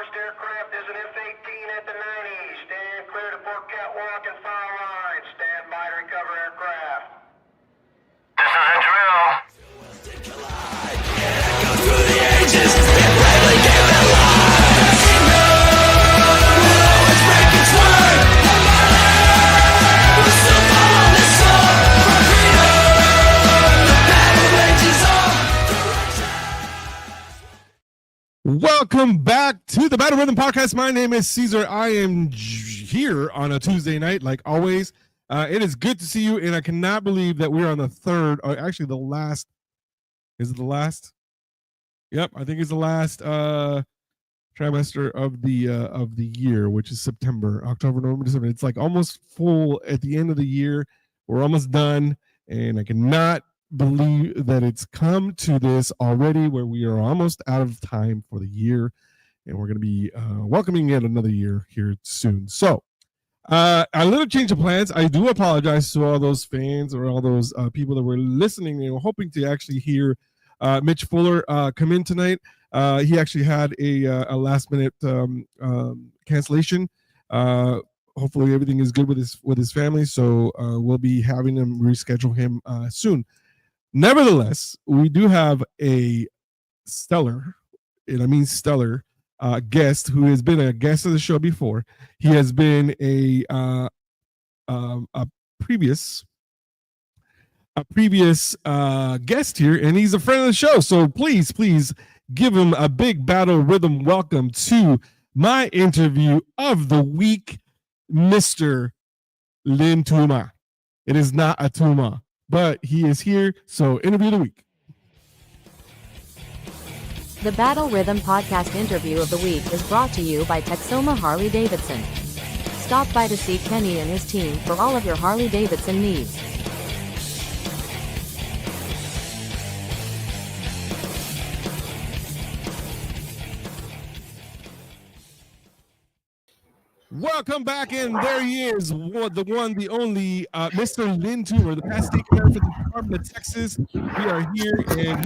lost aircraft is an F-18 at the 90. Stand clear to port catwalk and fire line. Stand by to recover aircraft. This is a drill. Go through the ages and bravely give it life. It's breaking sword. We're still on this song for freedom. The battle rages on. Welcome back to the Battle Rhythm Podcast. My name is Caesar. I am here on a Tuesday night, like always. It is good to see you, and I cannot believe that we're on the third, or actually the last. Is it the last? Yep, I think it's the last trimester of the year, which is September, October, November, December. It's like almost full at the end of the year. We're almost done, and I cannot believe that it's come to this already, where we are almost out of time for the year, and we're going to be welcoming yet another year here soon. So a little change of plans. I do apologize to all those fans or all those people that were listening and were hoping to actually hear Mitch Fuller come in tonight. He actually had a last minute cancellation. Hopefully everything is good with his family, so we'll be having him reschedule him soon. Nevertheless, we do have a stellar, and I mean stellar, guest who has been a guest of the show before. He has been a previous guest here, and he's a friend of the show. So please give him a big Battle Rhythm welcome to my interview of the week, Mr. Lin Tuma. It is not a Tuma, but he is here. So interview of the week. The Battle Rhythm Podcast interview of the week is brought to you by Texoma Harley Davidson. Stop by to see Kenny and his team for all of your Harley Davidson needs. Welcome back, and there he is, the one, the only, Mr. Lin Tuma, the past state clerk for the Department of Texas. We are here, and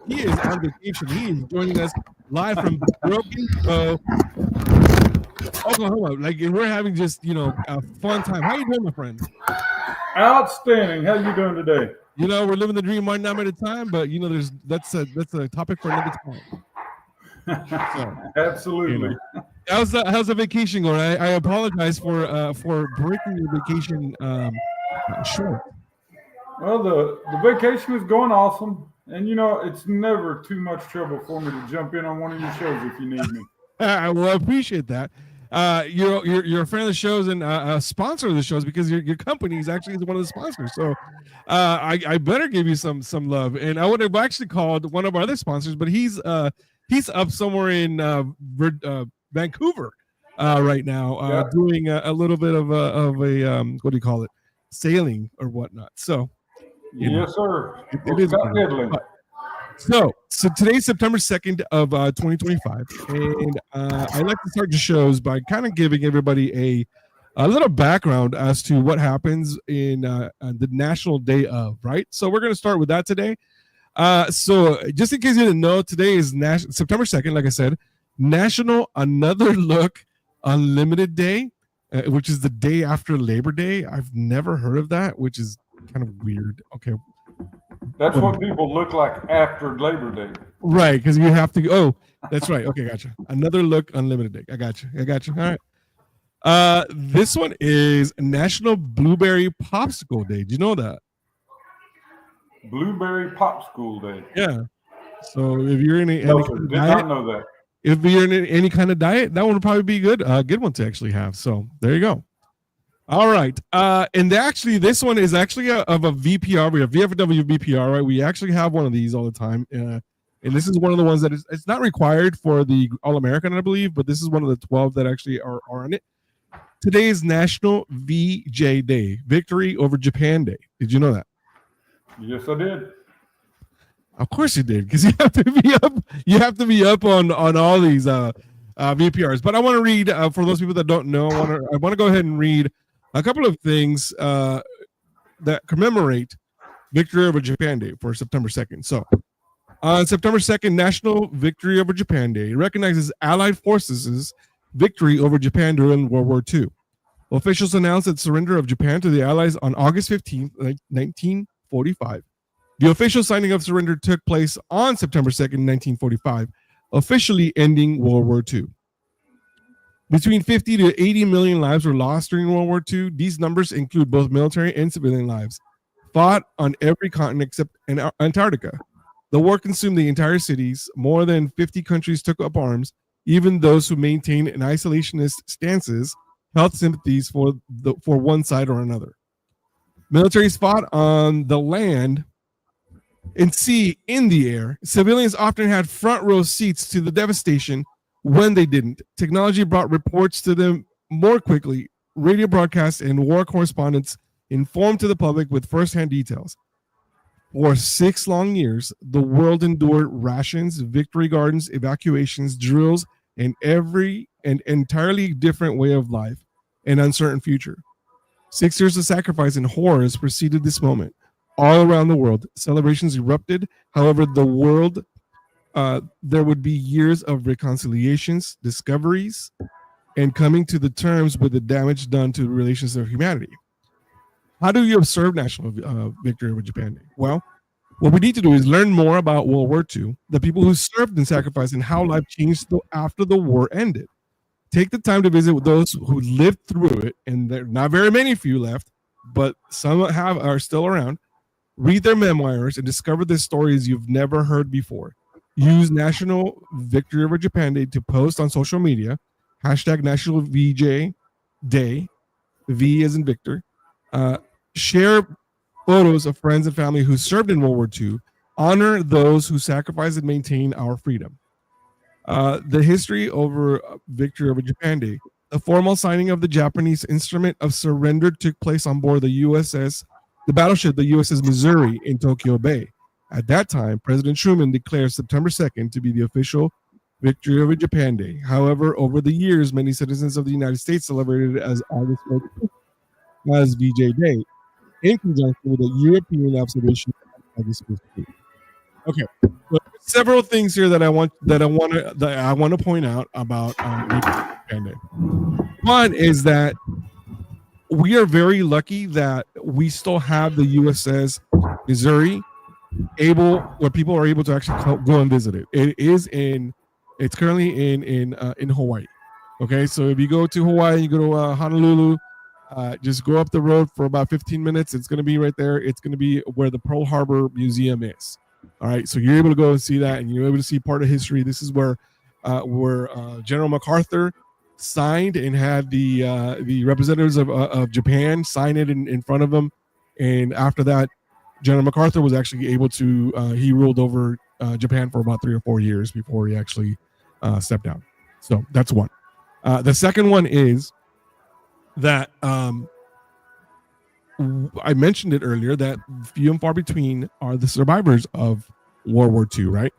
he is on vacation. He is joining us live from Broken Bow, Oklahoma. Like, and we're having just a fun time. How you doing, my friend? Outstanding. How you doing today? We're living the dream one night at a time, but that's a topic for another time. So, absolutely. How's the vacation going? I apologize for breaking your vacation short. Well, the vacation is going awesome, and it's never too much trouble for me to jump in on one of your shows if you need me. Well, I appreciate that. You're a fan of the shows and a sponsor of the shows, because your company is actually one of the sponsors. So I better give you some love. And I would have actually called one of our other sponsors, but he's up somewhere in Vancouver right now, doing a little bit of a what do you call it, sailing or whatnot. So yes, sir. It is so today's September 2nd of 2025, and I like to start the shows by kind of giving everybody a little background as to what happens in the National Day of, right? So we're going to start with that today. So just in case you didn't know, today is September 2nd, like I said, National Another Look Unlimited Day, which is the day after Labor Day. I've never heard of that, which is kind of weird. Okay. That's what people look like after Labor Day. Right, because you have to. Oh, that's right. Okay, gotcha. Another Look Unlimited Day. I got you. All right. This one is National Blueberry Popsicle Day. Do you know that? Blueberry Popsicle Day. Yeah. So if you're in any did kind of diet, not know that. If you're in any kind of diet, that one would probably be good one to actually have. So there you go. All right. And actually, this one is actually of a VPR. We have VFW VPR, right? We actually have one of these all the time. And this is one of the ones that it's not required for the All-American, I believe, but this is one of the 12 that actually are on it. Today is National VJ Day, Victory Over Japan Day. Did you know that? Yes, I did. Of course you did, because you have to be up. You have to be up on all these VPRs. But I want to read for those people that don't know. I want to go ahead and read a couple of things that commemorate Victory Over Japan Day for September 2nd. So On September 2nd, National Victory Over Japan Day recognizes Allied forces' victory over Japan during World War II. Officials announced the surrender of Japan to the Allies on August 15th, 1945. The official signing of surrender took place on September 2nd, 1945, officially ending World War II. Between 50 to 80 million lives were lost during World War II. These numbers include both military and civilian lives, fought on every continent except Antarctica. The war consumed the entire cities. More than 50 countries took up arms. Even those who maintained an isolationist stances held sympathies for one side or another. Militaries fought on the land and sea, in the air. Civilians often had front row seats to the devastation when they didn't. Technology brought reports to them more quickly. Radio broadcasts and war correspondents informed to the public with firsthand details. For 6 long years, the world endured rations, victory gardens, evacuations, drills, and an entirely different way of life, an uncertain future. 6 years of sacrifice and horrors preceded this moment. All around the world, celebrations erupted. However, there would be years of reconciliations, discoveries, and coming to the terms with the damage done to the relations of humanity. How do you observe National Victory Over Japan Day? Well, what we need to do is learn more about World War II, the people who served and sacrificed, and how life changed after the war ended. Take the time to visit with those who lived through it, and there are not very many of you left, but some are still around. Read their memoirs and discover the stories you've never heard before. Use National Victory Over Japan Day to post on social media. Hashtag National VJ Day. V as in Victor. Share photos of friends and family who served in World War II. Honor those who sacrificed and maintained our freedom. The history over Victory Over Japan Day. The formal signing of the Japanese instrument of surrender took place on board the battleship, the USS Missouri in Tokyo Bay. At that time, President Truman declared September 2nd to be the official Victory Over Japan Day. However, over the years, many citizens of the United States celebrated it as August 14th as VJ Day, in conjunction with the European observation of August 15th. Okay, so several things here that I want to point out about Japan Day. One is that we are very lucky that we still have the USS Missouri where people are able to actually go and visit it. It's currently in Hawaii. Okay, so if you go to Hawaii, you go to Honolulu, just go up the road for about 15 minutes. It's going to be right there. It's going to be where the Pearl Harbor Museum is. All right, so you're able to go and see that, and you're able to see part of history. This is where General MacArthur signed and had the representatives of Japan sign it in front of him. And after that, General MacArthur was actually able to he ruled over Japan for about 3 or 4 years before he actually stepped down. So that's one. The second one is that I mentioned it earlier that few and far between are the survivors of World War II, right?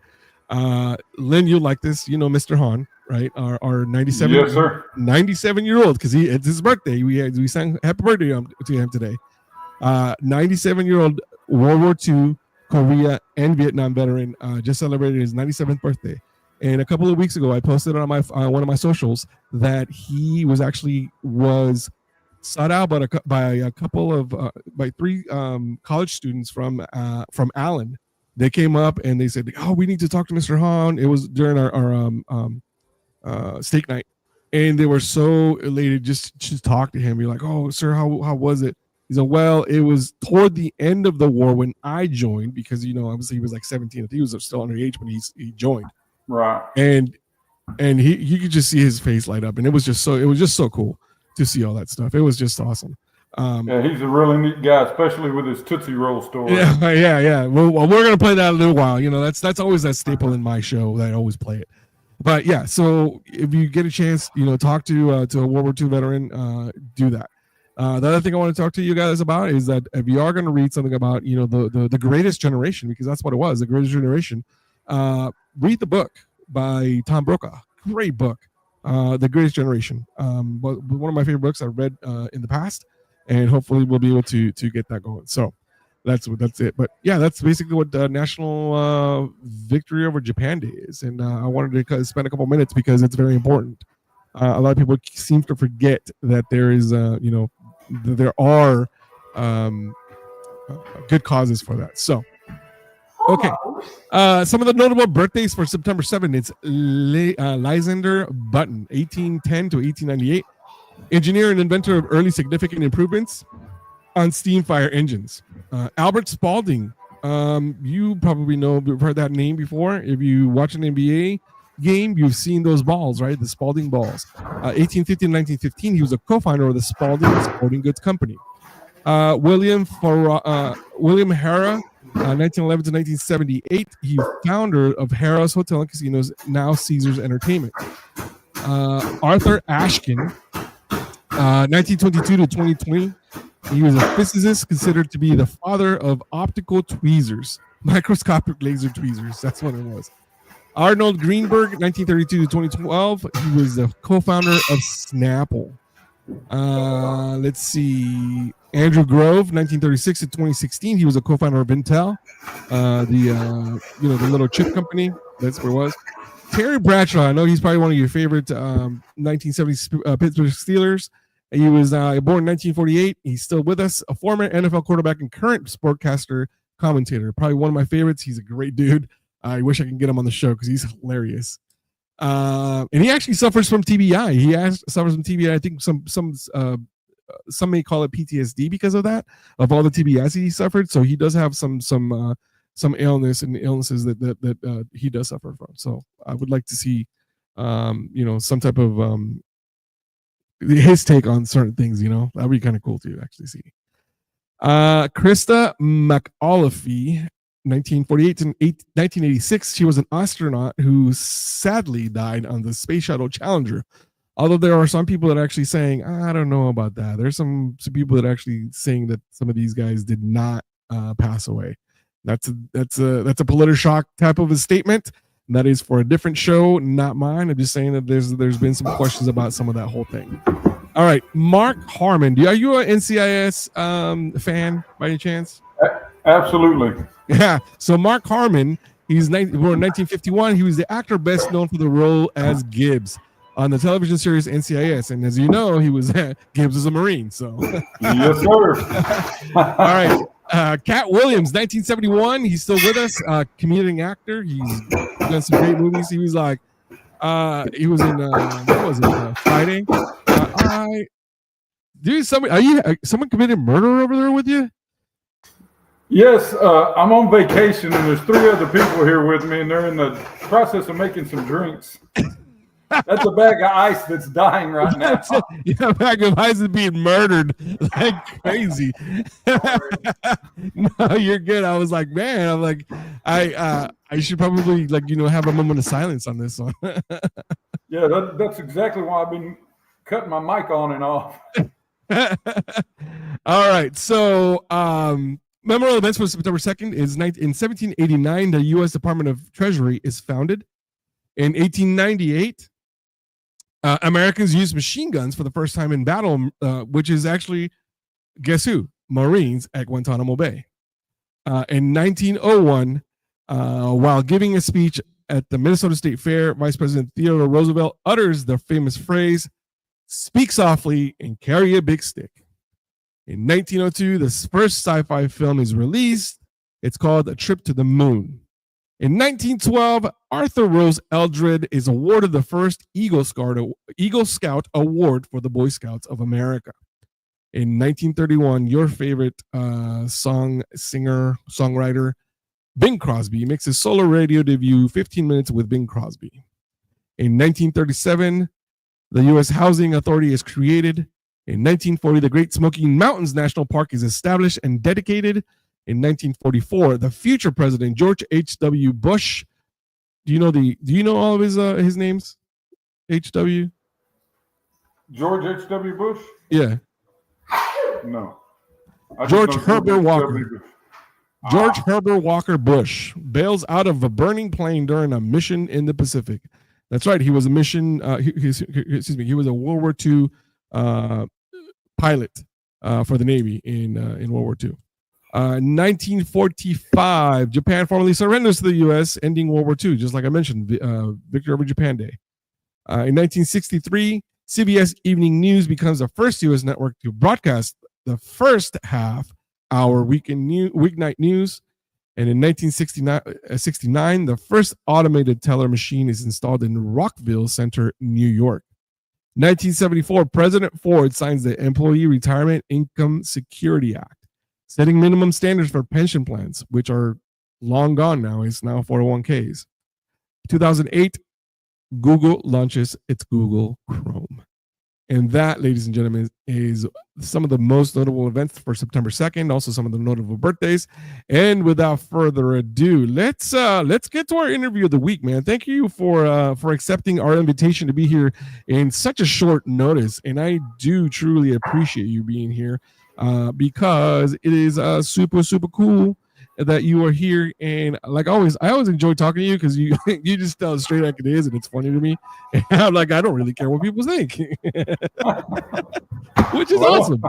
Lynn, you like this, Mr. Han, right? Our 97, yes, sir. 97-year-old, because it's his birthday. We sang happy birthday to him today. 97-year-old World War II, Korea, and Vietnam veteran just celebrated his 97th birthday. And a couple of weeks ago, I posted on my one of my socials that he was sought out by by 3 college students from Allen. They came up and they said, "Oh, we need to talk to Mr. Han." It was during our steak night, and they were so elated just to talk to him. Be like, "Oh, sir, how was it?" He said, "Well, it was toward the end of the war when I joined, because obviously he was like 17. I think he was still underage when he joined." Right. And he could just see his face light up, and it was just so cool to see all that stuff. It was just awesome. Yeah, he's a really neat guy, especially with his Tootsie Roll story. Yeah. Well, we're gonna play that in a little while. That's always that staple in my show that I always play it. But yeah, so if you get a chance, talk to a World War II veteran, do that. The other thing I want to talk to you guys about is that if you are going to read something about the Greatest Generation, because that's what it was, the Greatest Generation, read the book by Tom Brokaw. Great book, The Greatest Generation. One of my favorite books I've read in the past, and hopefully we'll be able to get that going. So that's it. But yeah, that's basically what National Victory Over Japan Day is, and I wanted to spend a couple minutes because it's very important. A lot of people seem to forget that there is, there are good causes for that. So, okay, some of the notable birthdays for September 7th. It's Lysander Button, 1810 to 1898, engineer and inventor of early significant improvements on steam fire engines. Albert Spalding, you probably heard that name before. If you watch an NBA game, you've seen those balls, right? The Spalding balls. 1850 and 1915, he was a co-founder of the Spalding Sporting Goods Company. William Harrah, 1911 to 1978, he founder of Harrah's Hotel and Casinos, now Caesars Entertainment. Arthur Ashkin, 1922 to 2020, he was a physicist considered to be the father of optical tweezers, microscopic laser tweezers. That's what it was. Arnold Greenberg, 1932 to 2012, he was the co-founder of Snapple. Let's see. Andrew Grove, 1936 to 2016, he was a co-founder of Intel, the little chip company. That's what it was. Terry Bradshaw, I know he's probably one of your favorite 1970s Pittsburgh Steelers. He was born in 1948. He's still with us, a former NFL quarterback and current sportcaster commentator. Probably one of my favorites. He's a great dude. I wish I could get him on the show because he's hilarious. And he actually suffers from TBI. Suffers from TBI. I think some may call it PTSD because of that, of all the TBIs he suffered. So he does have some illnesses that he does suffer from. So I would like to see, some type of his take on certain things. That'd be kind of cool to actually see. Krista McAuliffe, 1948 to 1986, she was an astronaut who sadly died on the Space Shuttle Challenger. Although there are some people that are actually saying, I don't know about that. There's some people that are actually saying that some of these guys did not pass away. That's a political shock type of a statement. That is for a different show, not mine. I'm just saying that there's been some questions about some of that whole thing. All right, Mark Harmon. Are you an NCIS fan by any chance? Absolutely. Yeah. So Mark Harmon, born in 1951. He was the actor best known for the role as Gibbs on the television series NCIS, and as you know, Gibbs is a Marine. So yes, sir. All right. Cat Williams, 1971. He's still with us. Comedic actor. He's done some great movies. He was in what was it? Friday. Someone committed murder over there with you? Yes, I'm on vacation and there's 3 other people here with me, and they're in the process of making some drinks. That's a bag of ice that's dying right now. A bag of ice is being murdered like crazy. No, you're good. I was like, man, I should probably have a moment of silence on this one. Yeah, that's exactly why I've been cutting my mic on and off. All right, so memorable events for September 2nd is in 1789, the U.S. Department of Treasury is founded. In 1898, Americans used machine guns for the first time in battle, which is actually, guess who? Marines at Guantanamo Bay. In 1901, while giving a speech at the Minnesota State Fair, Vice President Theodore Roosevelt utters the famous phrase, "Speak softly and carry a big stick." In 1902, the first sci-fi film is released. It's called A Trip to the Moon. In 1912, Arthur Rose Eldred is awarded the first Eagle Scout Award for the Boy Scouts of America. In 1931, your favorite songwriter, Bing Crosby, makes his solo radio debut, 15 Minutes with Bing Crosby. In 1937, the U.S. Housing Authority is created. In 1940, the Great Smoky Mountains National Park is established and dedicated. In 1944, the future president George H.W. Bush. Do you know all of his names? H.W. George H.W. Bush? Yeah. No. George Herbert Walker. George Herbert Walker Bush bails out of a burning plane during a mission in the Pacific. That's right. He was a mission. He was a World War II pilot for the Navy in World War II. 1945, Japan formally surrenders to the U.S., ending World War II, just like I mentioned, Victory over Japan Day. In 1963, CBS Evening News becomes the first U.S. network to broadcast the first half-hour weeknight news. And in 1969, the first automated teller machine is installed in Rockville Center, New York. 1974, President Ford signs the Employee Retirement Income Security Act, setting minimum standards for pension plans, which are long gone now. It's now 401ks. 2008, Google launches its Google Chrome. And that, ladies and gentlemen, is some of the most notable events for September 2nd, also some of the notable birthdays. And without further ado, let's get to our interview of the week, man. Thank you for accepting our invitation to be here in such a short notice. And I do truly appreciate you being here because it is super, super cool that you are here. And like always, I always enjoy talking to you because you you just tell it straight like it is, and it's funny to me. And I'm like, I don't really care what people think, which is awesome,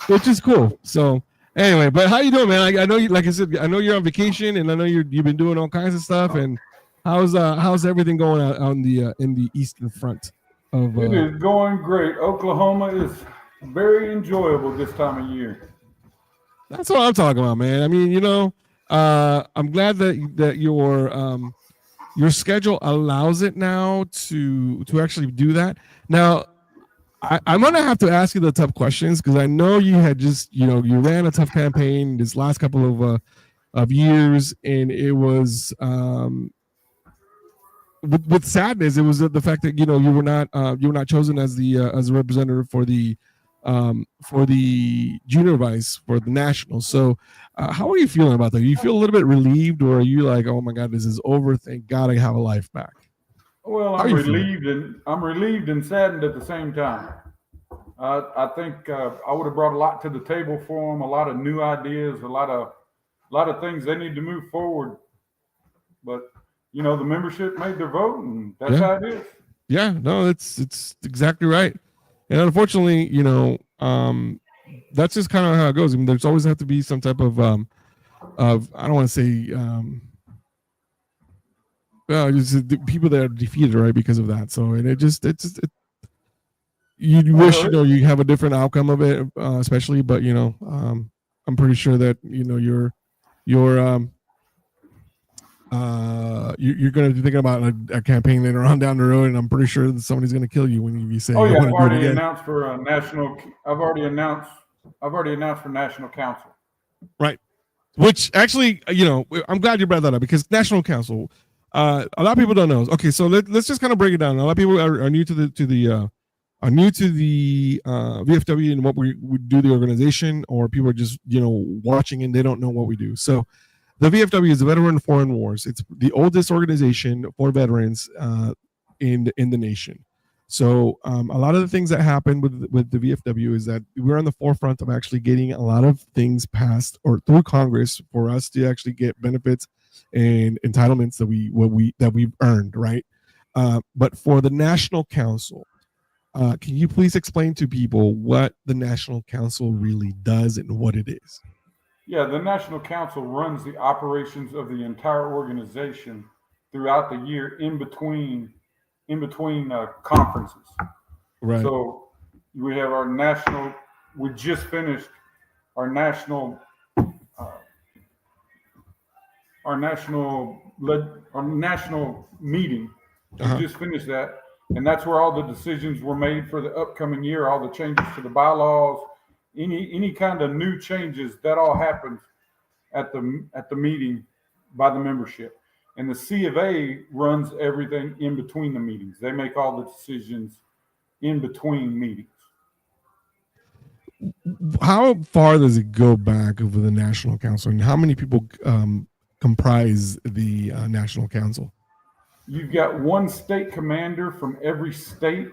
which is cool. So anyway, but how you doing, man? I know you, like I said, I know you're on vacation, and I know you've been doing all kinds of stuff. And how's everything going out on the in the Eastern Front of? It is going great. Oklahoma is very enjoyable this time of year. That's what I'm talking about, man. I mean, I'm glad that your schedule allows it now to actually do that. Now, I'm gonna have to ask you the tough questions because I know you had just you ran a tough campaign this last couple of years, and it was with sadness. It was the fact that you were not chosen as the representative for the junior vice for the national. So how are you feeling about that? You feel a little bit relieved, or are you like, oh my God, this is over, thank God I have a life back? Well, I'm relieved and saddened at the same time. I think I would have brought a lot to the table for them, a lot of new ideas, a lot of things they need to move forward. But the membership made their vote, and that's how it is. Yeah, no, it's exactly right. And unfortunately, that's just kind of how it goes. I mean, there's always have to be some type of I don't want to say just the people that are defeated, right, because of that. So, and you wish you have a different outcome of it, especially. But I'm pretty sure that you're going to be thinking about a campaign later on down the road, and I'm pretty sure that somebody's going to kill you when you say, "Oh yeah, I've already announced for national. I've already announced for national council." Right. Which actually, I'm glad you brought that up because national council. A lot of people don't know. Okay, so let's just kind of break it down. A lot of people are new to the VFW and what we do, the organization, or people are just watching and they don't know what we do. So the VFW is the Veteran Foreign Wars. It's the oldest organization for veterans in the nation. So a lot of the things that happen with the VFW is that we're on the forefront of actually getting a lot of things passed or through Congress for us to actually get benefits and entitlements that we've earned, right? But for the National Council, can you please explain to people what the National Council really does and what it is? Yeah, the National Council runs the operations of the entire organization throughout the year in between conferences. Right. So we have we just finished our national meeting. We just finished that, and that's where all the decisions were made for the upcoming year, all the changes to the bylaws, any kind of new changes, that all happens at the meeting by the membership. And the C of A runs everything in between the meetings. They make all the decisions in between meetings. How far does it go back over the National Council, and how many people comprise the National Council? You've got one state commander from every state.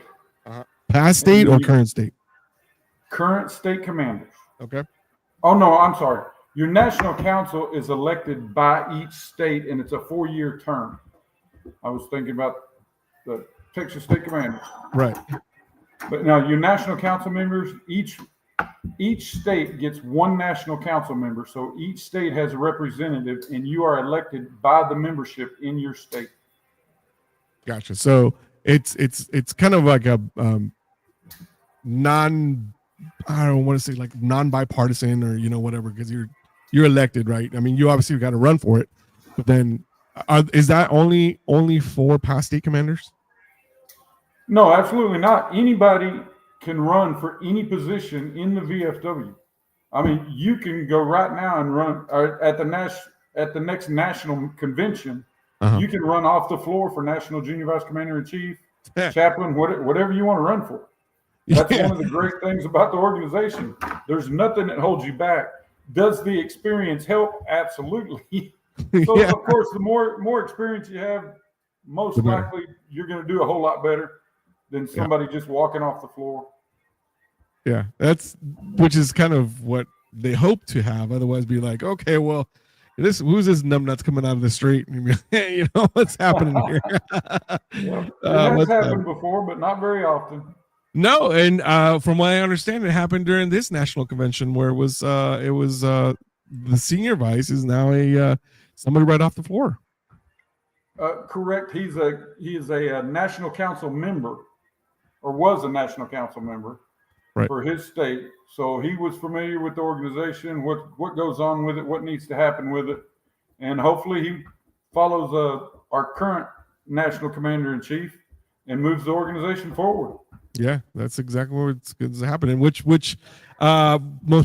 Past state or current state? Current state commanders. Okay. Oh, no, I'm sorry. Your National Council is elected by each state, and it's a 4-year term. I was thinking about the Texas state commanders. Right. But now your National Council members, each state gets one national council member. So each state has a representative, and you are elected by the membership in your state. Gotcha. So it's kind of like a I don't want to say like non-bipartisan or whatever, because you're elected, right? I mean, you obviously got to run for it, but then is that only for past state commanders? No, absolutely not. Anybody can run for any position in the VFW. I mean, you can go right now and run at the next national convention. Uh-huh. You can run off the floor for National Junior Vice Commander in Chief, Yeah. Chaplain, whatever you want to run for. That's one of the great things about the organization. There's nothing that holds you back. Does the experience help? Absolutely. So, Yeah. of course, the more experience you have, most likely you're going to do a whole lot better than somebody just walking off the floor. Yeah, which is kind of what they hope to have. Otherwise, be like, okay, well, who's this numbnuts coming out of the street? And be like, what's happening here? Yeah, that's happened before, but not very often. No, and from what I understand, it happened during this national convention where it was the senior vice is now somebody right off the floor. Correct. He is a national council member, or was a national council member, right, for his state. So he was familiar with the organization, what goes on with it, what needs to happen with it, and hopefully he follows our current national commander in chief and moves the organization forward. Yeah, that's exactly what's happening. Which most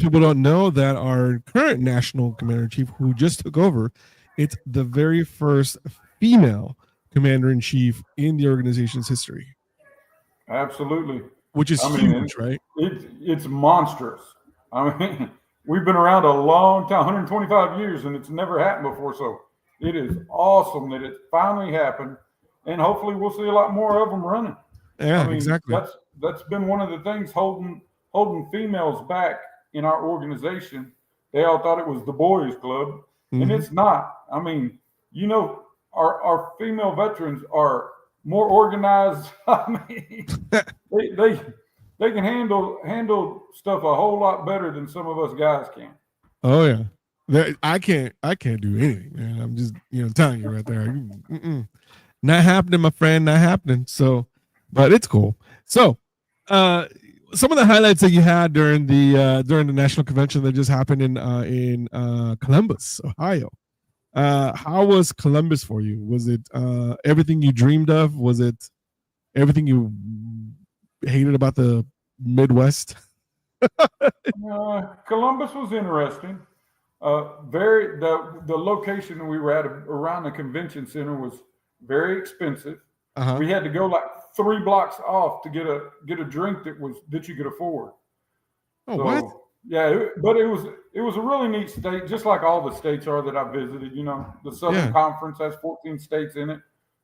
people don't know that our current national commander in chief, who just took over, it's the very first female commander in chief in the organization's history. Absolutely. Which is huge, right? It's monstrous. I mean, we've been around a long time, 125 years, and it's never happened before. So it is awesome that it finally happened, and hopefully we'll see a lot more of them running. Yeah, I mean, exactly. That's been one of the things holding females back in our organization. They all thought it was the boys' club, and it's not. I mean, our female veterans are more organized. I mean, they can handle stuff a whole lot better than some of us guys can. Oh yeah, I can't do anything, man. I'm just telling you right there. Not happening, my friend. Not happening. So, but it's cool. So, some of the highlights that you had during the national convention that just happened in Columbus, Ohio. How was Columbus for you? Was it everything you dreamed of? Was it everything you hated about the Midwest? Columbus was interesting. The location we were at around the convention center was very expensive. Uh-huh. We had to go like 3 blocks off to get a drink that you could afford. Oh, so, what? Yeah, but it was a really neat state, just like all the states are that I visited. The Southern Conference has 14 states in it.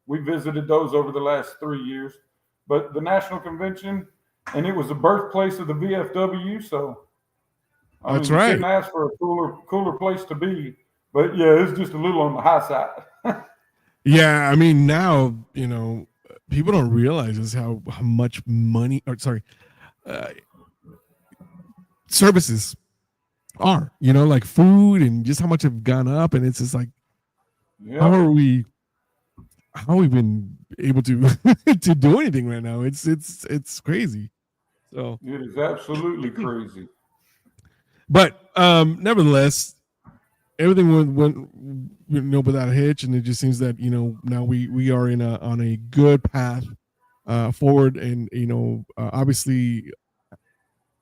We visited those over the last 3 years. But the national convention, and it was the birthplace of the VFW, so that's right. You couldn't ask for a cooler place to be. But yeah, it's just a little on the high side. Yeah, I mean, now people don't realize is how much money, services are, like food and just how much have gone up, and it's just like, how are we been able to to do anything right now? It's crazy. So it is absolutely crazy. But nevertheless, everything went without a hitch, and it just seems that now we are on a good path forward, and obviously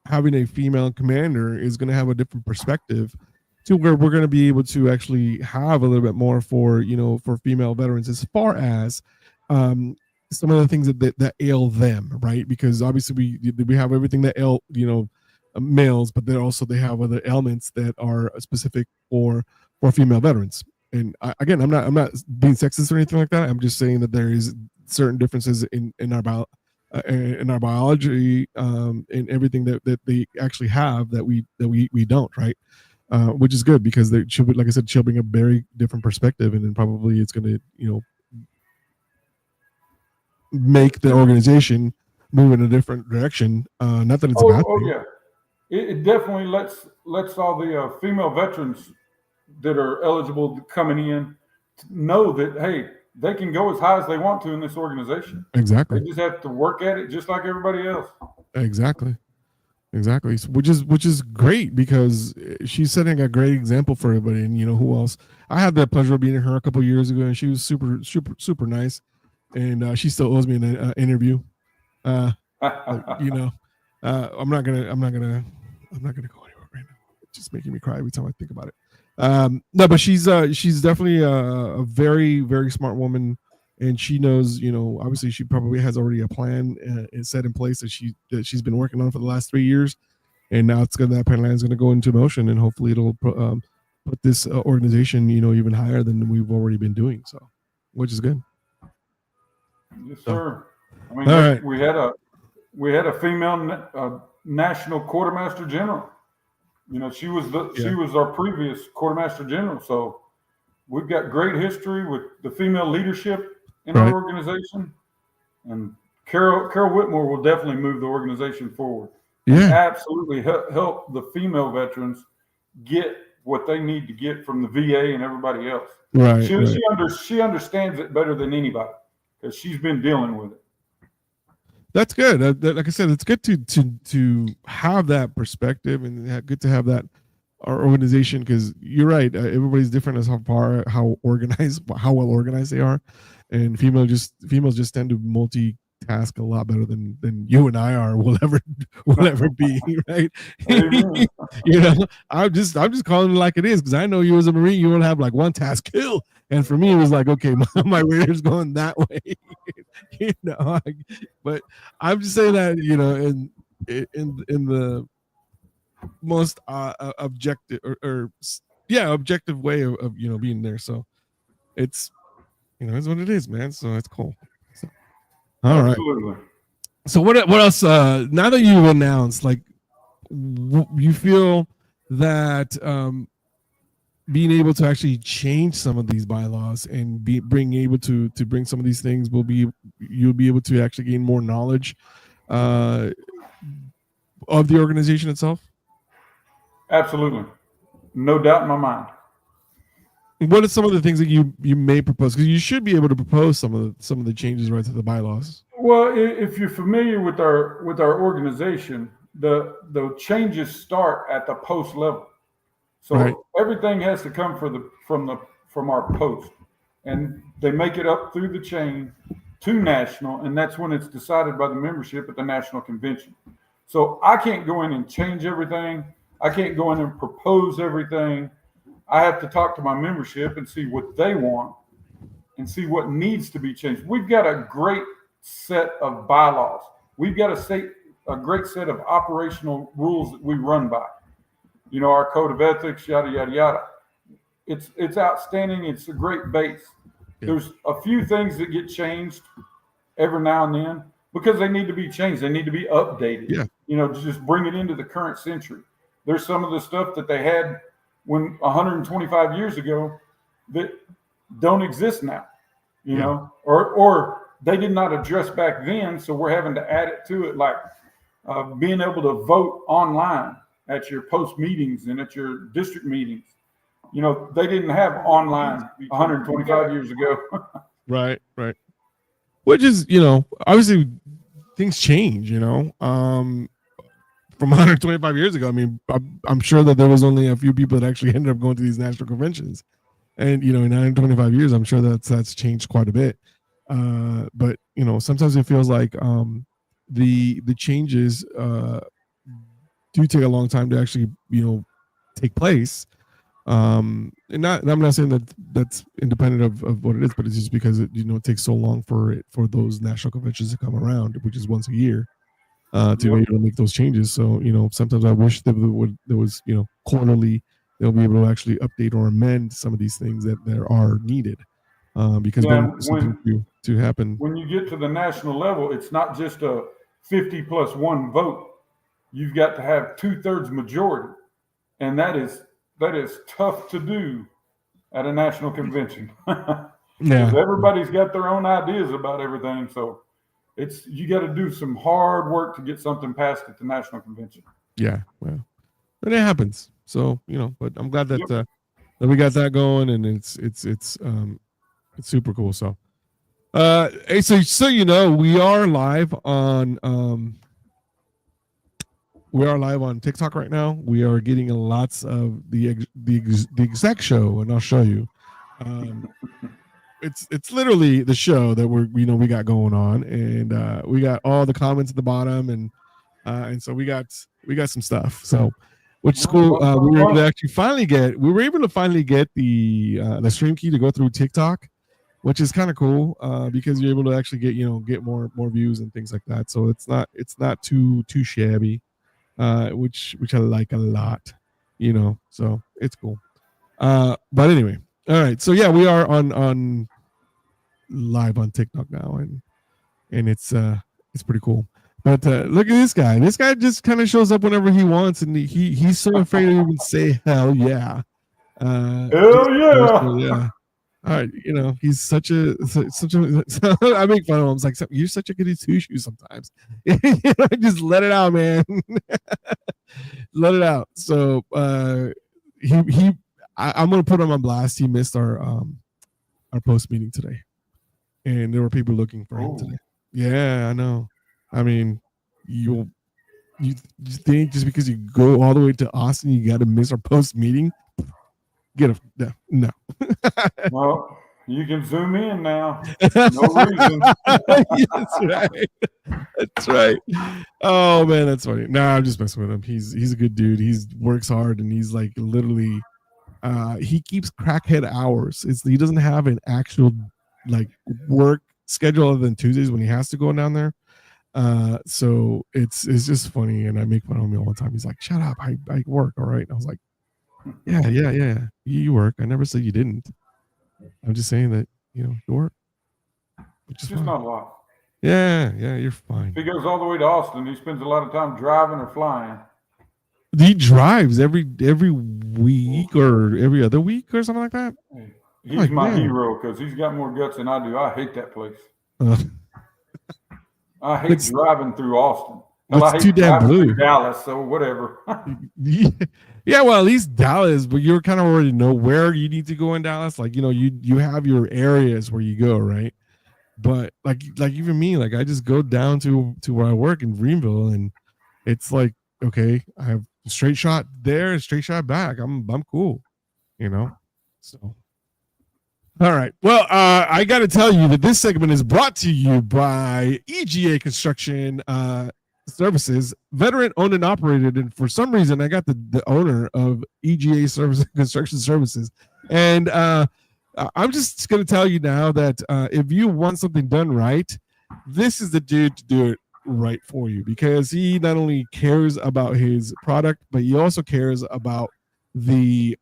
having a female commander is going to have a different perspective to where we're going to be able to actually have a little bit more for female veterans as far as some of the things that ail them, right? Because obviously we have everything that ail males, but then also they have other ailments that are specific for female veterans. And again, I'm not being sexist or anything like that. I'm just saying that there is certain differences in our biology, and everything that they actually have that we don't, right? Which is good because she'll be, like I said, she'll bring a very different perspective, and then probably it's going to make the organization move in a different direction. Not that it's a bad thing. Yeah. it definitely lets all the female veterans that are eligible coming in know that, hey, they can go as high as they want to in this organization. Exactly. They just have to work at it just like everybody else. Exactly. So, which is great because she's setting a great example for everybody. And who else? I had the pleasure of meeting her a couple of years ago, and she was super nice. And she still owes me an interview. I'm not gonna go anywhere right now. It's just making me cry every time I think about it. No, but she's definitely a very, very smart woman, and she knows, obviously she probably has already a plan set in place that she's been working on for the last 3 years, and now that plan is going to go into motion, and hopefully it'll put this organization, even higher than we've already been doing. So, which is good. Yes, sir. I mean, All right. we had a female national quartermaster general. She was our previous quartermaster general. So we've got great history with the female leadership in our organization, and Carol Whitmore will definitely move the organization forward. Yeah, absolutely help the female veterans get what they need to get from the VA and everybody else. Right. She understands it better than anybody because she's been dealing with it. That's good. Like I said, it's good to have that perspective, and good to have that our organization, because you're right. Everybody's different as how well organized they are, and females just tend to multitask a lot better than you and I will ever be, right? I'm just calling it like it is, because I know you as a Marine, you want to have like one task kill, and for me it was like, okay, my radar's going that way. But I'm just saying that in the most objective objective way of being there. So it's it's what it is, man. So it's cool. So, all Absolutely. Right. So what else? Now that you've announced, like, you feel that being able to actually change some of these bylaws and bring some of these things you'll be able to actually gain more knowledge of the organization itself? Absolutely. No doubt in my mind. What are some of the things that you may propose? Because you should be able to propose some of the changes right to the bylaws. Well, if you're familiar with our organization, the changes start at the post level. So everything has to come from our post, and they make it up through the chain to national, and that's when it's decided by the membership at the national convention. So I can't go in and change everything. I can't go in and propose everything. I have to talk to my membership and see what they want and see what needs to be changed. We've got a great set of bylaws. We've got a great set of operational rules that we run by. Our code of ethics, yada, yada, yada. It's outstanding. It's a great base. Yeah. There's a few things that get changed every now and then because they need to be changed. They need to be updated. Yeah. To just bring it into the current century. There's some of the stuff that they had when 125 years ago that don't exist now, or they did not address back then. So we're having to add it to it, like being able to vote online at your post meetings and at your district meetings. They didn't have online 125 years ago. Right. Which is, obviously things change, from 125 years ago. I mean, I'm sure that there was only a few people that actually ended up going to these national conventions, and in 125 years, I'm sure that's changed quite a bit. But sometimes it feels like the changes do take a long time to actually take place. And I'm not saying that that's independent of what it is, but it's just because it takes so long for those national conventions to come around, which is once a year. To be able to make those changes. So, sometimes I wish there was, quarterly, they'll be able to actually update or amend some of these things that are needed. Because something to happen. When you get to the national level, it's not just a 50+1 vote. You've got to have 2/3 majority. And that is tough to do at a national convention. Yeah. Everybody's got their own ideas about everything. So you got to do some hard work to get something passed at the national convention. Yeah, well, and it happens. So but I'm glad that that we got that going, and it's super cool. So, hey, so we are live on TikTok right now. We are getting lots of the exec show, and I'll show you. It's literally the show that we got going on, and we got all the comments at the bottom, and so we got some stuff. So, which is cool. We were able to finally get the stream key to go through TikTok, which is kind of cool because you're able to actually get more views and things like that. So it's not too shabby, which I like a lot, So it's cool. But anyway, all right. So yeah, we are on live on TikTok now, and it's pretty cool. But look at this guy. This guy just kind of shows up whenever he wants, and he's so afraid to even say hell yeah. Hell yeah. Yeah. All right, he's such a. I make fun of him. I was like, you're such a goody two shoes sometimes. Just let it out, man. Let it out. So I'm gonna put him on blast. He missed our post meeting today, and there were people looking for him today. Yeah, I know. I mean, you think just because you go all the way to Austin, you got to miss our post meeting? No. Well, you can zoom in now. No reason. That's right. That's right. Oh man, that's funny. Nah, I'm just messing with him. He's a good dude. He works hard, and he's like literally. He keeps crackhead hours. He doesn't have an actual like work schedule other than Tuesdays when he has to go down there. So it's just funny, and I make fun of him all the time. He's like, "Shut up! I work, all right." And I was like, "Yeah. You work. I never said you didn't. I'm just saying that you work." Which is just not a lot. Yeah, you're fine. If he goes all the way to Austin, he spends a lot of time driving or flying. He drives every week or every other week or something like that. He's my hero because he's got more guts than I do. I hate that place. I hate driving through Austin. It's too damn blue. Dallas, so whatever. Yeah, well, at least Dallas, but you kind of already know where you need to go in Dallas. Like, you have your areas where you go, right? But like even me, like I just go down to where I work in Greenville, and it's like, okay, I have a straight shot there, straight shot back. I'm cool, So. All right. Well, I got to tell you that this segment is brought to you by EGA Construction Services, veteran owned and operated. And for some reason, I got the owner of EGA Construction Services. And I'm just going to tell you now that if you want something done right, this is the dude to do it right for you, because he not only cares about his product, but he also cares about the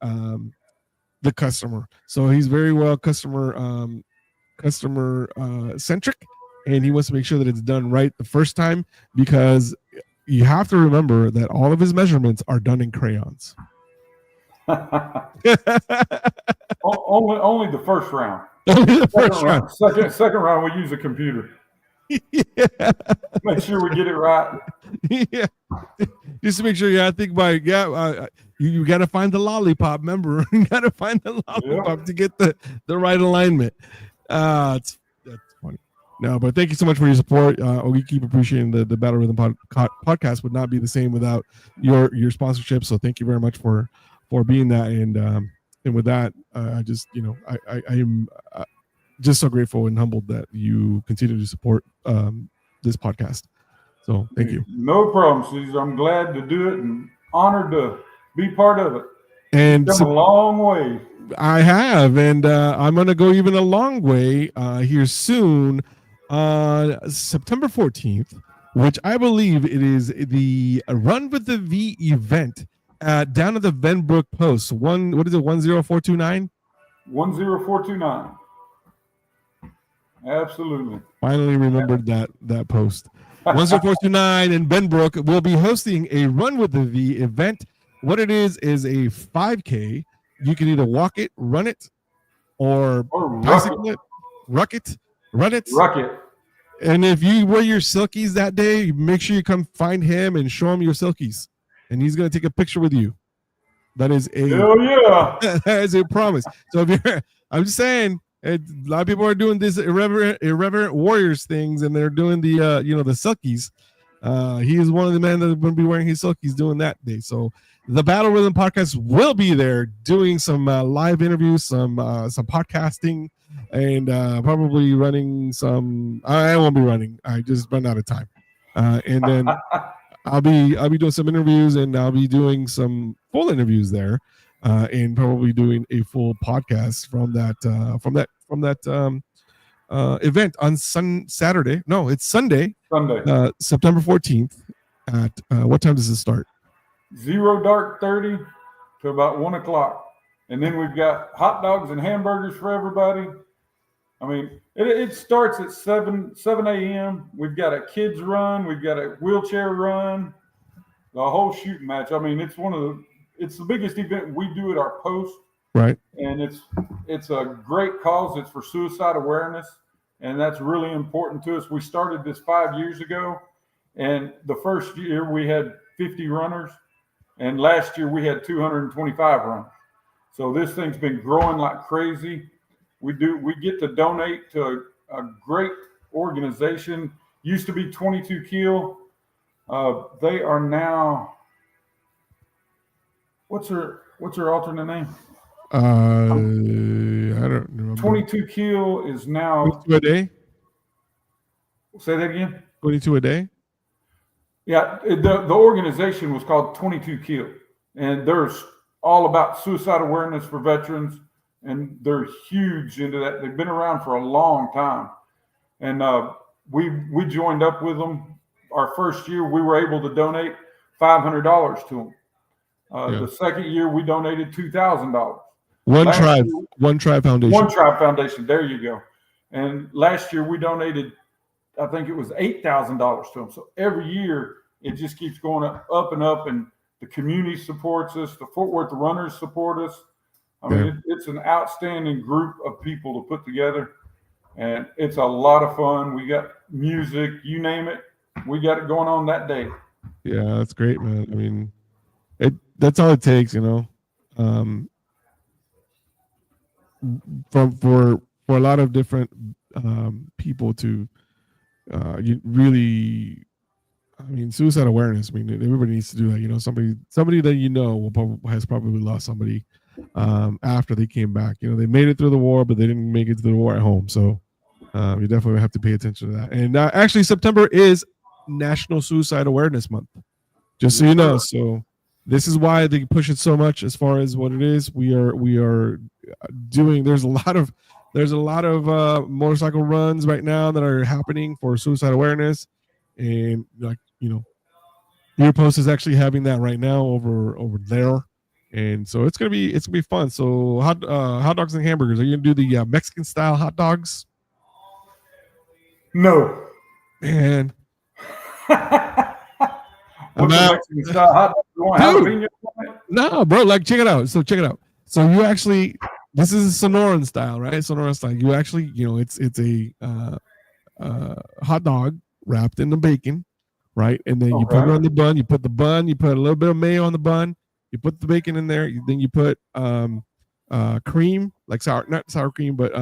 customer. So he's very well customer centric, and he wants to make sure that it's done right the first time, because you have to remember that all of his measurements are done in crayons. Only the first round. Only the first round. Second round, we use a computer. Yeah. Make sure we get it right. Yeah. Just to make sure, I think you got to find the lollipop. Remember, you got to find the lollipop to get the right alignment. That's funny. No, but thank you so much for your support. We keep appreciating the Battle Rhythm podcast. Would not be the same without your sponsorship. So thank you very much for being that. And with that, I just I am just so grateful and humbled that you continue to support this podcast. So thank you. No problem, Caesar. I'm glad to do it and honored to be part of it. And come a long way. I have, and I'm going to go even a long way here soon on September 14th, which I believe it is the Run with the V event down at the Venbrook Post. What is it? 10429. 10429. Absolutely. Finally remembered that post. 10429 in Benbrook will be hosting a Run with the V event. What it is a 5K. You can either walk it, run it, or bicycle it, run it. And if you wear your silkies that day, make sure you come find him and show him your silkies. and he's going to take a picture with you. That is a Hell yeah. that is a promise. So if you're, I'm just saying, a lot of people are doing this irreverent warriors things, and they're doing the the silkies. He is one of the men that are going to be wearing his silkies doing that day. So the Battle Rhythm podcast will be there doing some live interviews, some podcasting, and probably running some. I won't be running. I just run out of time, and then I'll be doing some interviews, and I'll be doing some full interviews there, and probably doing a full podcast from that event on Saturday. No, it's Sunday, September 14th. At what time does it start? 0 dark 30 to about 1 o'clock, and then we've got hot dogs and hamburgers for everybody. I mean, it starts at 7 a.m. We've got a kids run, we've got a wheelchair run, the whole shooting match. I mean, it's the biggest event we do at our post, right? And it's a great cause. It's for suicide awareness, and that's really important to us. We started this 5 years ago, and the first year we had 50 runners, and last year we had 225 runners. So this thing's been growing like crazy. We get to donate to a great organization. Used to be 22 Kill. They are now, what's her alternate name? I don't remember. 22 Kill is now 22 a day. Say that again. 22 a day. Yeah, the organization was called 22 Kill, and there's all about suicide awareness for veterans, and they're huge into that. They've been around for a long time, and we joined up with them. Our first year, we were able to donate $500 to them. The second year, we donated $2,000. One Tribe Foundation. There you go. And last year, we donated, I think it was $8,000 to them. So every year, it just keeps going up and up, and the community supports us. The Fort Worth runners support us. I mean, it's an outstanding group of people to put together, and it's a lot of fun. We got music, you name it. We got it going on that day. Yeah, that's great, man. I mean, that's all it takes, for a lot of different people to you really, I mean, suicide awareness. I mean, everybody needs to do that. Somebody that has probably lost somebody after they came back. They made it through the war, but they didn't make it through the war at home. So you definitely have to pay attention to that. And actually, September is National Suicide Awareness Month, just so you know. So this is why they push it so much as far as what it is. We are doing. There's a lot of motorcycle runs right now that are happening for suicide awareness, and your post is actually having that right now over there, and so it's gonna be fun. So hot dogs and hamburgers. Are you gonna do the Mexican style hot dogs? No, man. What's the Mexican style hot dog? You want jalapeno on it? No, bro. Like, check it out. So you actually. This is a Sonoran style, right? Sonoran style. You actually, it's a hot dog wrapped in the bacon, right? And then you put it on the bun. You put a little bit of mayo on the bun. You put the bacon in there. Then you put cream, like not sour cream, but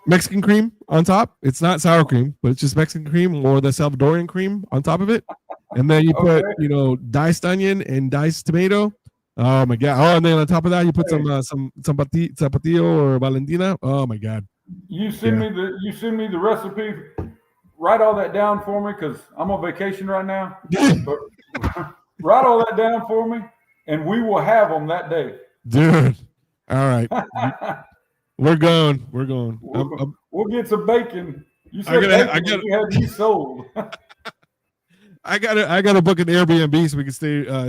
Mexican cream on top. It's not sour cream, but it's just Mexican cream or the Salvadorian cream on top of it. And then you put, diced onion and diced tomato. Oh my God! Oh, and then on top of that, you put some Zapatillo or Valentina. Oh my God! You send me the recipe. Write all that down for me because I'm on vacation right now. But write all that down for me, and we will have them that day, dude. All right, we're going. We'll get some bacon. You said you had these sold. I gotta book an Airbnb so we can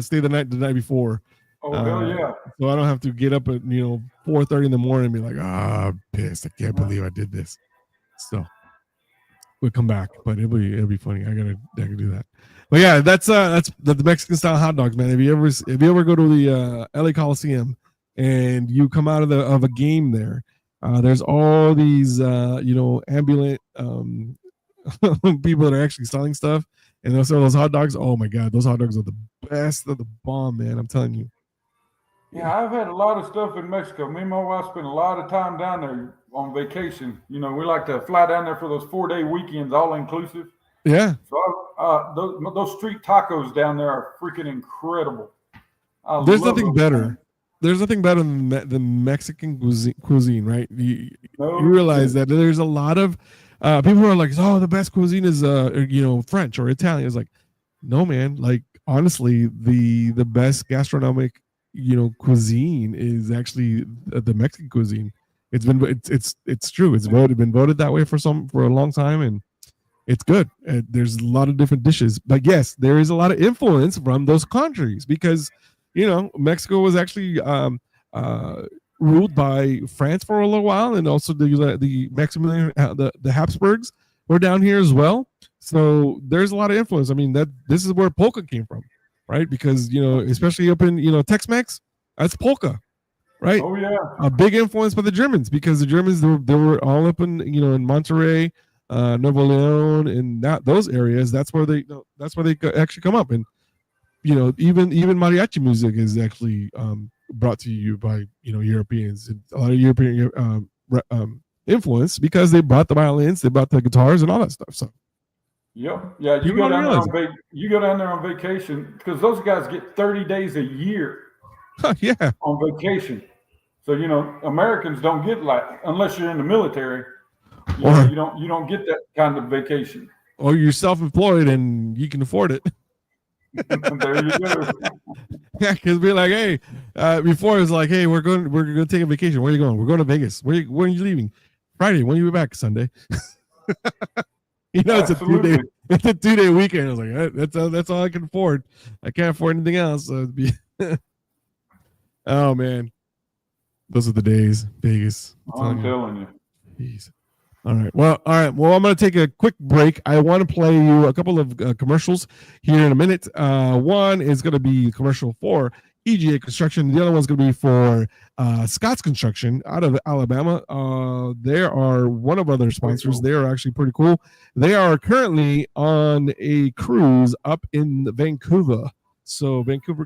stay the night before. Oh hell yeah! So I don't have to get up at 4:30 in the morning and be like, I'm pissed. I can't believe I did this. So we'll come back, but it'll be funny. I can do that. But yeah, that's the Mexican style hot dogs, man. If you ever go to the LA Coliseum and you come out of a game there, there's all these ambulant people that are actually selling stuff. And those hot dogs, oh my God, those hot dogs are the best of the bomb, man. I'm telling you. Yeah, I've had a lot of stuff in Mexico. Me and my wife spent a lot of time down there on vacation. You know, we like to fly down there for those 4-day weekends, all inclusive. Yeah. So those street tacos down there are freaking incredible. There's nothing better. There's nothing better than the Mexican cuisine, right? You realize that there's a lot of people who are like, oh, the best cuisine is French or Italian. It's like, no, man. Like, honestly, the best gastronomic cuisine is actually the Mexican cuisine. It's true. It's been voted that way for a long time, and it's good. There's a lot of different dishes, but yes, there is a lot of influence from those countries because Mexico was actually ruled by France for a little while, and also the Maximilian, the Habsburgs were down here as well. So there's a lot of influence. I mean, this is where polka came from, right? Because especially up in Tex-Mex, that's polka, right? Oh yeah, a big influence by the Germans because the Germans they were all up in in Monterrey, Nuevo Leon, and those areas. That's where they actually come up, and even mariachi music is actually brought to you by Europeans. And a lot of European influence because they brought the violins, they brought the guitars, and all that stuff. So. Yep. Yeah, you go down there on vacation because those guys get 30 days a year. Yeah. On vacation. So Americans don't get unless you're in the military. You don't get that kind of vacation. Or you're self-employed and you can afford it. There you go. Yeah, because we're like, hey, before it's like, hey, we're going to take a vacation. Where are you going? We're going to Vegas. When are you leaving? Friday. When are you back? Sunday. It's Absolutely. a 2-day weekend. I was like, that's all I can afford. I can't afford anything else. So it'd be oh man, those are the days. Vegas. I'm telling you. Jeez. All right. Well, I'm going to take a quick break. I want to play you a couple of commercials here in a minute. One is going to be commercial for EGA Construction. The other one's going to be for Scott's Construction out of Alabama. They are one of other sponsors. They are actually pretty cool. They are currently on a cruise up in Vancouver,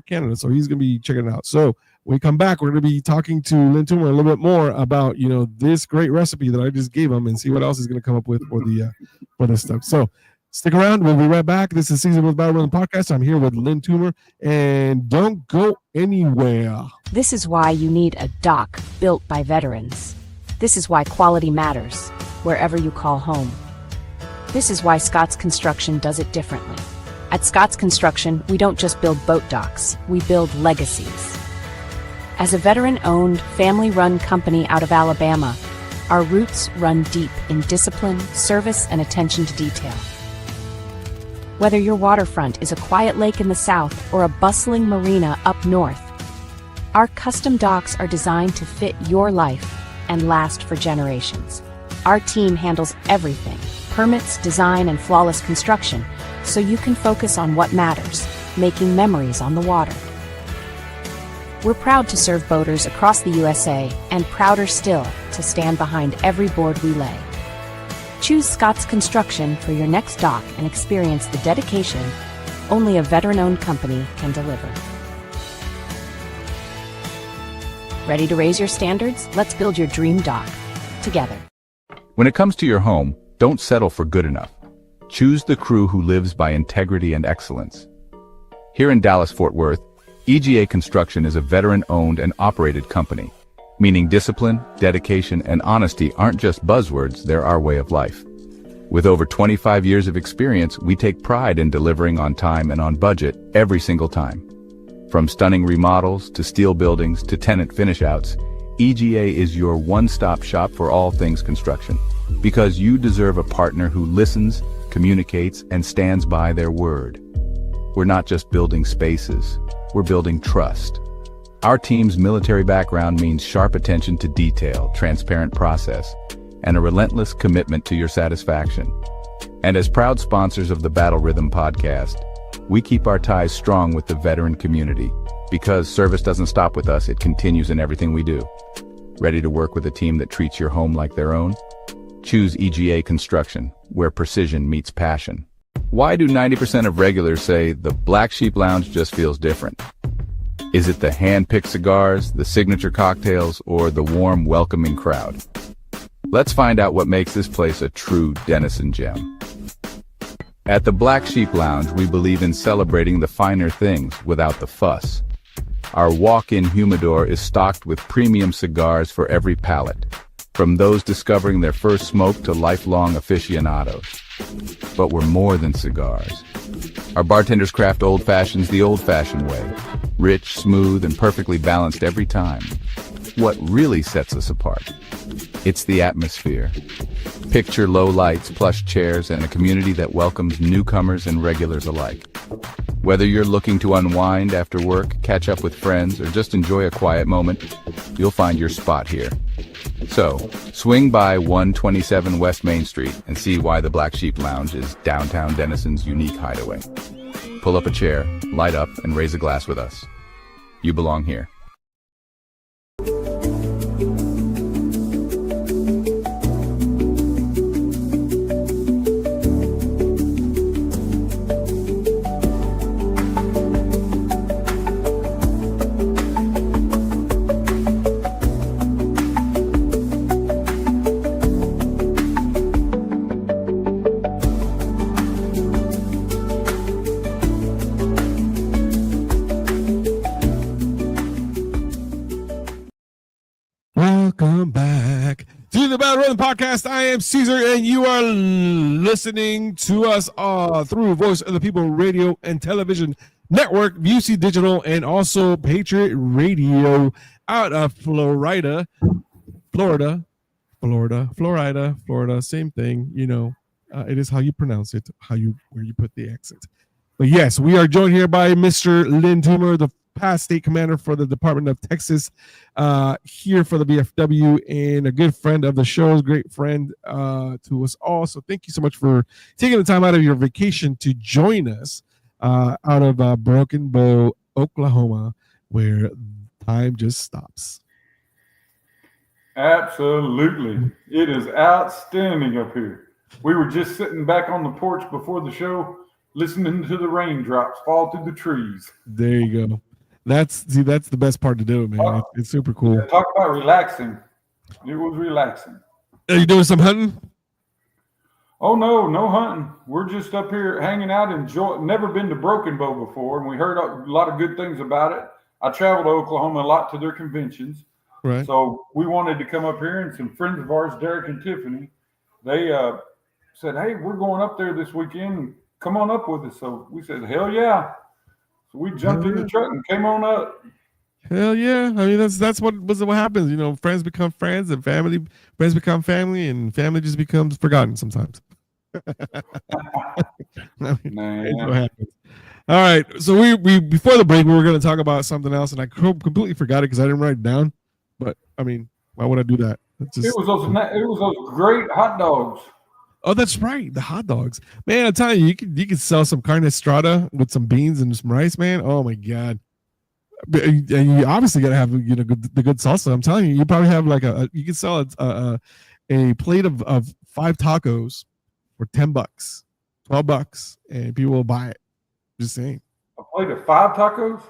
Canada. So he's going to be checking it out. So when we come back, we're going to be talking to Lynn Toomer a little bit more about this great recipe that I just gave him and see what else he's going to come up with for this stuff. So stick around. We'll be right back. This is Season with Battle Rhythm Podcast. I'm here with Lynn Toomer, and don't go anywhere. This is why you need a dock built by veterans. This is why quality matters, wherever you call home. This is why Scott's Construction does it differently. At Scott's Construction, we don't just build boat docks, we build legacies. As a veteran-owned, family-run company out of Alabama, our roots run deep in discipline, service, and attention to detail. Whether your waterfront is a quiet lake in the south or a bustling marina up north, our custom docks are designed to fit your life and last for generations. Our team handles everything, permits, design, and flawless construction, so you can focus on what matters, making memories on the water. We're proud to serve boaters across the USA, and prouder still to stand behind every board we lay. Choose Scott's Construction for your next dock and experience the dedication only a veteran-owned company can deliver. Ready to raise your standards? Let's build your dream dock together. When it comes to your home, don't settle for good enough. Choose the crew who lives by integrity and excellence. Here in Dallas-Fort Worth, EGA Construction is a veteran-owned and operated company, meaning discipline, dedication, and honesty aren't just buzzwords, they're our way of life. With over 25 years of experience, we take pride in delivering on time and on budget every single time. From stunning remodels to steel buildings to tenant finish-outs, EGA is your one-stop shop for all things construction, because you deserve a partner who listens, communicates, and stands by their word. We're not just building spaces, we're building trust. Our team's military background means sharp attention to detail, transparent process, and a relentless commitment to your satisfaction. And as proud sponsors of the Battle Rhythm Podcast, we keep our ties strong with the veteran community, because service doesn't stop with us, it continues in everything we do. Ready to work with a team that treats your home like their own? Choose EGA Construction, where precision meets passion. Why do 90% of regulars say the Black Sheep Lounge just feels different? Is it the hand-picked cigars, the signature cocktails, or the warm, welcoming crowd? Let's find out what makes this place a true Denison gem. At the Black Sheep Lounge, we believe in celebrating the finer things without the fuss. Our walk-in humidor is stocked with premium cigars for every palate, from those discovering their first smoke to lifelong aficionados. But we're more than cigars. Our bartenders craft old fashions the old-fashioned way, rich, smooth, and perfectly balanced every time. What really sets us apart? It's the atmosphere. Picture low lights, plush chairs, and a community that welcomes newcomers and regulars alike. Whether you're looking to unwind after work, catch up with friends, or just enjoy a quiet moment, you'll find your spot here. So, swing by 127 West Main Street and see why the Black Sheep Lounge is downtown Denison's unique hideaway. Pull up a chair, light up, and raise a glass with us. You belong here. Welcome back to the Battle Rhythm Podcast. I am Caesar, and you are listening to us through Voice of the People Radio and Television Network, UC Digital, and also Patriot Radio out of Florida, same thing. You know, it is how you pronounce it, where you put the accent. But yes, we are joined here by Mr. Lynn Toomer, the past state commander for the Department of Texas, here for the BFW, and a good friend of the show, great friend to us all. So thank you so much for taking the time out of your vacation to join us out of Broken Bow, Oklahoma, where time just stops. Absolutely. It is outstanding up here. We were just sitting back on the porch before the show, listening to the raindrops fall through the trees. There you go. That's the best part to do, man. It's super cool. Yeah, talk about relaxing. It was relaxing. Are you doing some hunting? Oh, no hunting. We're just up here hanging out, never been to Broken Bow before, and we heard a lot of good things about it. I traveled to Oklahoma a lot to their conventions. Right. So we wanted to come up here, and some friends of ours, Derek and Tiffany, they said, hey, we're going up there this weekend. Come on up with us. So we said, hell yeah. So we jumped in the truck and came on up. Hell yeah. I mean, that's what happens. You know, friends become friends, and friends become family, and family just becomes forgotten sometimes. I mean, it's what happens. All right. So we before the break, we were going to talk about something else, and I completely forgot it because I didn't write it down. But I mean, why would I do that? It was those great hot dogs. Oh, that's right. The hot dogs, man. I'm telling you, you could sell some carne estrada with some beans and some rice, man. Oh my god. And you obviously gotta have the good salsa. I'm telling you, you probably have like you can sell a plate of 5 tacos for $10, $12, and people will buy it. Just saying. A plate of 5 tacos?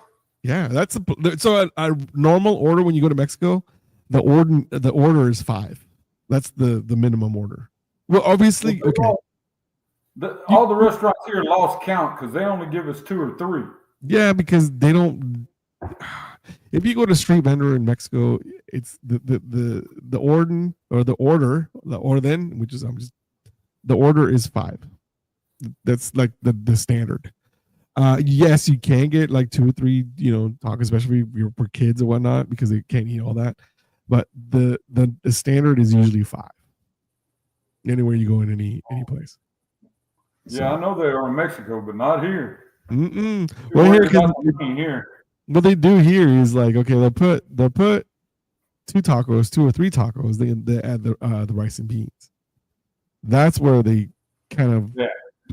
Yeah, that's a normal order when you go to Mexico. The order is 5. That's the minimum order. Well, obviously, okay. All the restaurants here lost count because they only give us 2 or 3. Yeah, because they don't. If you go to street vendor in Mexico, it's the orden or the orden, which is the order is 5. That's like the standard. Yes, you can get like 2 or 3, tacos, especially if you're for kids and whatnot, because they can't eat all that. But the standard is usually 5. Anywhere you go in any place. Yeah, I know they are in Mexico, but not here. Well, here, what they do here is like, okay, they'll put 2 or 3 tacos. They add the rice and beans. That's where they kind of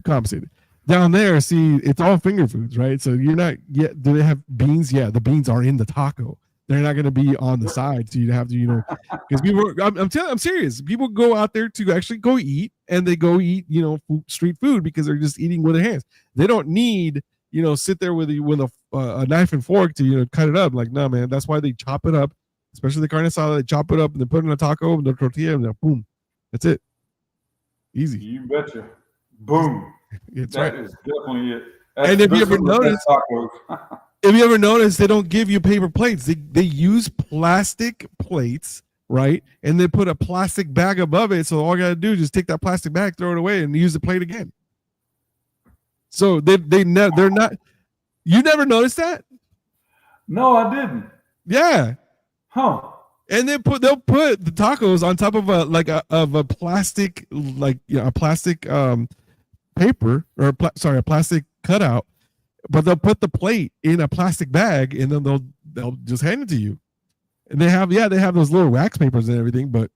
compensate it. Down there, see, it's all finger foods, right? So you're not yet. Do they have beans? Yeah, the beans are in the taco. They're not going to be on the side, so you have to, because people. I'm serious. People go out there to actually go eat and they go eat, street food because they're just eating with their hands. They don't need, sit there with a knife and fork to, cut it up. Like, no, man, that's why they chop it up, especially the carne asada. They chop it up and they put it in a taco and the tortilla and then boom, that's it. Easy. You betcha. Boom. That is definitely it. And if you ever notice, they don't give you paper plates. They use plastic plates, right? And they put a plastic bag above it. So all you got to do is just take that plastic bag, throw it away, and use the plate again. So they're not. You never noticed that? No, I didn't. Yeah. Huh. And they'll put the tacos on top of a plastic, a plastic paper or a plastic cutout, but they'll put the plate in a plastic bag and then they'll just hand it to you. And they have those little wax papers and everything, but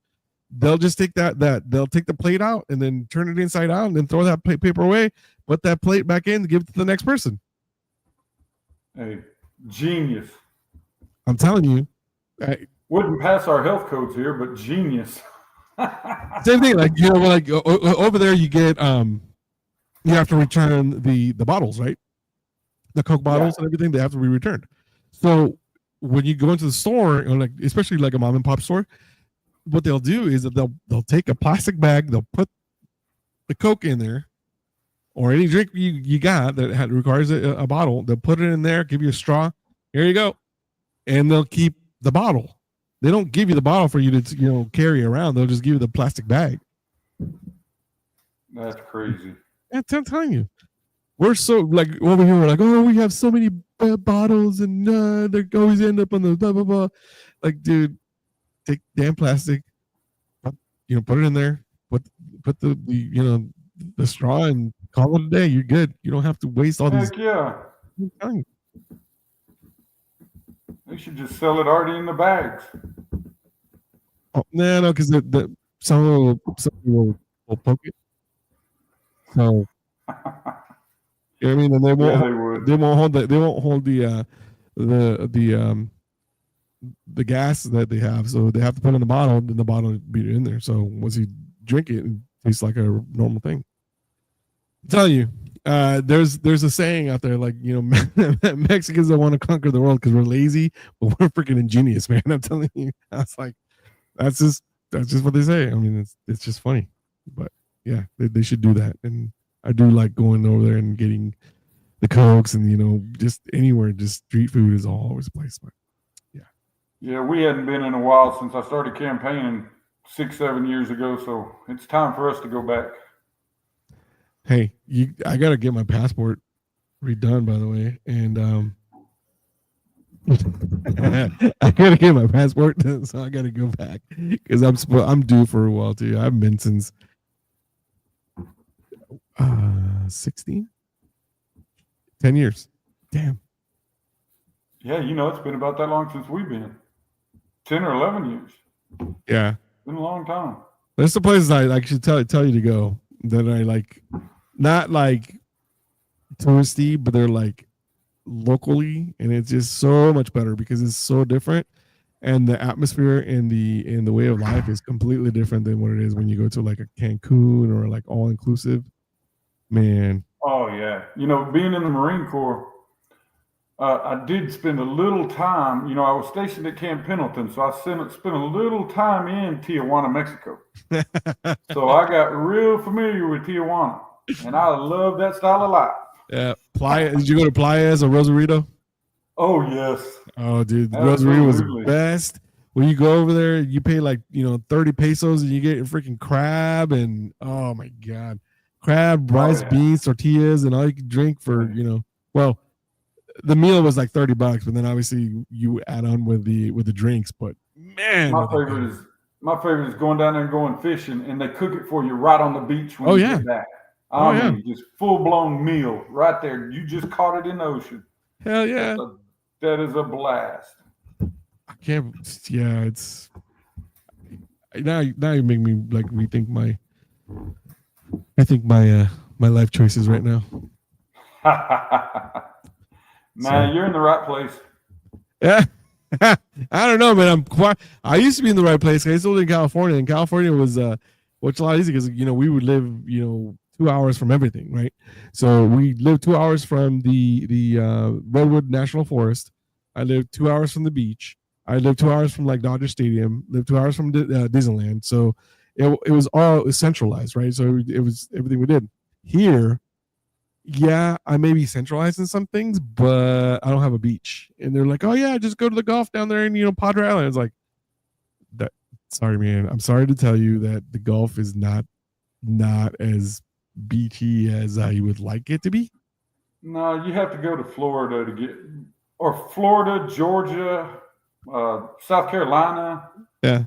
they'll just take they'll take the plate out and then turn it inside out and then throw that paper away, put that plate back in, give it to the next person. Hey, genius. I'm telling you. Wouldn't pass our health codes here, but genius. Same thing, over there you get you have to return the bottles, right? The Coke bottles and everything, they have to be returned. So when you go into the store, especially like a mom and pop store, what they'll do is that they'll take a plastic bag, they'll put the Coke in there, or any drink you got that requires a bottle, they'll put it in there, give you a straw, here you go, and they'll keep the bottle. They don't give you the bottle for you to carry around. They'll just give you the plastic bag. That's crazy. I'm telling you, we're so over here. We're like, oh, we have so many bottles, and they always end up on the blah blah blah. Like, dude, take damn plastic, put it in there, put the straw, and call it a day. You're good. You don't have to waste all these. Heck yeah. They should just sell it already in the bags. Oh, no, because some will poke it. So, you know what I mean? And they won't hold the gas that they have. So they have to put it in the bottle, then the bottle be in there. So once you drink it tastes like a normal thing. I'm telling you, there's a saying out there Mexicans don't want to conquer the world because we're lazy, but we're freaking ingenious, man. I'm telling you, that's just what they say. I mean, it's just funny, but yeah, they should do that. And I do like going over there and getting the Cokes and just anywhere, just street food is always a place. But yeah, we hadn't been in a while since I started campaigning 6-7 years ago, so it's time for us to go back. Hey, I gotta get my passport redone, by the way, and I gotta get my passport, so I gotta go back because I'm due for a while too. I haven't been since 16, 10 years. Damn. Yeah, it's been about that long since we've been 10 or 11 years. Yeah, it's been a long time. There's the places I should tell you to go that I like. Not like touristy, but they're like locally, and it's just so much better because it's so different, and the atmosphere and the way of life is completely different than what it is when you go to like a Cancun or like all inclusive. Man. Oh yeah, being in the Marine Corps, I did spend a little time. I was stationed at Camp Pendleton, so I spent a little time in Tijuana, Mexico. So I got real familiar with Tijuana. And I love that style of life. Yeah. Playa. Did you go to Playas or Rosarito? Oh, yes. Oh, dude. Rosarito was the best. When you go over there, you pay 30 pesos and you get a freaking crab and, oh, my God. Crab, rice, beans, tortillas, and all you can drink for, well, the meal was like $30, but then obviously you add on with the drinks. But, man. My favorite is going down there and going fishing, and they cook it for you right on the beach when you get back. I mean, just full-blown meal right there. You just caught it in the ocean. Hell yeah. That is a blast. I can't, it's, now you make me rethink my life choices right now. Man, you're in the right place. Yeah. I don't know, man. I used to be in the right place. I used to live in California, and California was which is a lot easier because we would live 2 hours from everything, right? So we live 2 hours from the Redwood National Forest. I live 2 hours from the beach. I live 2 hours from like Dodger Stadium. Live 2 hours from Disneyland. So it was all centralized, right? So it was everything we did. Here, yeah, I may be centralized in some things, but I don't have a beach. And they're like, oh yeah, just go to the golf down there in Padre Island. It's like, sorry, man. I'm sorry to tell you that the golf is not as beachy as I would like it to be. No, you have to go to Florida to get, or Florida, Georgia, South Carolina. Yeah.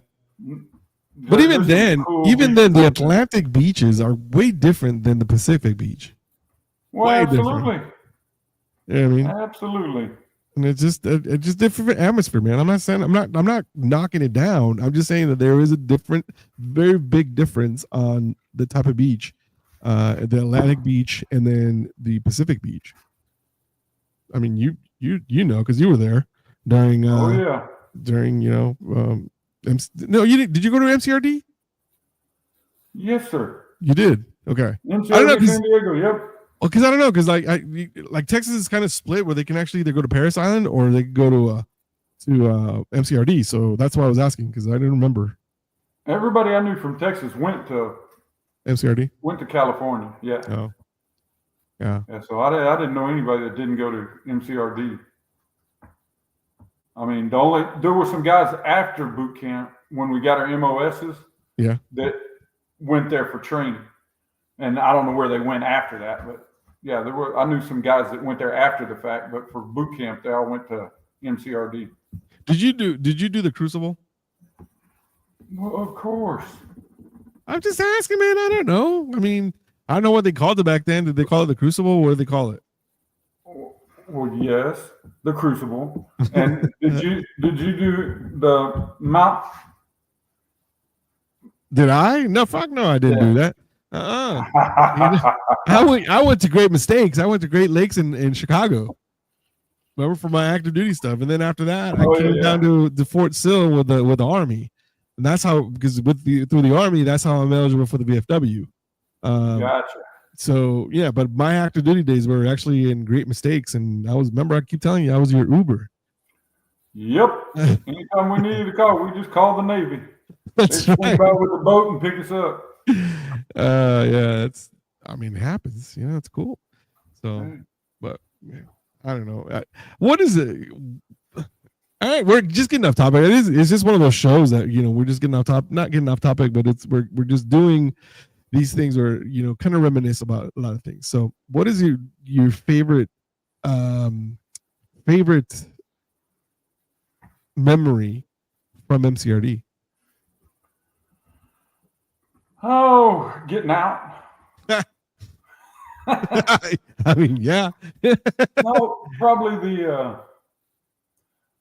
But even then, the Atlantic beaches are way different than the Pacific beach. Well, way absolutely. Different. You know what I mean? Absolutely. And it's just different atmosphere, man. I'm not saying I'm not knocking it down. I'm just saying that there is a very big difference on the type of beach, the Atlantic beach and then the Pacific beach. I mean, you know because you were there during. During no, you did. Did you go to MCRD? Yes, sir. You did. Okay. MCRD San Diego. Yep. Well, because I don't know, because like Texas is kind of split where they can actually either go to Paris Island or they can go to MCRD. So that's why I was asking because I didn't remember. Everybody I knew from Texas went to MCRD. Went to California. Yeah. Oh. Yeah. Yeah. So I didn't know anybody that didn't go to MCRD. I mean, there were some guys after boot camp when we got our MOSs. Yeah. That went there for training, and I don't know where they went after that, but. Yeah, I knew some guys that went there after the fact, but for boot camp, they all went to MCRD. Did you do the Crucible? Well, of course. I'm just asking, man. I don't know. I mean, I don't know what they called it back then. Did they call it the Crucible? What did they call it? Well, yes, the Crucible. And did you do the Mount? Did I? No, fuck no, I didn't do that. I went to Great Mistakes. I went to Great Lakes in Chicago. Remember for my active duty stuff, and then after that, I came down to Fort Sill with the Army, and that's how because through the Army, that's how I'm eligible for the VFW. Gotcha. So yeah, but my active duty days were actually in Great Mistakes, and I keep telling you, I was your Uber. Yep. Anytime we needed a call, we just called the Navy. That's they right. By with the boat and pick us up. Yeah, it happens. It's cool. So, but yeah, I don't know. What is it? All right, we're just getting off topic. It's just one of those shows that we're just getting off top, not getting off topic, but we're just doing these things where kind of reminisce about a lot of things. So, what is your favorite memory from MCRD? Oh, getting out. I mean, yeah. No, probably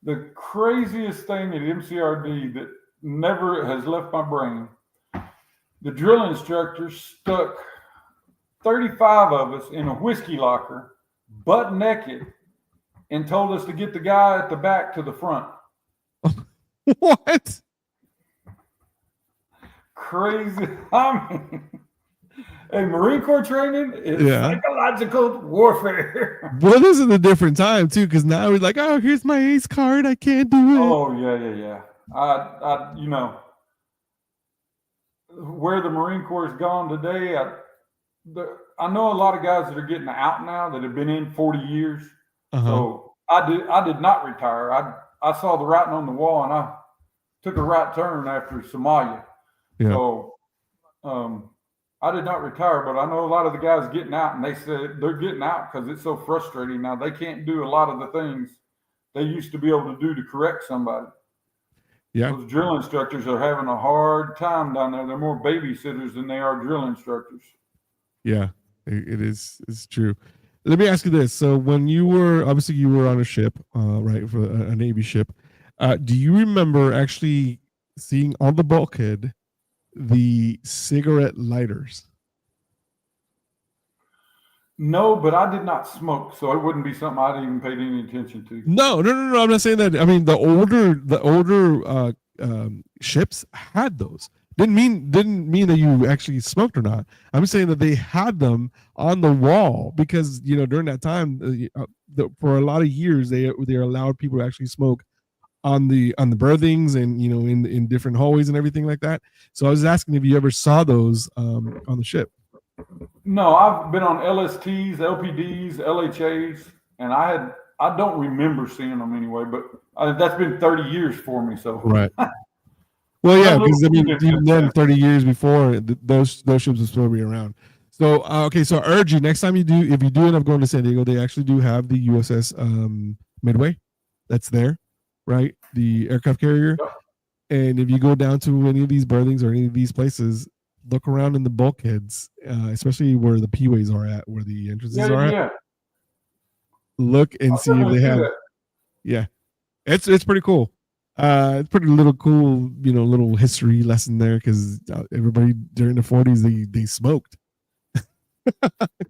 the craziest thing at MCRD that never has left my brain. The drill instructor stuck 35 of us in a whiskey locker, butt naked, and told us to get the guy at the back to the front. What? Crazy. I mean, hey, Marine Corps training is psychological warfare. Well, this is a different time too, because now we're like, oh, here's my ACE card. I can't do it. Oh yeah. I where the Marine Corps has gone today. I know a lot of guys that are getting out now that have been in 40 years. So I did not retire. I saw the writing on the wall and I took a right turn after Somalia. Yeah. So I did not retire, but I know a lot of the guys getting out, and they said they're getting out because it's so frustrating now. They can't do a lot of the things they used to be able to do to correct somebody. Yeah. Those drill instructors are having a hard time down there. They're more babysitters than they are drill instructors. Yeah, it is. It's true. Let me ask you this. So when you were on a ship, right, for a Navy ship, do you remember actually seeing on the bulkhead the cigarette lighters? No, but I did not smoke, so it wouldn't be something I'd even paid any attention to. No. I'm not saying that. I mean, the older ships had those. Didn't mean that you actually smoked or not. I'm saying that they had them on the wall because during that time, for a lot of years, they allowed people to actually smoke on the birthings and in different hallways and everything like that. So I was asking if you ever saw those on the ship. No, I've been on LSTs, LPDs, LHAs, and I don't remember seeing them anyway. But that's been 30 years for me. So right. Well, yeah, because I mean, even then, 30 years before, those ships were still be around. So, okay, so I urge you next time if you do end up going to San Diego, they actually do have the USS Midway, that's there, right? The aircraft carrier. Yep. And if you go down to any of these berthings or any of these places, look around in the bulkheads, especially where the P-ways are at, where the entrances are at. Look and see if they have. Yeah, it's pretty cool. It's pretty little cool, little history lesson there because everybody during the 40s they smoked.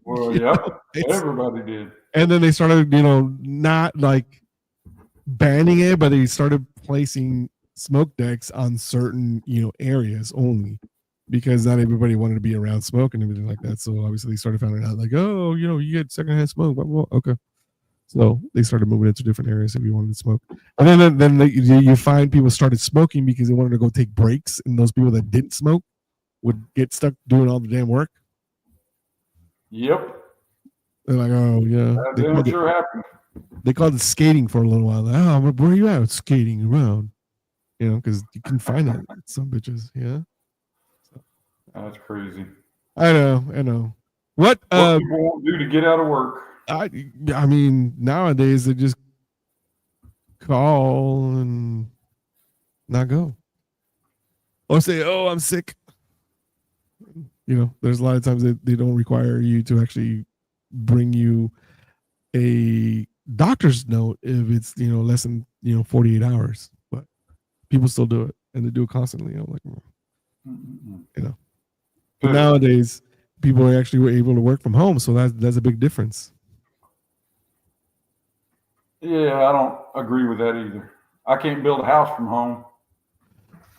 Well, yeah, everybody did. And then they started, not like banning it, but they started placing smoke decks on certain, areas only because not everybody wanted to be around smoke and everything like that. So obviously they started finding out like, oh, you get secondhand smoke. Well, okay. So they started moving into different areas if you wanted to smoke. And then you find people started smoking because they wanted to go take breaks, and those people that didn't smoke would get stuck doing all the damn work. Yep. They're like, oh, yeah. That sure happened. They called it skating for a little while. Like, oh, where are you at? Skating around. Because you can find that some bitches. Yeah. So. That's crazy. I know. What people won't do to get out of work. I mean, nowadays they just call and not go, or say, "Oh, I'm sick." There's a lot of times they don't require you to actually bring you a doctor's note if it's less than 48 hours, but people still do it and they do it constantly. I'm like, But nowadays people are actually able to work from home, so that's a big difference. Yeah, I don't agree with that either. I can't build a house from home.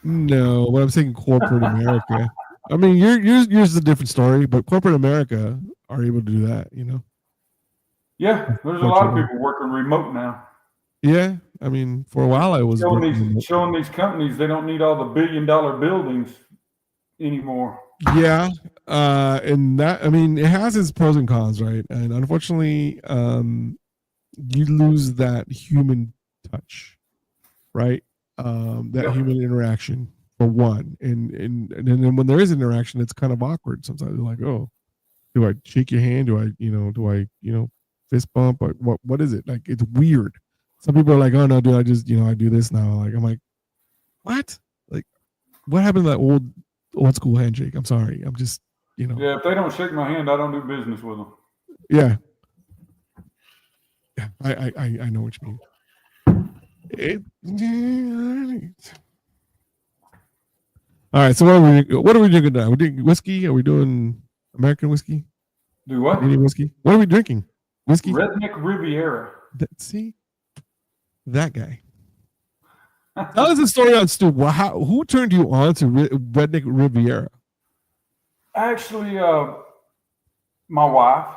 No, but I'm saying corporate America. I mean, yours is a different story, but corporate America are able to do that, Yeah, there's a lot of people working remote now. Yeah, I mean, for a while I was showing these companies they don't need all the billion-dollar buildings anymore. Yeah, and that, I mean, it has its pros and cons, right? And unfortunately, you lose that human touch, right? That human interaction for one, and then when there is interaction, it's kind of awkward sometimes. Like, oh, do I shake your hand? Do I fist bump? What is it? Like, it's weird. Some people are like, oh no, dude, I just I do this now. Like, I'm like, what? Like, what happened to that old school handshake? I'm sorry, I'm just Yeah, if they don't shake my hand, I don't do business with them. Yeah. Yeah, I know what you mean. All right, so what are we drinking now? We're drinking whiskey? Are we doing American whiskey? Do what? Canadian whiskey? What are we drinking? Whiskey? Redneck Riviera. See? That guy. Tell us the story on Stu. Who turned you on to Redneck Riviera? Actually, my wife.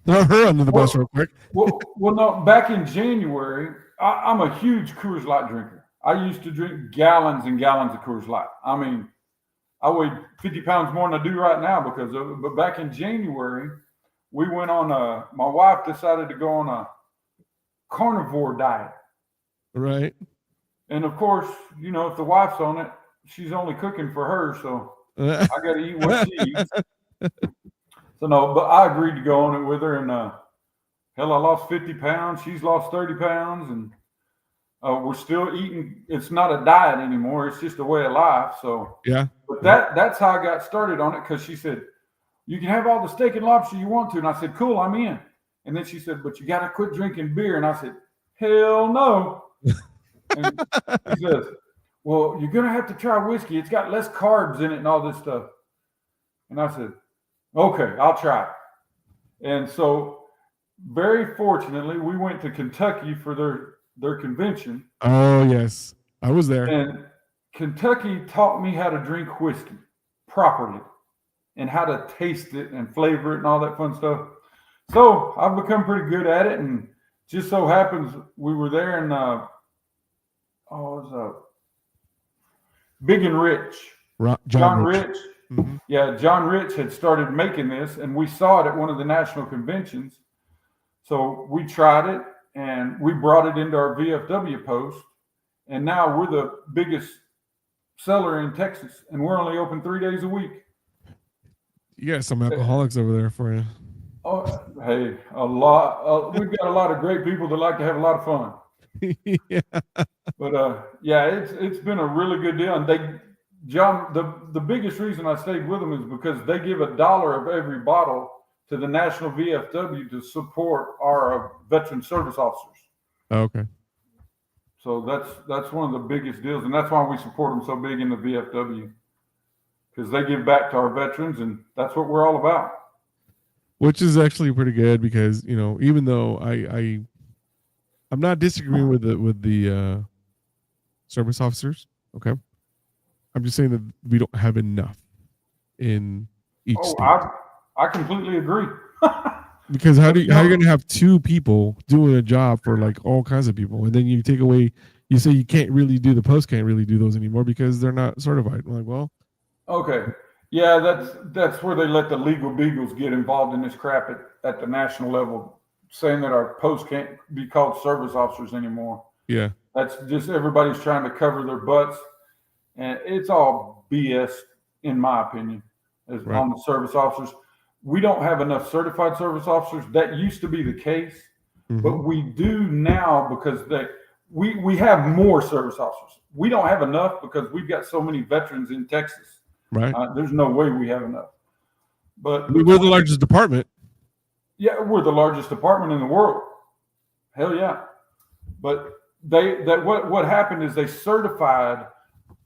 Throw her under the bus real quick. well, no. Back in January, I'm a huge Coors Light drinker. I used to drink gallons and gallons of Coors Light. I mean, I weighed 50 pounds more than I do right now because of it. But back in January, we went on my wife decided to go on a carnivore diet. Right. And of course, if the wife's on it, she's only cooking for her. So I got to eat what she eats. So no, but I agreed to go on it with her, and hell, I lost 50 pounds. She's lost 30 pounds, and we're still eating. It's not a diet anymore. It's just a way of life. So yeah. But that's how I got started on it, because she said, you can have all the steak and lobster you want to. And I said, cool, I'm in. And then she said, but you got to quit drinking beer. And I said, hell no. And she says, well, you're going to have to try whiskey. It's got less carbs in it and all this stuff. And I said, okay, I'll try it. And so very fortunately, we went to Kentucky for their convention. Oh, yes. I was there. And Kentucky taught me how to drink whiskey properly and how to taste it and flavor it and all that fun stuff. So I've become pretty good at it. And just so happens we were there in, Big and Rich. John Rich. Mm-hmm. Yeah, John Rich had started making this, and we saw it at one of the national conventions. So we tried it, and we brought it into our VFW post. And now we're the biggest seller in Texas, and we're only open 3 days a week. You got some alcoholics over there for you. Oh, hey, a lot. We've got a lot of great people that like to have a lot of fun. Yeah. But yeah, it's been a really good deal. And the biggest reason I stayed with them is because they give $1 of every bottle to the National VFW to support our veteran service officers. Oh, okay. So that's one of the biggest deals, and that's why we support them so big in the VFW, because they give back to our veterans, and that's what we're all about. Which is actually pretty good because, you know, even though I'm not disagreeing with the service officers, okay? I'm just saying that we don't have enough in each state. I completely agree. Because how are you going to have two people doing a job for like all kinds of people, and then you take away, you say you can't really do the post, can't really do those anymore because they're not certified. I'm like, well, okay, yeah, that's where they let the legal beagles get involved in this crap at the national level, saying that our posts can't be called service officers anymore. Yeah, that's just everybody's trying to cover their butts, and it's all BS in my opinion. As right. On the service officers. We don't have enough certified service officers. That used to be the case, but we do now because we have more service officers. We don't have enough because we've got so many veterans in Texas. Right. There's no way we have enough. But we're the largest department. Yeah, we're the largest department in the world. Hell yeah. But what happened is they certified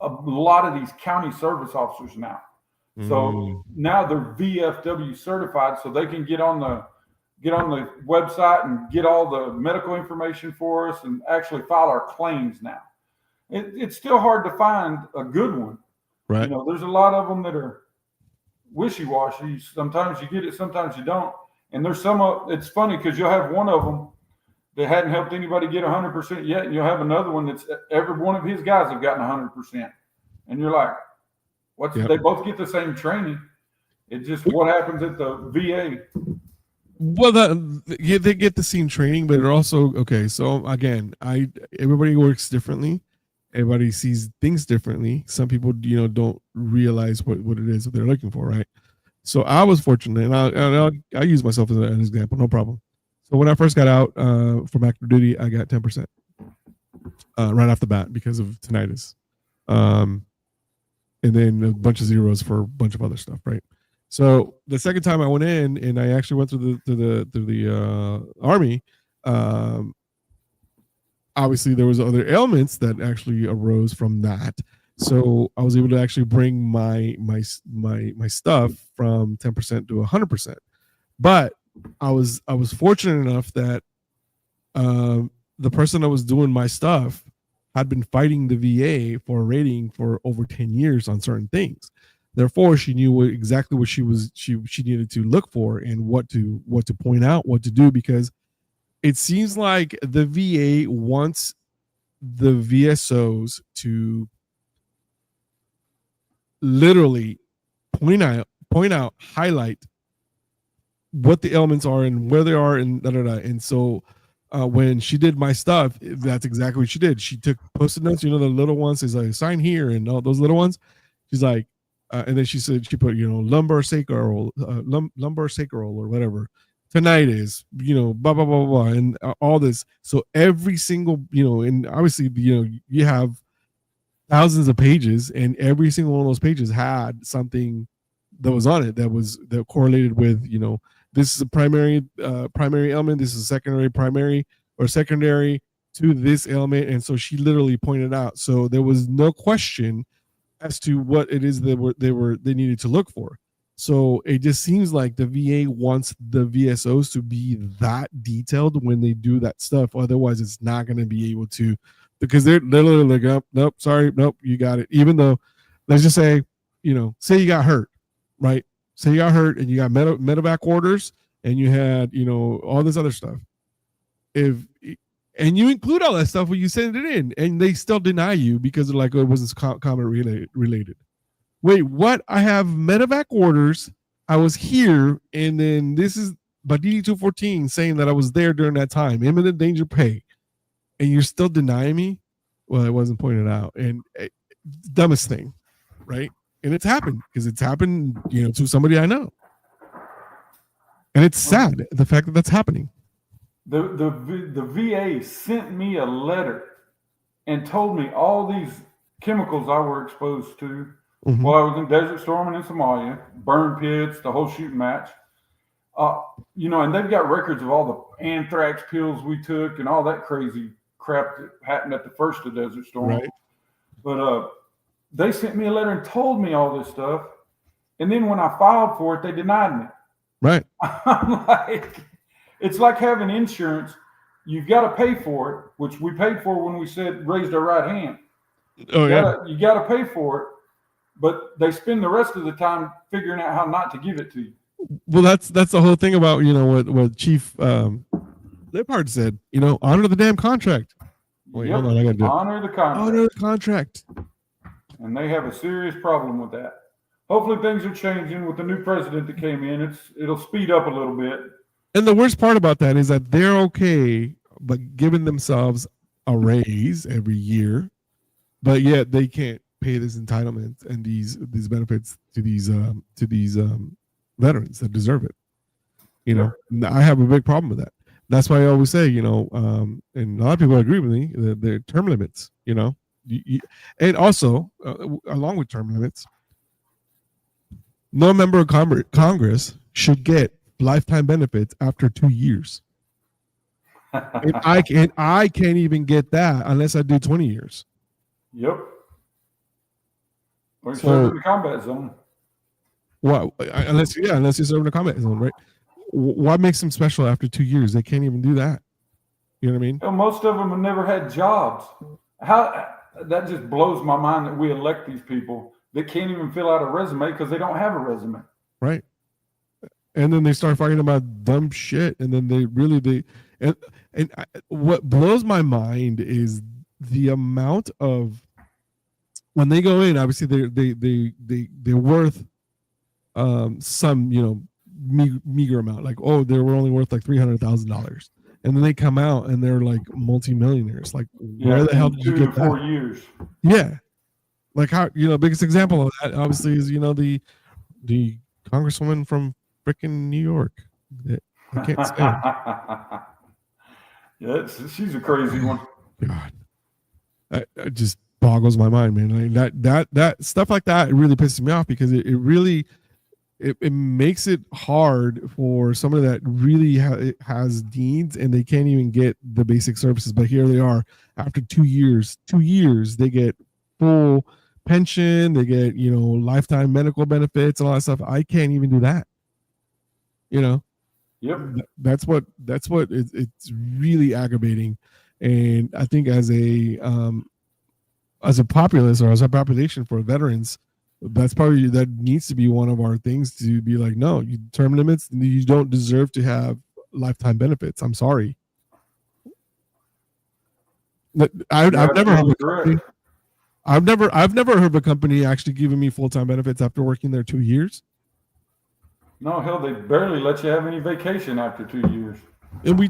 a lot of these county service officers now. So now they're VFW certified, so they can get on the website and get all the medical information for us and actually file our claims now. It's still hard to find a good one. Right. You know, there's a lot of them that are wishy-washy. Sometimes you get it, sometimes you don't. And there's it's funny because you'll have one of them that hadn't helped anybody get 100% yet, and you'll have another one that's every one of his guys have gotten 100%. And you're like, They both get the same training. It's just what happens at the VA. Well, they get the same training, but it also okay. So again, everybody works differently. Everybody sees things differently. Some people, don't realize what it is that they're looking for, right? So I was fortunate, and I'll use myself as an example, no problem. So when I first got out from active duty, I got 10% right off the bat because of tinnitus. And then a bunch of zeros for a bunch of other stuff, right? So the second time I went in, and I actually went through the Army, obviously there was other ailments that actually arose from that. So I was able to actually bring my stuff from 10% to 100%. But I was fortunate enough that the person that was doing my stuff had been fighting the VA for a rating for over 10 years on certain things. Therefore, she knew exactly what she needed to look for and what to point out, what to do, because it seems like the VA wants the VSOs to literally point out, highlight what the elements are and where they are and And so when she did my stuff, that's exactly what she did. She took Post-it notes, the little ones, is like sign here and all those little ones. She's like, and then she said she put lumbar sacral or whatever, tinnitus, blah blah blah blah, and all this. So every single and obviously you have thousands of pages, and every single one of those pages had something that was on it that correlated with this is a primary element. This is a primary or secondary to this ailment. And so she literally pointed out. So there was no question as to what it is they needed to look for. So it just seems like the VA wants the VSOs to be that detailed when they do that stuff. Otherwise, it's not going to be able to because they're literally like, oh, nope, sorry, nope, you got it. Even though, let's just say, say you got hurt, right? Say you got hurt and you got medevac orders and you had, all this other stuff. And you include all that stuff when you send it in, and they still deny you because they're like, oh, it wasn't combat related. Wait, what? I have medevac orders. I was here, and then this is by DD-214 saying that I was there during that time, imminent danger pay, and you're still denying me? Well, it wasn't pointed out, and dumbest thing, right? And it's happened because it's happened, to somebody I know, and it's sad the fact that that's happening. The VA sent me a letter and told me all these chemicals I were exposed to while I was in Desert Storm and in Somalia, burn pits, the whole shooting match. And they've got records of all the anthrax pills we took and all that crazy crap that happened at the first of Desert Storm. Right. But they sent me a letter and told me all this stuff. And then when I filed for it, they denied me. Right. I'm like, it's like having insurance. You've got to pay for it, which we paid for when we said raised our right hand. You got to pay for it, but they spend the rest of the time figuring out how not to give it to you. Well, that's the whole thing about what Chief Liphard said. Honor the damn contract. Wait, Yep. hold on, I gotta do it. Honor the contract. Honor the contract. And they have a serious problem with that. Hopefully things are changing with the new president that came in. It'll speed up a little bit. And the worst part about that is that they're okay, but giving themselves a raise every year, but yet they can't pay this entitlement and these benefits to these veterans that deserve it. I have a big problem with that. That's why I always say, and a lot of people agree with me, the term limits, and also along with term limits, no member of Congress should get lifetime benefits after 2 years. And I can't even get that unless I do 20 years. Yep. Or serve in the combat zone. Well, unless you're serving the combat zone, right? What makes them special after 2 years? They can't even do that. You know what I mean? Well, most of them have never had jobs. That just blows my mind that we elect these people that can't even fill out a resume because they don't have a resume. Right. And then they start fighting about dumb shit, and then what blows my mind is the amount of, when they go in, obviously they're worth some meager amount, like, oh, they were only worth like $300,000, and then they come out and they're like multimillionaires. Like, where the hell did you get that? 4 years. Yeah, like how biggest example of that obviously is the congresswoman from freaking New York that I can't stand. Yeah, she's a crazy one. God, it just boggles my mind, man. Like that stuff like that, it really pisses me off because it really makes it hard for somebody that really has needs and they can't even get the basic services. But here they are after 2 years. 2 years they get full pension, they get lifetime medical benefits and all that stuff. I can't even do that. Yep. That's what it's really aggravating. And I think as a populace or as a population for veterans, that needs to be one of our things, to be like, no, you term limits, you don't deserve to have lifetime benefits. I'm sorry. I've never heard of a company actually giving me full-time benefits after working there 2 years. No, hell, they barely let you have any vacation after 2 years. And we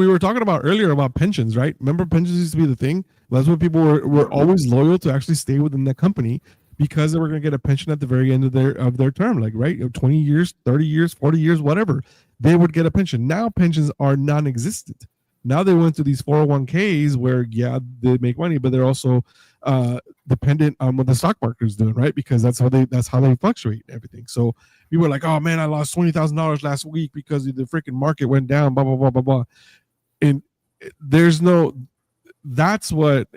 were talking about earlier about pensions, right? Remember, pensions used to be the thing. That's what people were always loyal to actually stay within that company, because they were going to get a pension at the very end of their term, like, right, 20 years, 30 years, 40 years, whatever. They would get a pension. Now pensions are non-existent. Now they went to these 401ks where, yeah, they make money, but they're also dependent on what the stock market is doing, right? Because that's how they fluctuate and everything. So people were like, oh man, I lost $20,000 last week because the freaking market went down, blah, blah, blah, blah, blah. And that's what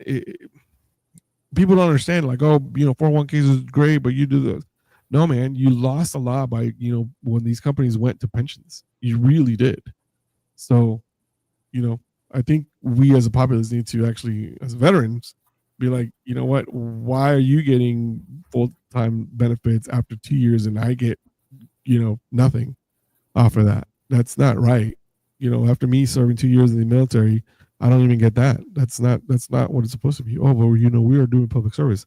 people don't understand. Like, oh, 401ks is great, but you do this. No, man, you lost a lot by, when these companies went to pensions. You really did. So, I think we as a populace need to actually, as veterans, be like, you know what? Why are you getting full-time benefits after 2 years and I get, nothing off of that? That's not right. After me serving 2 years in the military, I don't even get that. That's not what it's supposed to be. Oh, well, we are doing public service.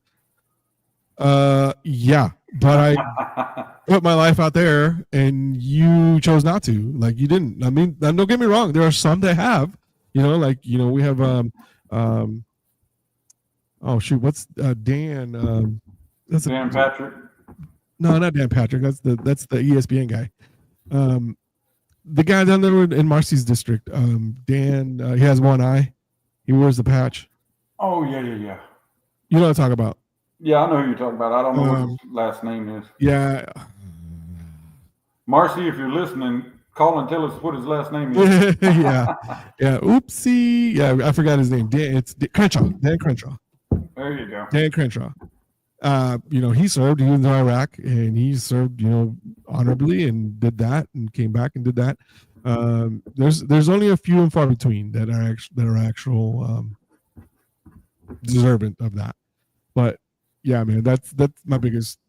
Yeah, but I put my life out there and you chose not to. Like, you didn't. I mean, don't get me wrong. There are some that have, we have, oh shoot, what's Dan? That's Dan Patrick. No, not Dan Patrick. That's the ESPN guy. The guy down there in Marcy's district. Dan, he has one eye. He wears the patch. Oh yeah. You know what I'm talking about? Yeah, I know who you're talking about. I don't know what his last name is. Yeah. Marcy, if you're listening, call and tell us what his last name is. Yeah. Oopsie. Yeah, I forgot his name. It's Crenshaw. Dan Crenshaw. There you go. Dan Crenshaw. He served. He was in Iraq, and he served, honorably, and did that, and came back and did that. There's only a few and far between that are actual deserving of that. But yeah, man, that's my biggest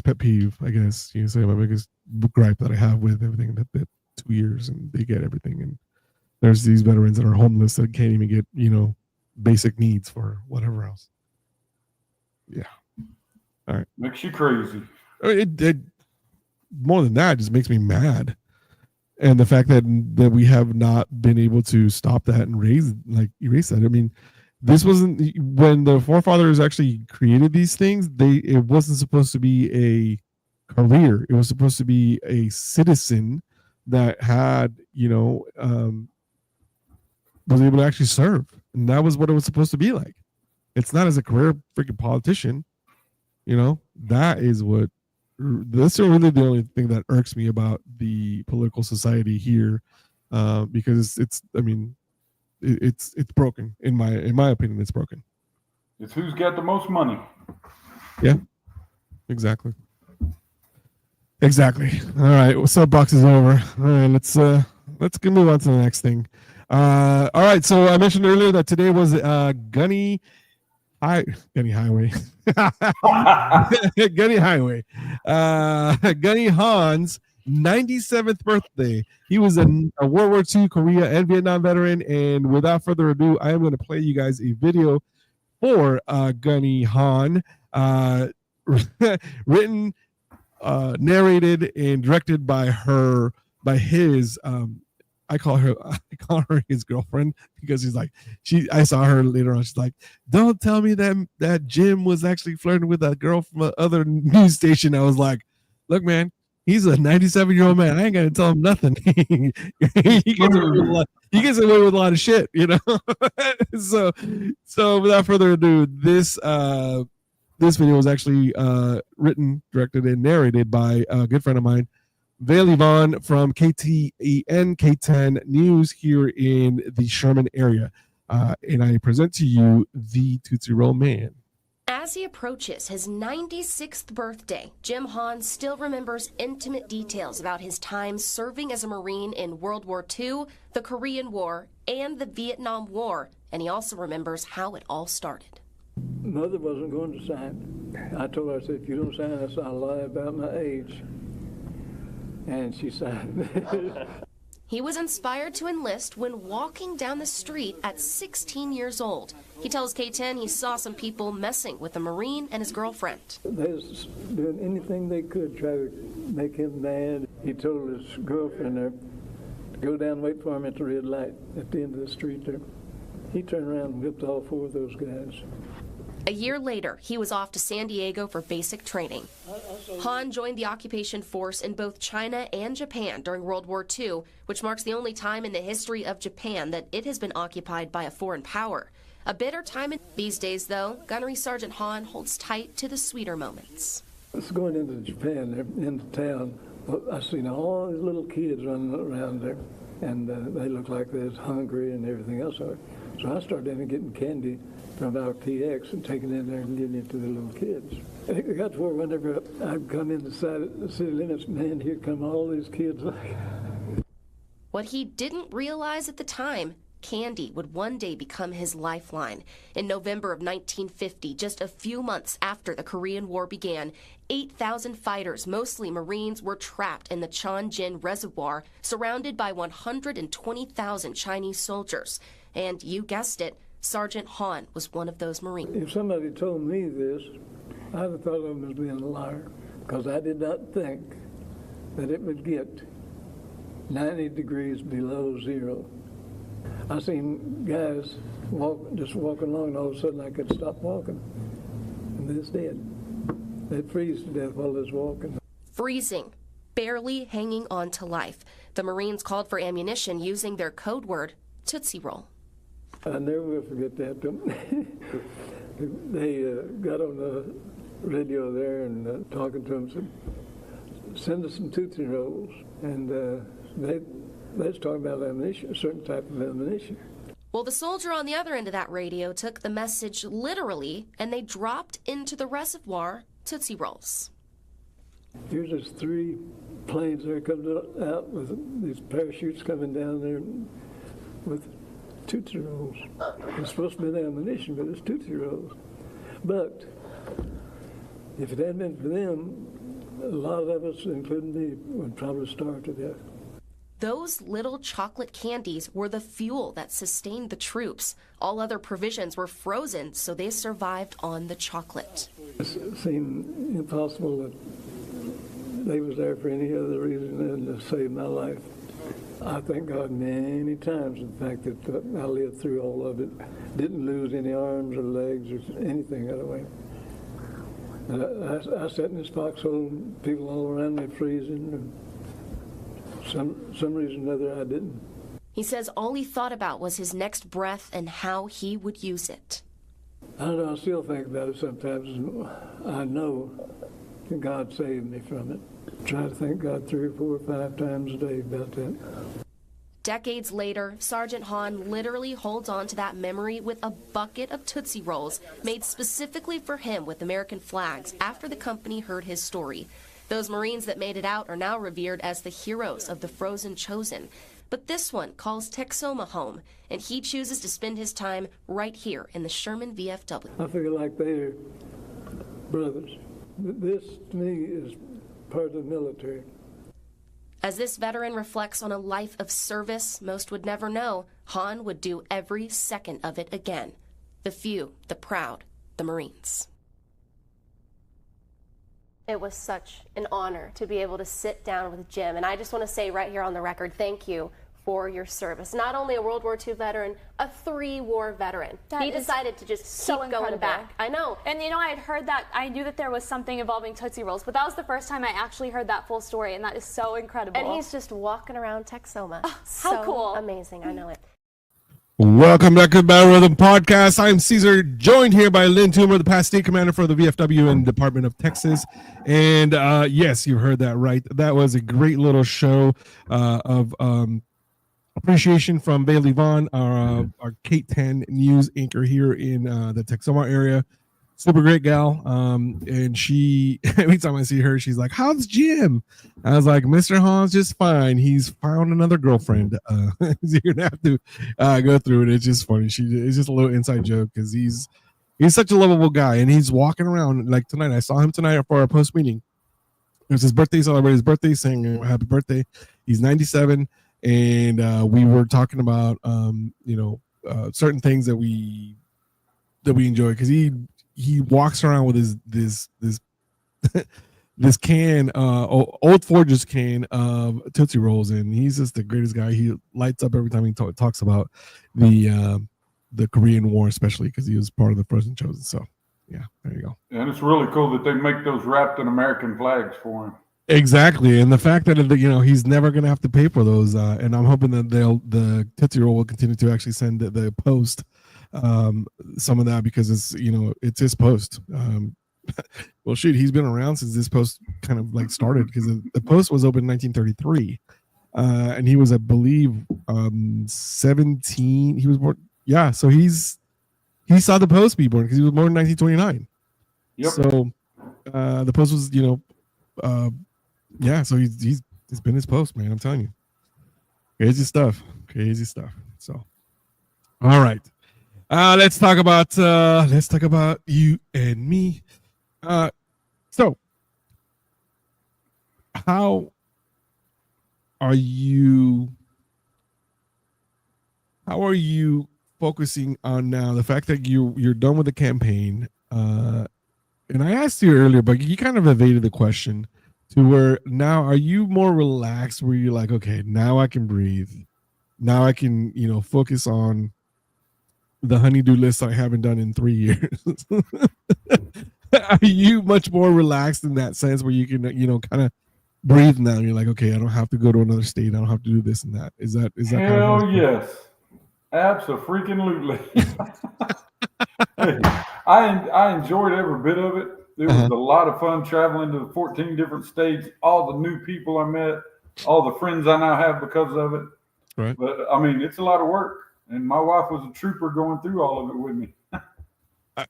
pet peeve, I guess you can say. My biggest gripe that I have with everything that 2 years and they get everything, and there's these veterans that are homeless that can't even get basic needs for whatever else. Yeah. All right. Makes you crazy. It more than that, it just makes me mad. And the fact that we have not been able to stop that and erase that. I mean, this wasn't when the forefathers actually created these things. It wasn't supposed to be a career. It was supposed to be a citizen that had, was able to actually serve. And that was what it was supposed to be like. It's not as a career freaking politician. That's really the only thing that irks me about the political society here, because it's broken. In my opinion, it's broken. It's who's got the most money. Yeah, exactly. All right, well, soapbox is over. All right, let's move on to the next thing. All right, so I mentioned earlier that today was Gunny Highway. Gunny Han's 97th birthday. He was a World War II, Korea, and Vietnam veteran. And without further ado, I am going to play you guys a video for Gunny Han, written, narrated, and directed by his. I call her his girlfriend, because I saw her later on. She's like, don't tell me that Jim was actually flirting with a girl from another news station. I was like, look, man, he's a 97-year-old man. I ain't gonna tell him nothing. he gets away with a lot of shit, So without further ado, this video was actually written, directed, and narrated by a good friend of mine, Vale Yvonne from KTEN K10 News here in the Sherman area. And I present to you the Tootsie Roll Man. As he approaches his 96th birthday, Jim Han still remembers intimate details about his time serving as a Marine in World War II, the Korean War, and the Vietnam War. And he also remembers how it all started. Mother wasn't going to sign. I told her, I said, if you don't sign this, I'll lie about my age. And she signed. He was inspired to enlist when walking down the street at 16 years old. He tells K10 he saw some people messing with a Marine and his girlfriend. They was doing anything they could try to make him mad. He told his girlfriend there to go down and wait for him at the red light at the end of the street there. He turned around and whipped all four of those guys. A year later, he was off to San Diego for basic training. Han joined the occupation force in both China and Japan during World War II, which marks the only time in the history of Japan that it has been occupied by a foreign power. A bitter time these days, though. Gunnery Sergeant Han holds tight to the sweeter moments. It's going into Japan, into town. I seen all these little kids running around there, and they look like they're hungry and everything else. So I started in getting candy from our PX and taking it in there and giving it to the little kids. It got to where whenever I'd come inside the city limits, man, here come all these kids. What he didn't realize at the time, candy would one day become his lifeline. In November of 1950, just a few months after the Korean War began, 8,000 fighters, mostly Marines, were trapped in the Chonjin Reservoir, surrounded by 120,000 Chinese soldiers. And you guessed it, Sergeant Han was one of those Marines. If somebody told me this, I'd have thought of him as being a liar, because I did not think that it would get 90 degrees below zero. I seen guys just walking along, and all of a sudden I could stop walking, and this did. They'd freeze to death while they was walking. Freezing, barely hanging on to life. The Marines called for ammunition using their code word, Tootsie Roll. I never will forget that. They got on the radio there and talking to them, said, send us some Tootsie Rolls. And they was talking about ammunition, a certain type of ammunition. Well, the soldier on the other end of that radio took the message literally, and they dropped into the reservoir Tootsie Rolls. Here's these 3 planes there coming out with these parachutes coming down there with Tootsie Rolls. It's supposed to be ammunition, but it's Tootsie Rolls. But if it hadn't been for them, a lot of us, including me, would probably starve to death. Those little chocolate candies were the fuel that sustained the troops. All other provisions were frozen, so they survived on the chocolate. It seemed impossible that they was there for any other reason than to save my life. I thank God many times for the fact that I lived through all of it, didn't lose any arms or legs or anything that way. I sat in this foxhole, and people all around me freezing, and some reason or other I didn't. He says all he thought about was his next breath and how he would use it. I don't know, I still think about it sometimes. I know that God saved me from it. Try to thank God 3 or 4 or 5 times a day about that. Decades later, Sergeant Han literally holds on to that memory with a bucket of Tootsie Rolls made specifically for him with American flags after the company heard his story. Those Marines that made it out are now revered as the heroes of the Frozen Chosen. But this one calls Texoma home, and he chooses to spend his time right here in the Sherman VFW. I feel like they're brothers. This, to me, is part of the military. As this veteran reflects on a life of service most would never know, Han would do every second of it again. The few, the proud, the Marines. It was such an honor to be able to sit down with Jim, and I just want to say right here on the record, thank you for your service. Not only a World War II veteran, a 3-war veteran. He decided to just keep going back. I know. And you know, I had heard that, I knew that there was something involving Tootsie Rolls, but that was the first time I actually heard that full story, and that is so incredible. And he's just walking around Texoma. Oh, how cool. Amazing, I know it. Welcome back to the Battle Rhythm Podcast. I'm Caesar, joined here by Lynn Toomer, the past state commander for the VFW and Department of Texas. And yes, you heard that right. That was a great little show of appreciation from Bailey Vaughn, our Kate 10 news anchor here in the Texoma area. Super great gal. And she, every time I see her, she's like, how's Jim? I was like, Mr. Han's just fine. He's found another girlfriend. So you're gonna have to go through it. It's just funny. It's just a little inside joke because he's such a lovable guy, and he's walking around like tonight. I saw him tonight for our post meeting. It was his birthday, celebrated his birthday, saying happy birthday. He's 97, and we were talking about certain things that we enjoy, because he walks around with this this can, Old Forge's can of Tootsie Rolls, and he's just the greatest guy. He lights up every time he talks about the Korean War, especially because he was part of the Frozen Chosen. So, yeah, there you go. And it's really cool that they make those wrapped in American flags for him. Exactly, and the fact that he's never going to have to pay for those, and I'm hoping that the Tootsie Roll will continue to actually send the post some of that, because it's his post. Well, shoot, he's been around since this post kind of like started, because the post was open in 1933, and he was, I believe, 17. He was born. Yeah, so he saw the post be born, because he was born in 1929. Yep. So the post was, yeah. So he's been his post, man. I'm telling you. Crazy stuff. Crazy stuff. So, all right. Let's talk about you and me. So how are you focusing on now the fact that you're done with the campaign? And I asked you earlier, but you kind of evaded the question to where now are you more relaxed where you're like, okay, now I can breathe. Now I can, focus on the honeydew list I haven't done in 3 years. Are you much more relaxed in that sense where you can, kind of breathe now? You're like, okay, I don't have to go to another state. I don't have to do this and that. Is that Hell kind of yes. Absolutely. Hey, I enjoyed every bit of it. It was a lot of fun traveling to the 14 different states, all the new people I met, all the friends I now have because of it. Right. But I mean, it's a lot of work. And my wife was a trooper going through all of it with me.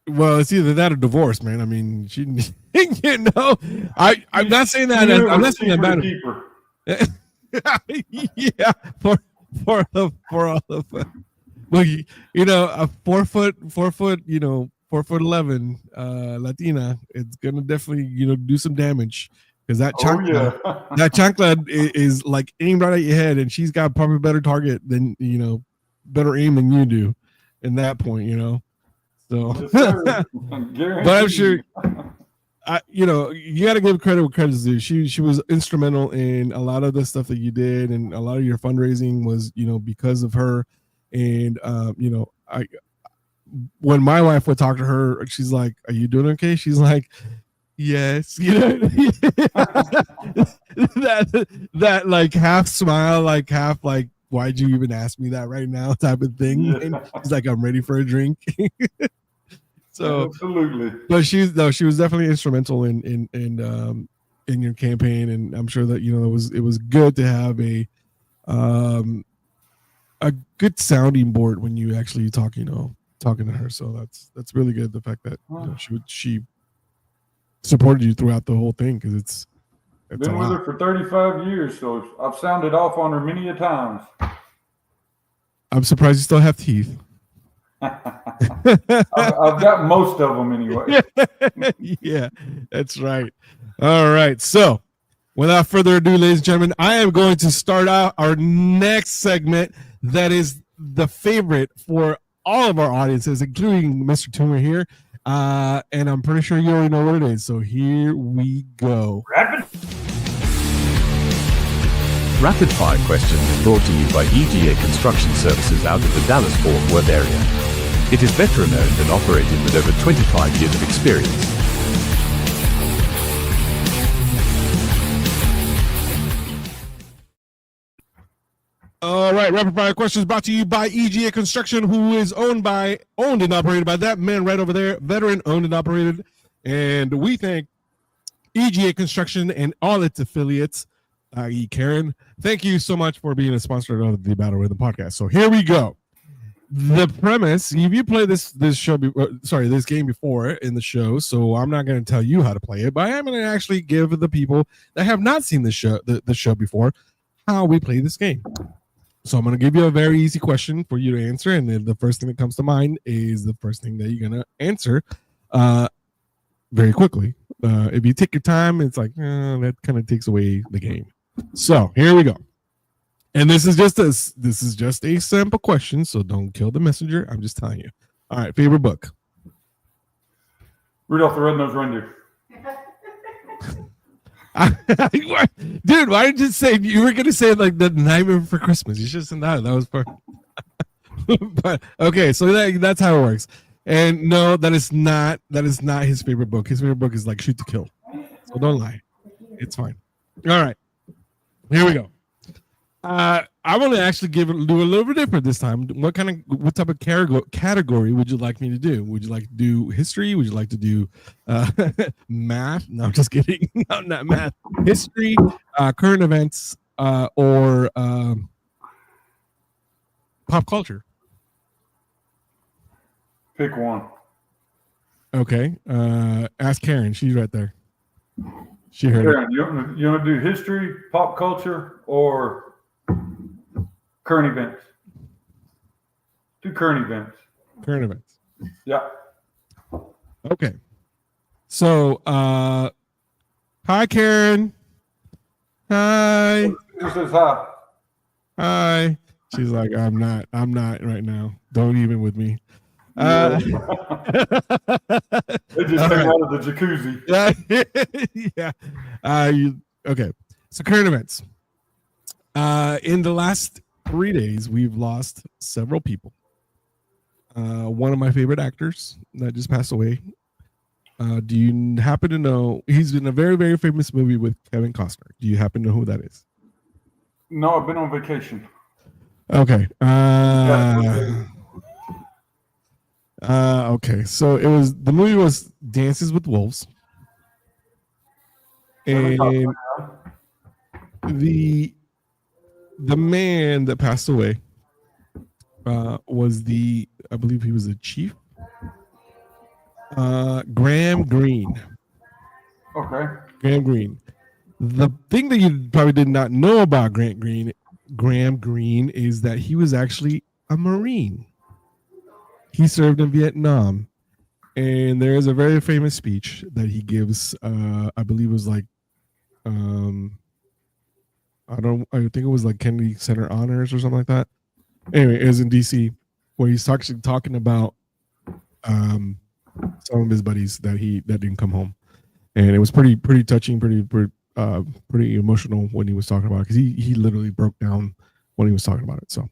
Well, it's either that or divorce, man. I mean, she, I'm not saying that. I'm not saying that bad. Yeah, for all of well, a 4 foot, 4'11" Latina, it's gonna definitely do some damage because that chancla is like aimed right at your head, and she's got probably a better target than better aim than you do in that point, So, yes, but I'm sure, you got to give credit where credit's due. She was instrumental in a lot of the stuff that you did, and a lot of your fundraising was, because of her. And when my wife would talk to her, she's like, "Are you doing okay?" She's like, "Yes," that like half smile, like half like, "Why'd you even ask me that right now?" type of thing. Yeah. And she's like, "I'm ready for a drink." So absolutely, but she was definitely instrumental in your campaign, and I'm sure that it was good to have a good sounding board when you actually talking to her. So that's really good. The fact that she supported you throughout the whole thing, because it's been with her for 35 years, so I've sounded off on her many a times. I'm surprised you still have teeth. I've got most of them anyway. Yeah, that's right. All right. So without further ado, ladies and gentlemen, I am going to start out our next segment that is the favorite for all of our audiences, including Mr. Toomer here. And I'm pretty sure you already know what it is. So here we go. Rapid Fire Question is brought to you by EGA Construction Services out of the Dallas-Fort Worth area. It is veteran-owned and operated with over 25 years of experience. All right, rapid fire questions brought to you by EGA Construction, who is owned and operated by that man right over there, veteran owned and operated. And we thank EGA Construction and all its affiliates, i.e. Karen. Thank you so much for being a sponsor of the Battle Rhythm podcast. So here we go. The premise, if you play this game before in the show, so I'm not going to tell you how to play it, but I am going to actually give the people that have not seen the show before how we play this game. So I'm going to give you a very easy question for you to answer, and then the first thing that comes to mind is the first thing that you're going to answer very quickly. If you take your time, it's like, that kind of takes away the game. So here we go. And this is just a sample question, so don't kill the messenger. I'm just telling you. All right, favorite book? Rudolph the Red-Nosed Reindeer. Dude, why did you say you were gonna say like the Nightmare Before Christmas? You should have said that. That was perfect. But okay, so that's how it works. And no, that is not his favorite book. His favorite book is like Shoot to Kill. So don't lie. It's fine. All right, here we go. I want to actually do a little bit different this time. What type of category would you like me to do? Would you like to do history? Would you like to do math? No, I'm just kidding. No, not math. History, current events, or pop culture. Pick one. Okay. Ask Karen. She's right there. She heard Karen, it. you want to do history, pop culture, or Current events. 2 current events. Current events. Yeah. Okay. So, hi, Karen. Hi. Who says hi? Hi. She's like, I'm not right now. Don't even with me. They just came out of the jacuzzi. Yeah. Okay. So current events. In the last 3 days, we've lost several people. One of my favorite actors that just passed away. Do you happen to know? He's in a very, very famous movie with Kevin Costner. Do you happen to know who that is? No, I've been on vacation. Okay. Okay. So the movie was Dances with Wolves. And the man that passed away was I believe he was the chief. Graham Greene. Okay. Graham Greene. The thing that you probably did not know about Graham Greene is that he was actually a Marine. He served in Vietnam, and there is a very famous speech that he gives. I believe it was like, I think it was like Kennedy Center Honors or something like that. Anyway, it was in DC, where he's actually talking about some of his buddies that didn't come home, and it was pretty touching, pretty emotional when he was talking about it, because he literally broke down when he was talking about it. So,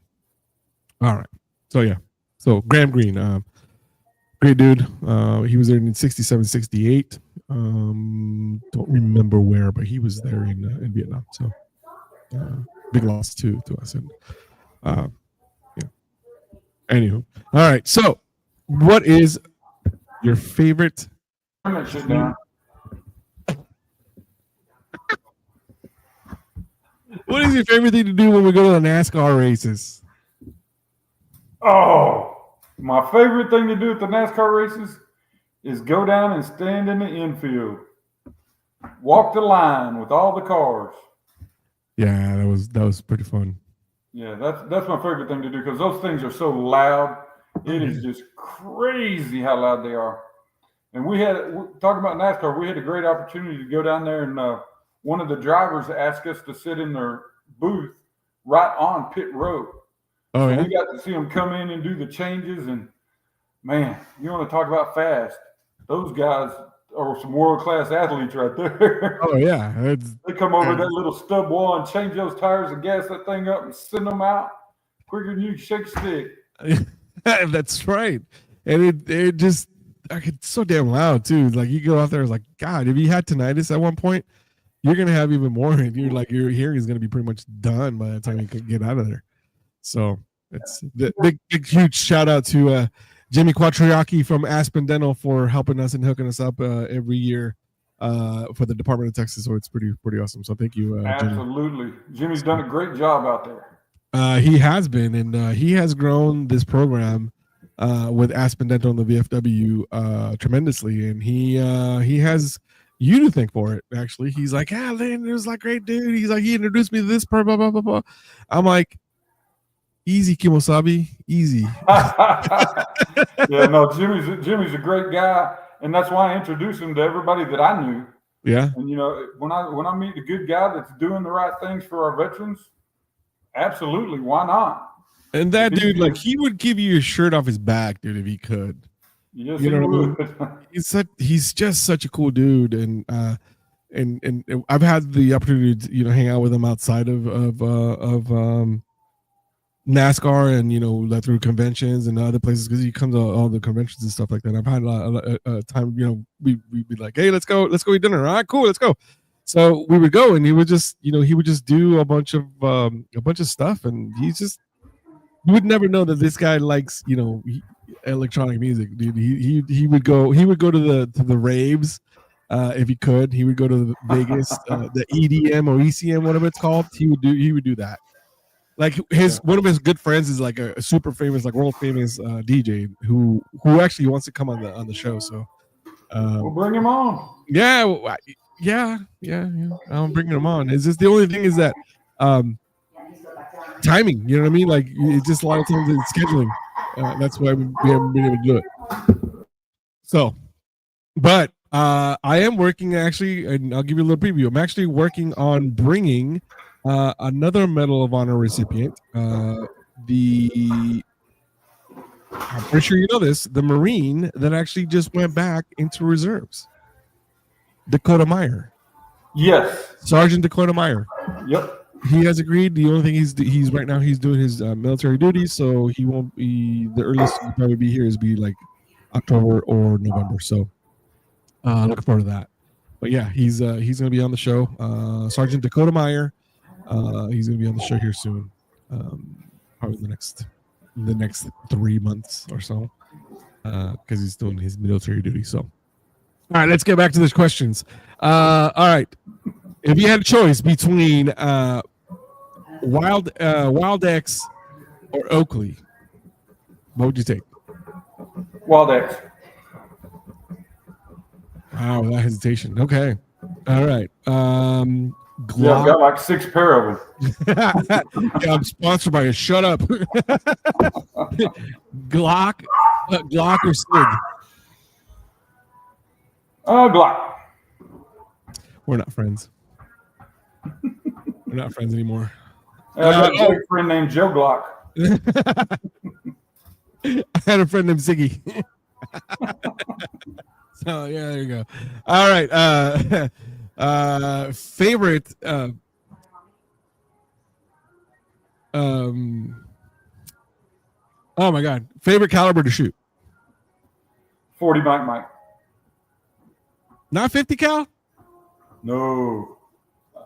all right, so yeah, so Graham Greene, great dude. He was there in 67, 68. Don't remember where, but he was there in Vietnam. So, big loss to us. And yeah. Anywho, all right. So, what is your favorite? Turn that shit down. What is your favorite thing to do when we go to the NASCAR races? Oh, my favorite thing to do at the NASCAR races is go down and stand in the infield, walk the line with all the cars. Yeah, that was pretty fun. Yeah, that's my favorite thing to do, because those things are so loud. It is just crazy how loud they are. And talking about NASCAR, we had a great opportunity to go down there, and one of the drivers asked us to sit in their booth right on pit road. Oh, yeah? We got to see them come in and do the changes, and man, you want to talk about fast. Those guys are some world-class athletes right there. Oh, yeah. They come over that little stub wall and change those tires and gas that thing up and send them out quicker than you can shake a stick. That's right. And it just, it's so damn loud too. Like you go out there, it's like, God, if you had tinnitus at one point, you're gonna have even more, and your hearing is gonna be pretty much done by the time you can get out of there. So it's the big huge shout out to Jimmy Quattriacchi from Aspen Dental for helping us and hooking us up every year for the Department of Texas. So it's pretty awesome. So thank you, Absolutely. Jimmy's done a great job out there. He has been, and he has grown this program with Aspen Dental and the VFW tremendously, and he has you to thank for it. Actually, he's like, Lynn, it was like great dude. He's like, he introduced me to this part, blah blah blah blah. I'm like, easy, Kimosabi, easy. Yeah, no, Jimmy's a great guy, and that's why I introduced him to everybody that I knew. Yeah, and when I meet a good guy that's doing the right things for our veterans, absolutely, why not? And that dude, like, he would give you your shirt off his back, dude, if he could. Yes, you know he what would. I mean? He's just such a cool dude, and I've had the opportunity to hang out with him outside of NASCAR, and through conventions and other places, because he comes to all the conventions and stuff like that. I've had a lot of time. We'd be like, hey, let's go eat dinner. All right, cool, let's go. So we would go, and he would just do a bunch of stuff, and you would never know that this guy likes electronic music, dude. He would go to the raves if he could. He would go to Vegas, the EDM or ECM, whatever it's called. He would do that. Like one of his good friends is like a super famous, like world famous DJ who actually wants to come on the show. So we'll bring him on. Yeah. I'm bringing him on. It's just the only thing is that timing. You know what I mean? Like it's just a lot of times it's scheduling. That's why we haven't been able to do it. So, but I am working actually, and I'll give you a little preview. I'm actually working on bringing another Medal of Honor recipient. I'm pretty sure you know this. The Marine that actually just went back into reserves, Dakota Meyer. Yes. Sergeant Dakota Meyer. Yep. He has agreed. The only thing he's right now he's doing his military duties, so he won't be the earliest he'll probably be here is be like October or November. So looking forward to that. But yeah, he's going to be on the show. Sergeant Dakota Meyer. He's going to be on the show here soon. Probably the next 3 months or so, because he's doing his military duty. So, all right, let's get back to these questions. All right, if you had a choice between Wild X or Oakley, what would you take? Wild X. Wow, that hesitation. Okay, all right. Yeah, I've got like 6 pair of them. Yeah, I'm sponsored by a shut up. Glock or Sig? Glock. We're not friends. We're not friends anymore. I got a friend named Joe Glock. I had a friend named Ziggy. So yeah, there you go. All right. Favorite oh my god, favorite caliber to shoot? 40 Mike. Not 50 cal? No.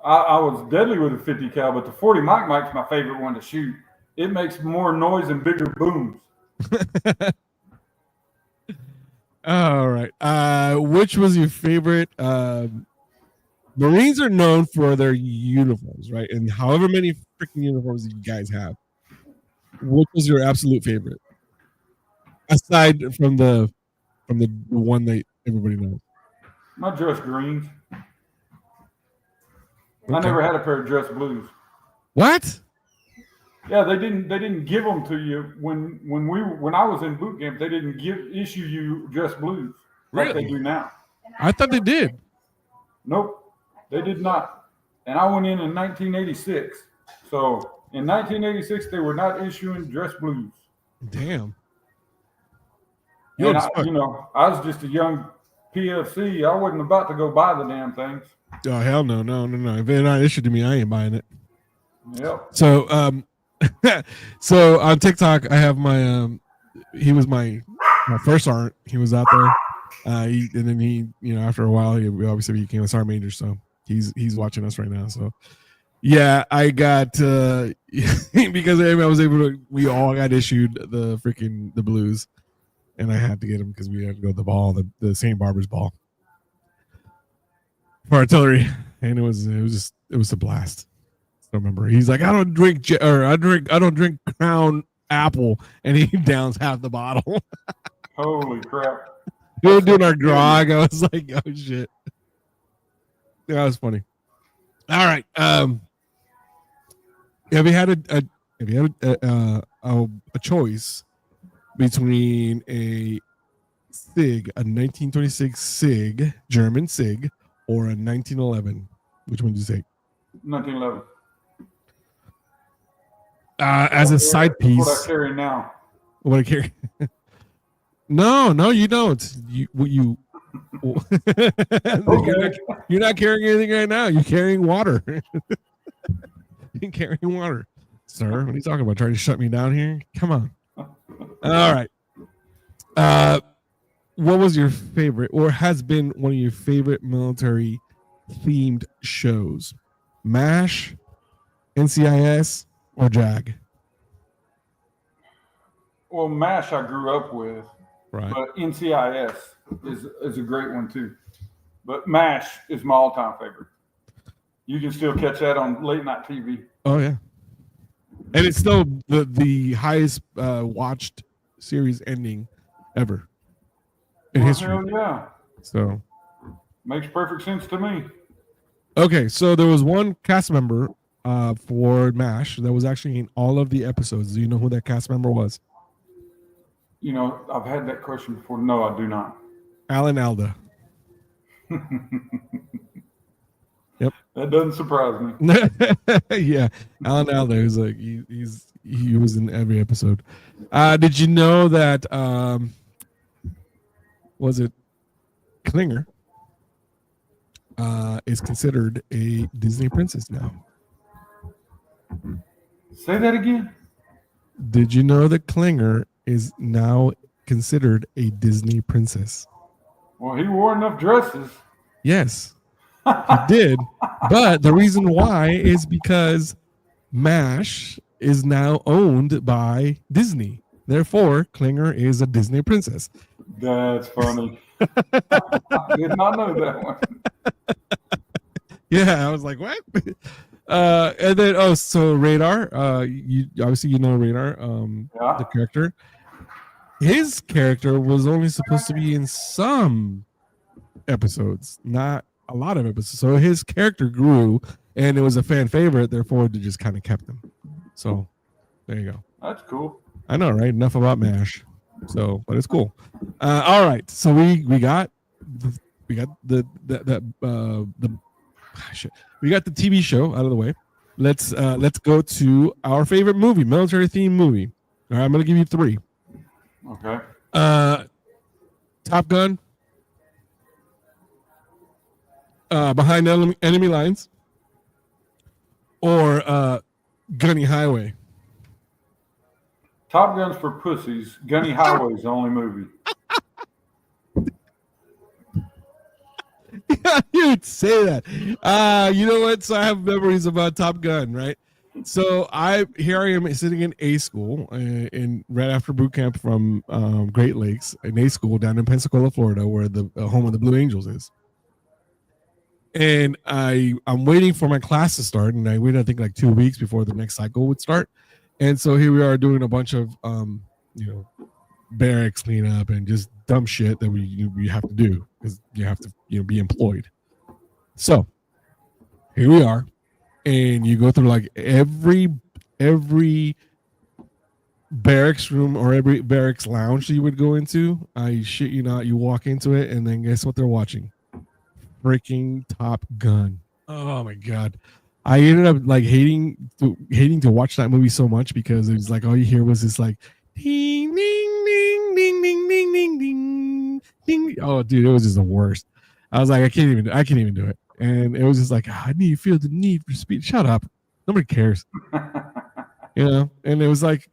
I was deadly with a 50 cal, but the 40 Mike's my favorite one to shoot. It makes more noise and bigger booms. All right. Which was your favorite? Marines are known for their uniforms, right? And however many freaking uniforms you guys have, what was your absolute favorite? Aside from the one that everybody knows. My dress greens. Okay. I never had a pair of dress blues. What? Yeah, they didn't give them to you when I was in boot camp. They didn't issue you dress blues like they do now. I thought they did. Nope, they did not. And I went in 1986. So in 1986, they were not issuing dress blues. Damn. And I was just a young PFC. I wasn't about to go buy the damn things. Oh hell no. If they're not issued to me, I ain't buying it. Yep. So so on TikTok I have my he was my first sergeant. He was out there. And then he, after a while he obviously became a sergeant major, so he's watching us right now. So yeah, I got because I was able to, we all got issued the blues, and I had to get them because we had to go to the ball, the St. Barbara's ball for artillery, and it was a blast. I remember he's like, I don't drink Crown Apple, and he downs half the bottle. Holy crap. We were doing our grog. I was like, oh shit. That was funny. All right. Have you had a choice between a SIG, a 1926 SIG, German SIG, or a 1911? Which one did you take? 1911. As a side piece. What I carry now. What I carry? No, you don't. You're not carrying anything right now. You're carrying water. You're carrying water, sir. What are you talking about? Trying to shut me down here? Come on. All right. What was your favorite, or has been one of your favorite military themed shows? MASH, NCIS, or JAG? Well, MASH I grew up with, right? But NCIS is a great one too. But MASH is my all-time favorite. You can still catch that on late night TV. Oh yeah, and it's still the highest watched series ending ever in history. Hell yeah! So makes perfect sense to me. Okay, so there was one cast member for MASH that was actually in all of the episodes. Do you know who that cast member was? You know, I've had that question before. No, I do not. Alan Alda. Yep. That doesn't surprise me. Yeah, Alan Alda is like he was in every episode. Did you know that was it Klinger is considered a Disney princess now? Say that again. Did you know that Klinger is now considered a Disney princess? Well, he wore enough dresses. Yes, he did. But the reason why is because MASH is now owned by Disney. Therefore, Klinger is a Disney princess. That's funny. I did not know that one. Yeah, I was like, what? And then so Radar, you obviously know Radar, Yeah. the character. His character was only supposed to be in some episodes, not a lot of episodes. So his character grew, and it was a fan favorite. Therefore, they just kind of kept him. So there you go. That's cool. I know, right? Enough about MASH. So, but it's cool. All right. So we got the TV show out of the way. Let's go to our favorite movie, military themed movie. All right, I'm gonna give you 3. Okay. Top Gun, Behind Enemy Lines, or Gunny Highway. Top Gun's for pussies. Gunny Highway's the only movie. You'd say that. You know what? So I have memories about Top Gun, right? So I am sitting in A school, in right after boot camp from Great Lakes, in A school down in Pensacola, Florida, where the home of the Blue Angels is. And I'm waiting for my class to start, and I waited I think like 2 weeks before the next cycle would start. And so here we are doing a bunch of barracks cleanup and just dumb shit that we have to do because you have to be employed. So here we are, and you go through like every barracks room or every barracks lounge that you would go into. I shit you not, you walk into it, and then guess what they're watching? Freaking Top Gun. Oh my god. I ended up like hating to watch that movie so much because it was like all you hear was this like ding ding ding ding ding ding ding ding ding. Oh dude, it was just the worst. I was like, I can't even do it. And it was just like, I need to feel the need for speed. Shut up. Nobody cares. And it was like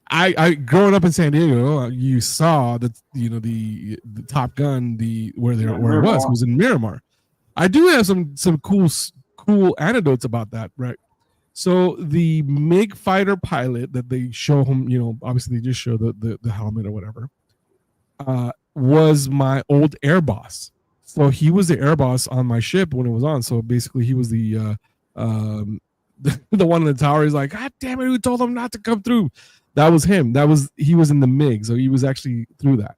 I growing up in San Diego, you saw that the Top Gun, where it was in Miramar. I do have some cool anecdotes about that, right? So the MiG fighter pilot that they show him, obviously they just show the helmet or whatever, was my old air boss. So he was the air boss on my ship when it was on. So basically he was the one in the tower. He's like, God damn it, who told him not to come through? That was him. He was in the MiG, so he was actually through that.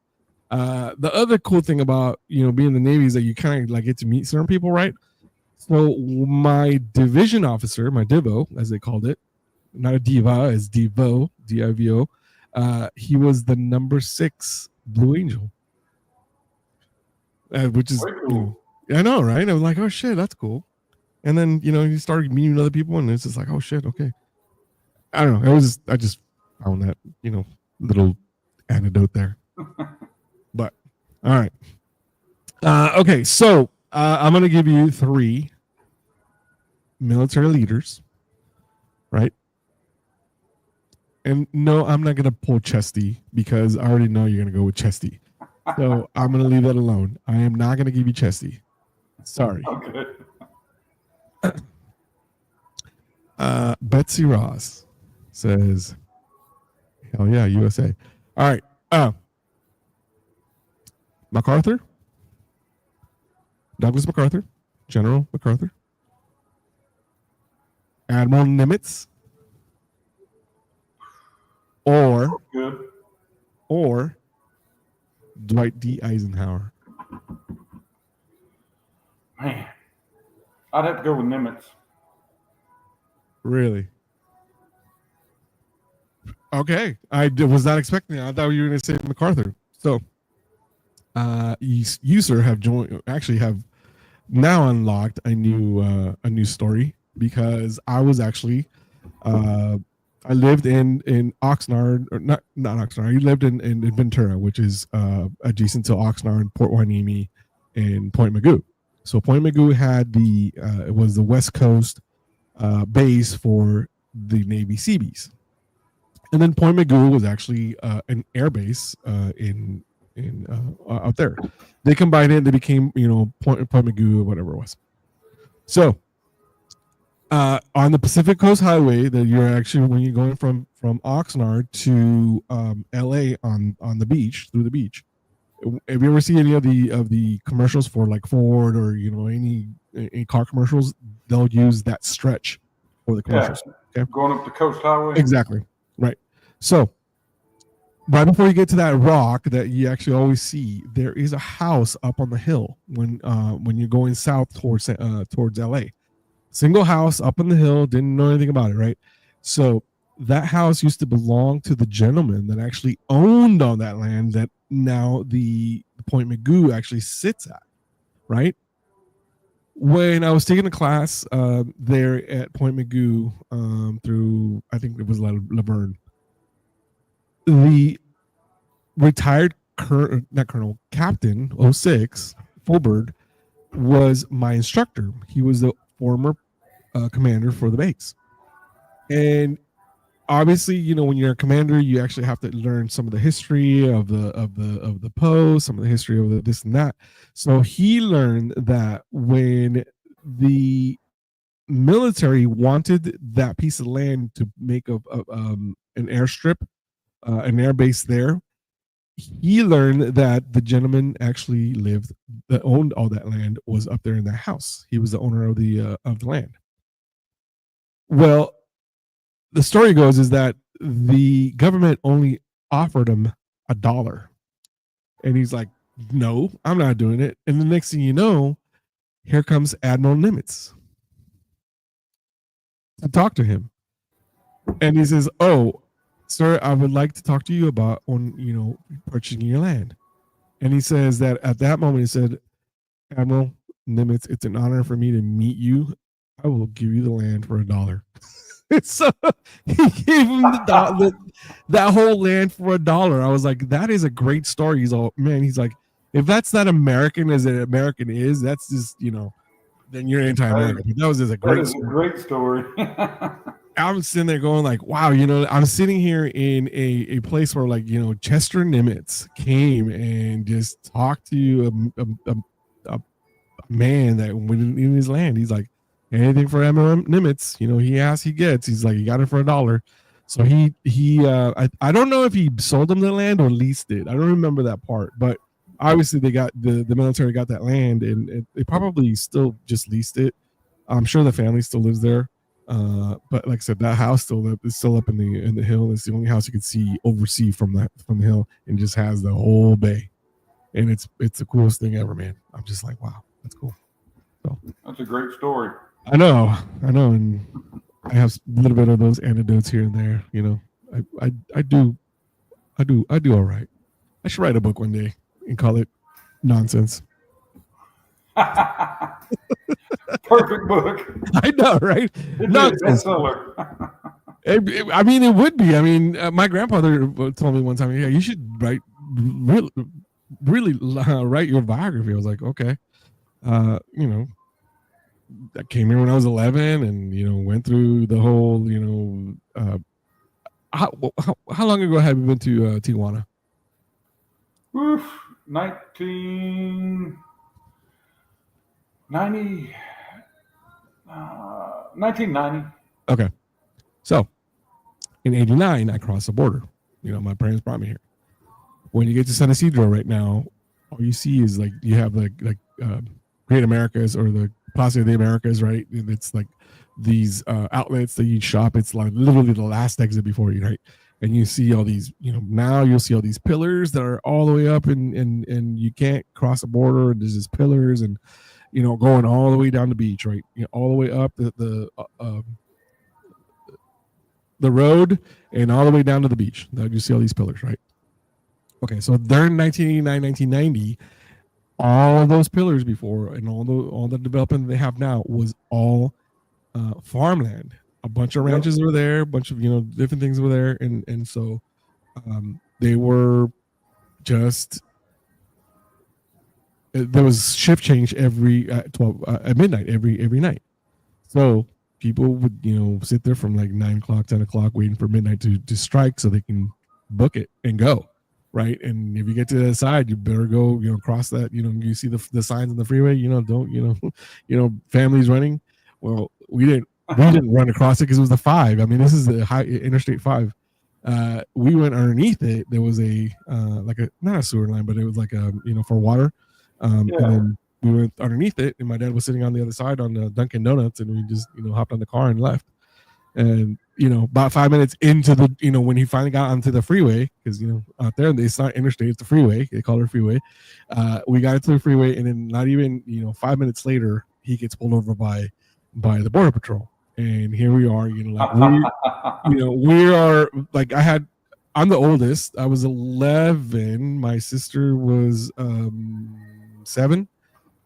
The other cool thing about being in the Navy is that you kind of like get to meet certain people, right? So my division officer, my Divo, as they called it, not a diva, as Divo, D-I-V-O, he was the number 6 Blue Angel, which is, I know, right? I was like, oh shit, that's cool. And then, you started meeting other people, and it's just like, oh shit, okay. I don't know. I just found that, little anecdote there. But, all right. Okay, so I'm going to give you 3 military leaders, right? And no, I'm not going to pull Chesty because I already know you're going to go with Chesty. So I'm going to leave that alone. I am not going to give you Chesty. Sorry. Okay. Betsy Ross says, hell yeah, USA. All right. MacArthur, Douglas MacArthur, General MacArthur, Admiral Nimitz, or Dwight D. Eisenhower. Man, I'd have to go with Nimitz. Really? Okay, was not expecting that. I thought you were going to say MacArthur. So, you sir have have now unlocked a new story, because I was actually I lived in Oxnard, or not Oxnard. I lived in Ventura, which is adjacent to Oxnard, Port Hueneme, and Point Mugu. So Point Mugu had it was the West Coast base for the Navy Seabees. And then Point Mugu was actually an air base in out there. They combined it. They became, Point Mugu or whatever it was. So on the Pacific Coast Highway, that you're actually, when you're going from Oxnard to LA on the beach, through the beach. Have you ever seen any of the commercials for like Ford or any car commercials? They'll use that stretch for the commercials. Yeah. Okay? Going up the Coast Highway. Exactly. Right. So right before you get to that rock that you actually always see, there is a house up on the hill when you're going south towards LA. Single house up on the hill, didn't know anything about it, right? So that house used to belong to the gentleman that actually owned on that land that now the Point Mugu actually sits at, right? When I was taking a class there at Point Mugu through, I think it was Laverne, the retired Captain 06 Fulbird was my instructor. He was the former commander for the base, and obviously, when you're a commander, you actually have to learn some of the history of the post, some of the history of this and that. So he learned that when the military wanted that piece of land to make an airstrip, an air base there, he learned that the gentleman actually that owned all that land was up there in that house. He was the owner of the land. Well, the story goes is that the government only offered him $1, and he's like, "No, I'm not doing it." And the next thing you know, here comes Admiral Nimitz to talk to him, and he says, "Oh, sir, I would like to talk to you about purchasing your land." And he says that at that moment, he said, "Admiral Nimitz, it's an honor for me to meet you. I will give you the land for $1." So he gave him that whole land for $1. I was like, that is a great story. He's all, man, he's like, if that's not American as an American is, that's just, then you're anti-American. But that was just a great story. I was sitting there going like, wow, I'm sitting here in a place where like, Chester Nimitz came and just talked to a man that went in his land. He's like, anything for Admiral Nimitz, he asks, he gets. He's like, he got it for $1. So I don't know if he sold him the land or leased it. I don't remember that part, but obviously they got the military got that land, and they probably still just leased it. I'm sure the family still lives there. But like I said, that house is still up in the hill. It's the only house you can oversee from the hill, and just has the whole bay. And it's the coolest thing ever, man. I'm just like, wow, that's cool. So that's a great story. I know, and I have a little bit of those anecdotes here and there. I do all right. I should write a book one day and call it Nonsense. Perfect book. I know, right? Nonsense. I mean, it would be. I mean, my grandfather told me one time, "Yeah, you should write really write your biography." I was like, okay. I came here when I was 11, and went through the whole. How long ago have you been to Tijuana? 1990. Okay, so in '89, I crossed the border. My parents brought me here. When you get to San Isidro right now, all you see is like you have like Great Americas or the Plaza of the Americas, right? And it's like these outlets that you shop. It's like literally the last exit before you, right? And you see all these, now you'll see all these pillars that are all the way up, and you can't cross the border. And there's just pillars, and going all the way down the beach, right? All the way up the the road and all the way down to the beach. Now you see all these pillars, right? Okay, so during 1989, 1990, all those pillars before and all the development they have now was all farmland. A bunch of ranches were there, a bunch of different things were there, and so they were just there was shift change every 12 at midnight every night. So people would sit there from like 9 o'clock, 10 o'clock, waiting for midnight to strike so they can book it and go. Right, and if you get to the side, you better go, cross that. You see the signs on the freeway. Don't, families running. Well, we didn't run across it because it was the 5. I mean, this is the Interstate 5. We went underneath it. There was a like a not a sewer line, but it was like a for water. And then we went underneath it, and my dad was sitting on the other side on the Dunkin' Donuts, and we just hopped on the car and left. And about 5 minutes into the when he finally got onto the freeway, because out there it's not interstate, it's the freeway, they call it freeway. We got into the freeway, and then not even 5 minutes later he gets pulled over by the border patrol. And here we are, we are like, I'm the oldest. I was 11. My sister was 7.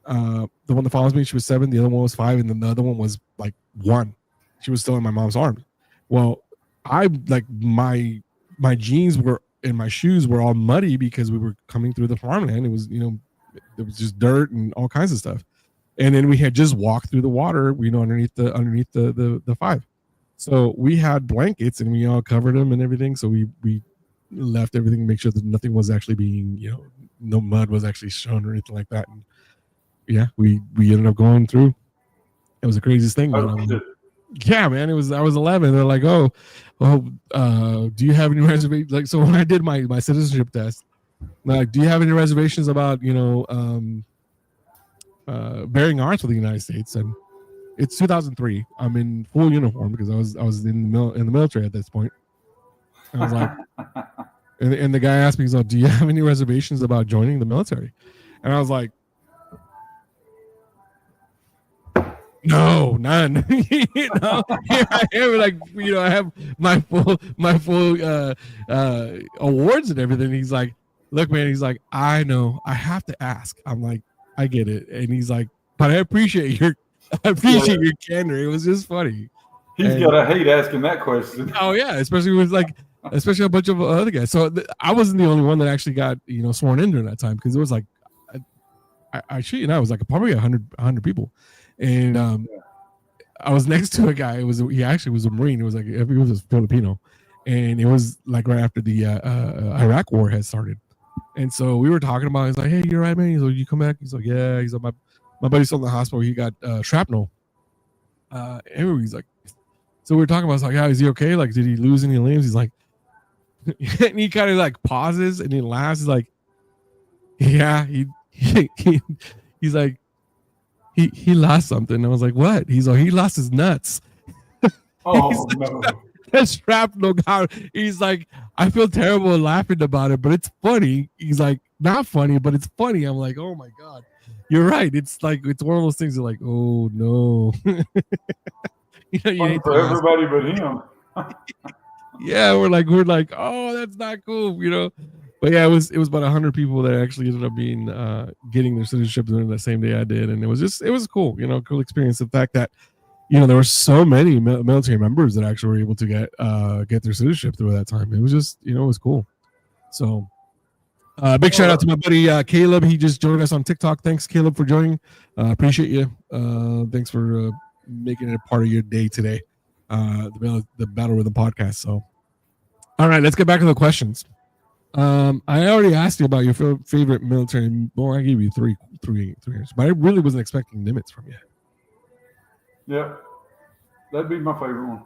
The one that follows me, she was 7. The other one was 5, and then the other one was like 1. She was still in my mom's arms. Well, I like my jeans were and my shoes were all muddy because we were coming through the farmland. It was there was just dirt and all kinds of stuff. And then we had just walked through the water, underneath the 5. So we had blankets and we all covered them and everything. So we left everything, make sure that nothing was actually being, no mud was actually shown or anything like that. And yeah, we ended up going through. It was the craziest thing. Yeah, man, I was 11. They're like, do you have any reservations? Like, so when I did my citizenship test, like, do you have any reservations about bearing arms for the United States? And it's 2003. I'm in full uniform because I was in the military at this point. I was like, and the guy asked me, he's like, do you have any reservations about joining the military? And I was like, no, none. Here I am, like, I have my full awards and everything. He's like, look, man, he's like, I know, I have to ask. I'm like, I get it. And he's like, but I appreciate your candor. It was just funny. He's gotta hate asking that question. Oh yeah, especially a bunch of other guys. So I wasn't the only one that actually got sworn in during that time, because it was like, I shit you not, it was like probably 100 people. And I was next to a guy. He actually was a Marine. It was like, he was a Filipino, and it was like right after the Iraq War had started. And so we were talking about it. He's like, hey, you're right, man. He's like, you come back? He's like, yeah. He's like, my buddy's still in the hospital. He got shrapnel. And he's like, so we were talking about, I was like, yeah, is he okay? Like, did he lose any limbs? He's like, and he kind of like pauses and he laughs. He's like, yeah, he's like, he lost something. I was like, what? He's like, he lost his nuts. Oh, no. That shrapnel got. He's like, I feel terrible laughing about it, but it's funny. He's like, not funny, but it's funny. I'm like, oh my God, you're right. It's like, it's one of those things. You're like, oh no. You hate for everybody but him. Yeah, we're like, oh, that's not cool, But yeah, it was about 100 people that actually ended up being getting their citizenship during the same day I did, and it was cool, cool experience. The fact that there were so many military members that actually were able to get their citizenship through that time. It was just it was cool. So big shout out to my buddy Caleb. He just joined us on TikTok. Thanks, Caleb, for joining. Appreciate you. Thanks for making it a part of your day today. The Battle Rhythm podcast. So, all right, let's get back to the questions. I already asked you about your favorite military. Well, I gave you three years, but I really wasn't expecting limits from you. Yeah, that'd be my favorite one.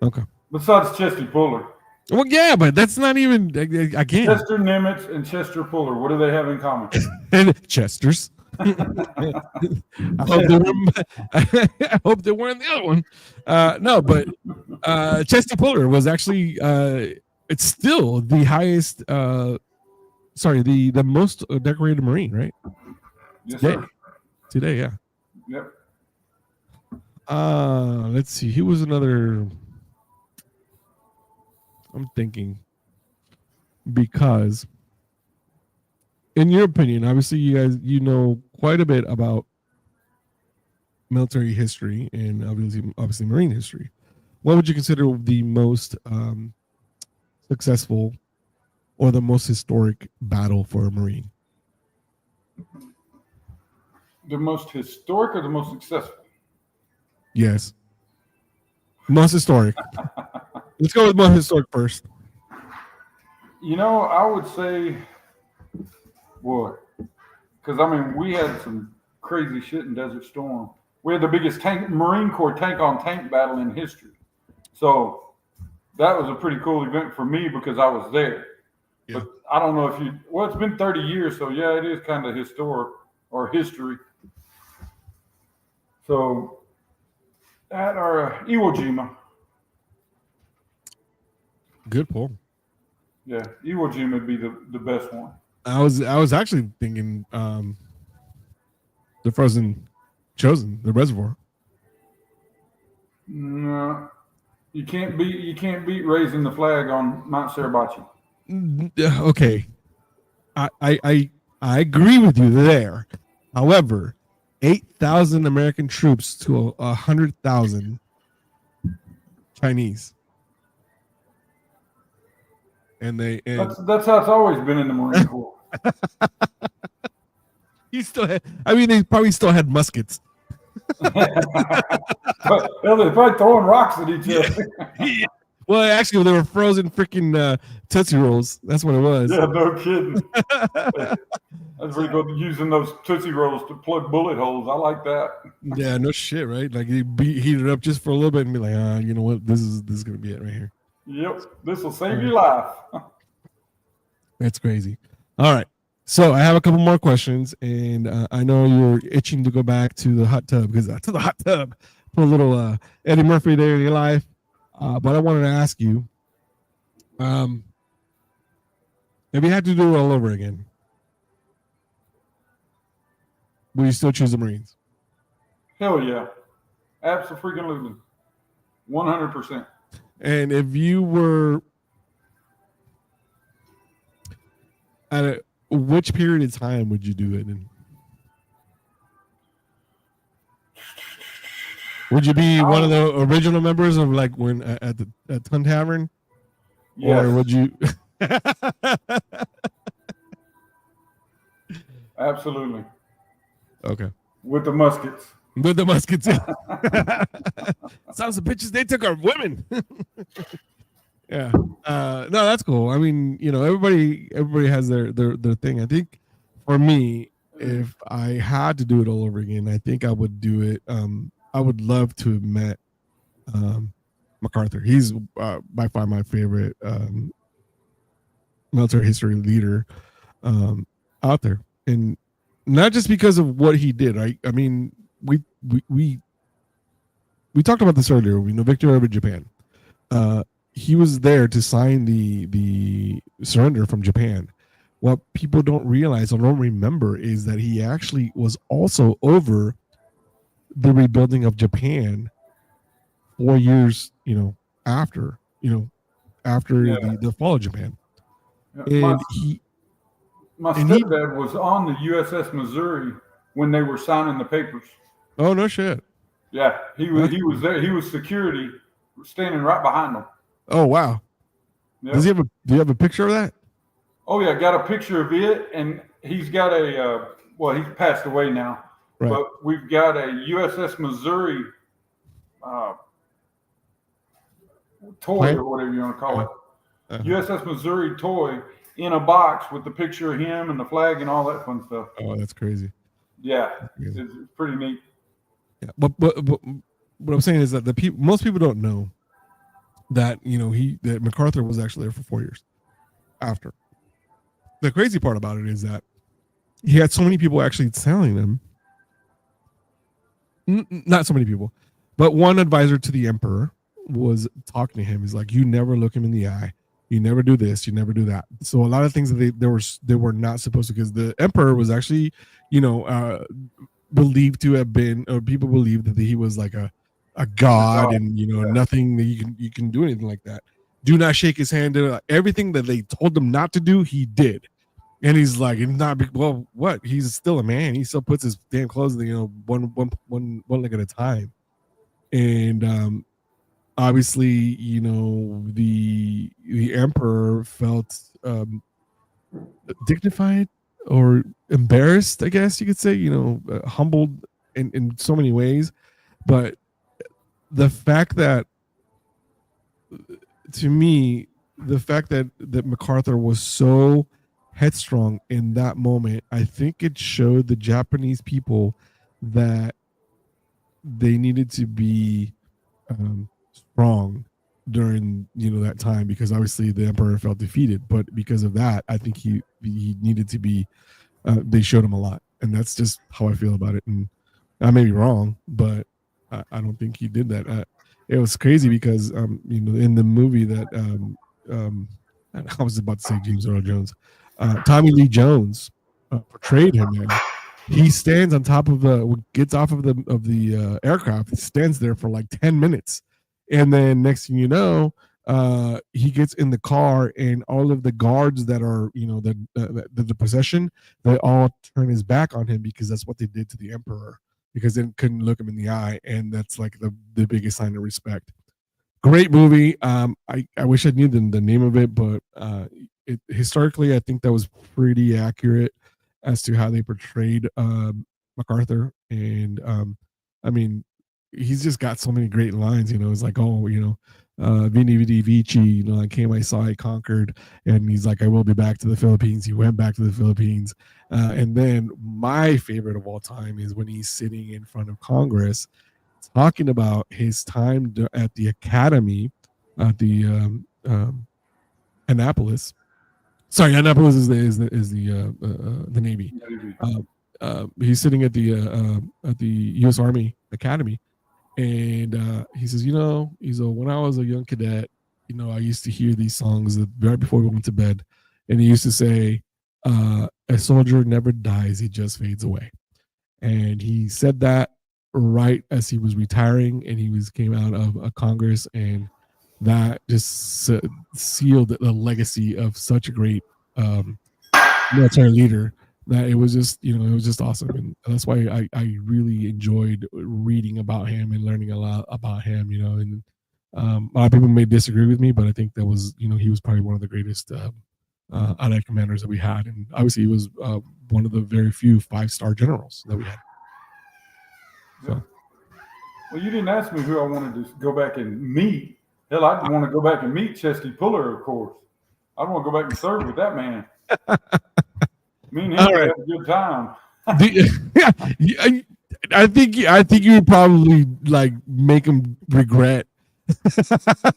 Okay. Besides Chester Puller. Well, yeah, but that's not even again. Chester Nimitz and Chester Puller. What do they have in common? Chesters. I hope they weren't the other one. No, but Chester Puller was actually. It's still the highest. The most decorated Marine, right? Yes, today. Sir. Today, yeah. Yep. Let's see. He was another. I'm thinking because, in your opinion, obviously you know quite a bit about military history and obviously Marine history. What would you consider the most successful or the most historic battle for a Marine? The most historic or the most successful? Yes. Most historic. Let's go with most historic first. You know, I would say, boy, because I mean, we had some crazy shit in Desert Storm. We had the biggest Marine Corps tank-on-tank battle in history. So that was a pretty cool event for me because I was there. Yeah. But I don't know if well, it's been 30 years, so yeah, it is kind of historic or history. So at our Iwo Jima. Good pull. Yeah, Iwo Jima would be the best one. I was actually thinking the Frozen Chosen, the reservoir. No, you can't beat raising the flag on Mount Suribachi. Okay, I agree with you there. However, 8,000 American troops to 100,000 Chinese, and that's how it's always been in the Marine Corps. He still had, I mean, they probably still had muskets. But they're probably throwing rocks at each other. Yeah. Well, actually, they were frozen freaking Tootsie Rolls. That's what it was. Yeah, no kidding. That's pretty good, using those Tootsie Rolls to plug bullet holes. I like that. Yeah, no shit, right? Like they heat it up just for a little bit and be like, you know what? This is gonna be it right here. Yep, this will save your life. That's crazy. All right. So I have a couple more questions, and I know you're itching to go back to the hot tub because to the hot tub, put a little Eddie Murphy there in your life. But I wanted to ask you, if you had to do it all over again, would you still choose the Marines? Hell yeah, absolutely, 100%. And if you were at which period of time would you do it in? Would you be one of the original members of like when at Tun Tavern? Yes. Or would you? Absolutely. Okay. With the muskets. With the muskets. Sounds of bitches. They took our women. Yeah. No, that's cool. I mean, you know, everybody has their thing. I think for me, if I had to do it all over again, I think I would do it. I would love to have met MacArthur. He's by far my favorite military history leader out there, and not just because of what he did. Right? I mean, we talked about this earlier. We know Victor over Japan. He was there to sign the surrender from Japan. What people don't realize or don't remember is that he actually was also over the rebuilding of Japan 4 years, after the fall of Japan. Yeah, And my stepdad was on the USS Missouri when they were signing the papers. Oh, no shit. Yeah, he was there. He was security, standing right behind them. Oh, wow. Yeah. Do you have a picture of that? Oh yeah, got a picture of it, and he's got a he's passed away now. Right. But we've got a USS Missouri toy or whatever you want to call it. USS Missouri toy in a box with the picture of him and the flag and all that fun stuff. Oh, that's crazy. Yeah, it's pretty neat. Yeah, but what I'm saying is that most people don't know that that MacArthur was actually there for 4 years after. The crazy part about it is that he had so many people actually telling them. Not so many people, but one advisor to the emperor was talking to him. He's like, you never look him in the eye. You never do this. You never do that. So a lot of things that they were not supposed to, because the emperor was actually, believed to have been, or people believed that he was like a god, and nothing that you can do anything like that. do not shake his hand. Everything that they told him not to do, he did. And he's like, well, what? He's still a man. He still puts his damn clothes, one leg at a time. And obviously, the emperor felt dignified or embarrassed, I guess you could say, humbled in so many ways. But the fact that, to me, that MacArthur was so headstrong in that moment, I think it showed the Japanese people that they needed to be strong during that time, because obviously the emperor felt defeated. But because of that, I think he needed to be. They showed him a lot, and that's just how I feel about it. And I may be wrong, but I don't think he did that. It was crazy because in the movie that I was about to say James Earl Jones, Tommy Lee Jones portrayed him. Man. He stands on top of gets off of the aircraft, stands there for like 10 minutes, and then next thing you know, he gets in the car, and all of the guards that are the procession, they all turn his back on him, because that's what they did to the emperor, because they couldn't look him in the eye, and that's like the biggest sign of respect. Great movie. I wish I knew the name of it, but historically, I think that was pretty accurate as to how they portrayed MacArthur. And I mean, he's just got so many great lines. It's like, Vini Vidi Vici, I came, I saw, I conquered. And he's like, I will be back to the Philippines. He went back to the Philippines. And then my favorite of all time is when he's sitting in front of Congress talking about his time at the academy, at the Annapolis. Sorry, Annapolis is the Navy. He's sitting at the U.S. Army Academy, and he says, when I was a young cadet, I used to hear these songs right before we went to bed, and he used to say, "A soldier never dies; he just fades away." And he said that right as he was retiring, and he came out of Congress, and that just sealed the legacy of such a great military leader, that it was just awesome. And that's why I really enjoyed reading about him and learning a lot about him. And a lot of people may disagree with me, but I think that was he was probably one of the greatest allied commanders that we had, and obviously he was one of the very few 5-star generals that we had. So. Well, you didn't ask me who I wanted to go back and meet. Hell, I'd want to go back and meet Chesty Puller, of course. I'd want to go back and serve with that man. Me and him had a good time. I think you would probably like make him regret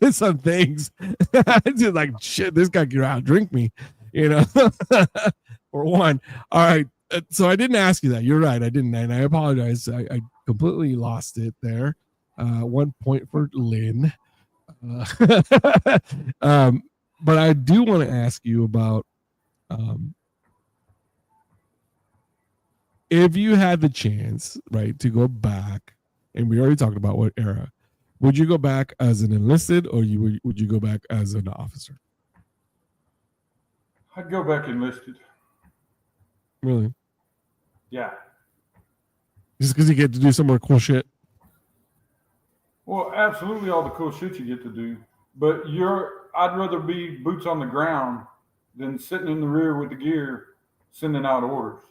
some things. Just like, shit, this guy could outdrink me, for one. All right. So I didn't ask you that. You're right. I didn't. And I apologize. I completely lost it there. 1 point for Lynn. But I do want to ask you about if you had the chance, right, to go back, and we already talked about what era, would you go back as an enlisted, or would you go back as an officer? I'd go back enlisted. Really? Yeah. Just because you get to do some more cool shit? Well, absolutely all the cool shit you get to do. But I'd rather be boots on the ground than sitting in the rear with the gear sending out orders.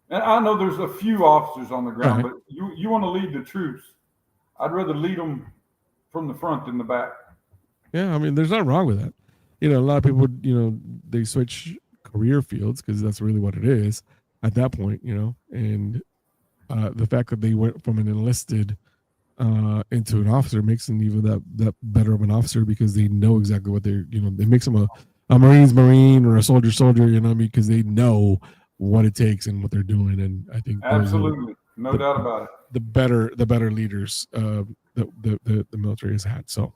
And I know there's a few officers on the ground, but you want to lead the troops. I'd rather lead them from the front than the back. Yeah, I mean, there's nothing wrong with that. A lot of people, they switch career fields because that's really what it is at that point, and the fact that they went from an enlisted into an officer makes them even that better of an officer, because they know exactly what they're, they makes them a Marine's Marine or a soldier, because they know what it takes and what they're doing. And I think absolutely, no doubt about it. The better leaders the military has had. So,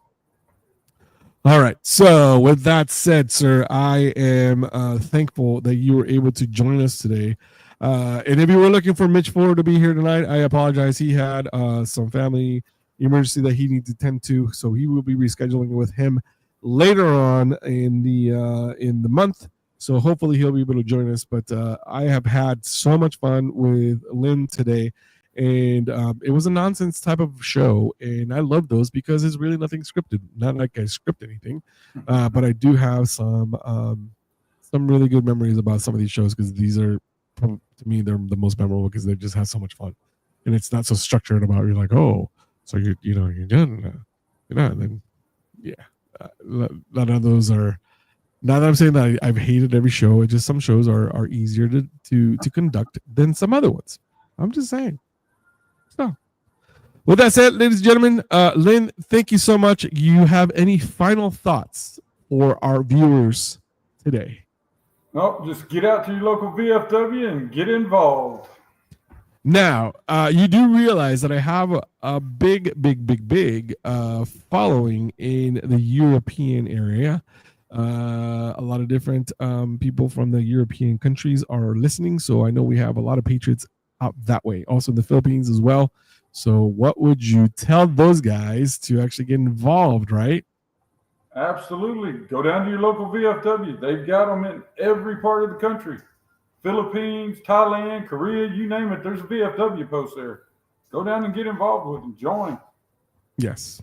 all right. So with that said, sir, I am thankful that you were able to join us today. And if you were looking for Mitch Fuller to be here tonight, I apologize. He had some family emergency that he needs to tend to, so he will be rescheduling with him later on in the month. So hopefully he'll be able to join us. But I have had so much fun with Lynn today. And it was a nonsense type of show. And I love those because it's really nothing scripted. Not like I script anything. But I do have some really good memories about some of these shows because these are, to me, they're the most memorable because they just have so much fun. And it's not so structured about, you're like, oh, so you're done. Then, yeah. None of those are, not that I'm saying that I've hated every show. It's just some shows are easier to conduct than some other ones. I'm just saying. So, with that said, ladies and gentlemen, Lynn, thank you so much. You have any final thoughts for our viewers today? Nope, just get out to your local VFW and get involved. Now, you do realize that I have a big following in the European area. A lot of different people from the European countries are listening, so I know we have a lot of patriots out that way. Also in the Philippines as well. So what would you tell those guys to actually get involved, right? Absolutely. Go down to your local VFW. They've got them in every part of the country. Philippines, Thailand, Korea, you name it. There's a VFW post there. Go down and get involved with them. Join. Yes.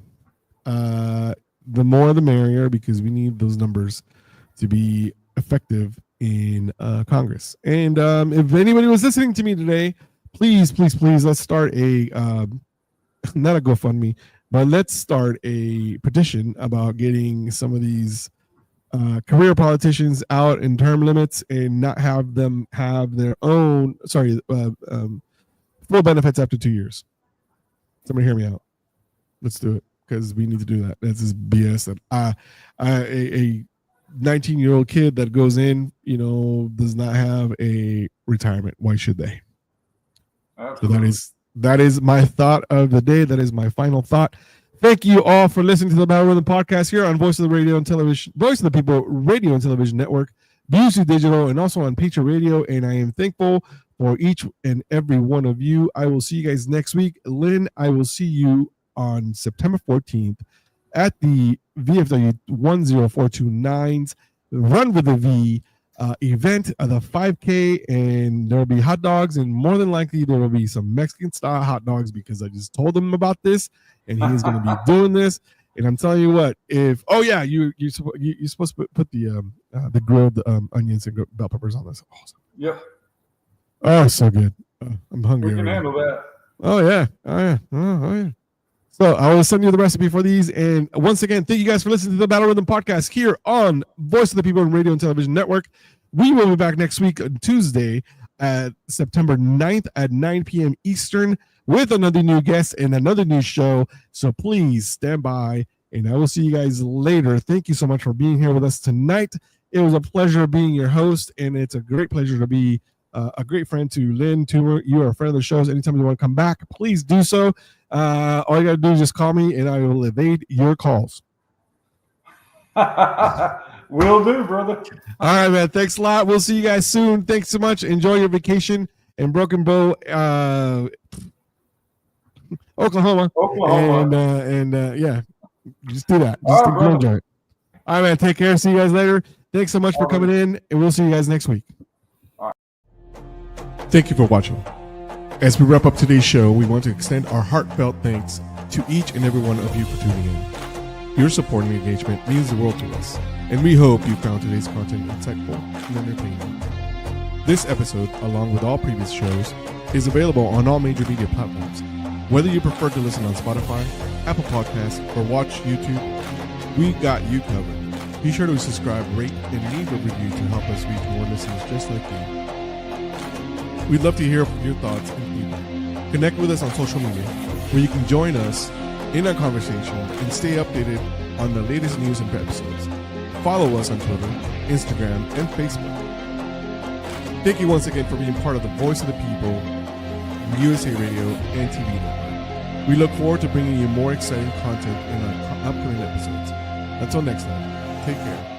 The more the merrier, because we need those numbers to be effective in Congress. And if anybody was listening to me today, please, let's start a, not a GoFundMe, but let's start a petition about getting some of these career politicians out in term limits and not have them have their own, full benefits after 2 years. Somebody hear me out. Let's do it because we need to do that. That's just BS that a 19-year-old kid that goes in, does not have a retirement. Why should they? Absolutely. So that is my thought of the day. That is my final thought. Thank you all for listening to the Battle Rhythm Podcast here on Voice of the Radio and Television, Voice of the People Radio and Television Network, BUC Digital, and also on Patriot Radio. And I am thankful for each and every one of you. I will see you guys next week. Lynn, I will see you on September 14th at the VFW 10429's Run with the V event of the 5K, and there will be hot dogs, and more than likely there will be some Mexican style hot dogs because I just told him about this, and he is going to be doing this. And I'm telling you what, if you're supposed to put the grilled onions and bell peppers on this. Awesome. Yep. Oh, so good. I'm hungry. We can handle that. Oh yeah. Oh yeah. So I will send you the recipe for these. And once again, thank you guys for listening to the Battle Rhythm Podcast here on Voice of the People Radio and Television Network. We will be back next week on Tuesday at September 9th at 9 p.m. Eastern with another new guest and another new show. So please stand by, and I will see you guys later. Thank you so much for being here with us tonight. It was a pleasure being your host, and it's a great pleasure to be a great friend to Lynn Toomer. You are a friend of the shows. Anytime you want to come back, please do so. All you got to do is just call me, and I will evade your calls. Will do, brother. All right, man. Thanks a lot. We'll see you guys soon. Thanks so much. Enjoy your vacation in Broken Bow, Oklahoma. And yeah, just do that. Just enjoy it. All right, man. Take care. See you guys later. Thanks so much for coming in, and we'll see you guys next week. All right. Thank you for watching. As we wrap up today's show, we want to extend our heartfelt thanks to each and every one of you for tuning in. Your support and engagement means the world to us, and we hope you found today's content insightful and entertaining. This episode, along with all previous shows, is available on all major media platforms. Whether you prefer to listen on Spotify, Apple Podcasts, or watch YouTube, we got you covered. Be sure to subscribe, rate, and leave a review to help us reach more listeners just like you. We'd love to hear your thoughts and feedback. Connect with us on social media, where you can join us in our conversation and stay updated on the latest news and episodes. Follow us on Twitter, Instagram, and Facebook. Thank you once again for being part of the Voice of the People, USA Radio, and TV Network. We look forward to bringing you more exciting content in our upcoming episodes. Until next time, take care.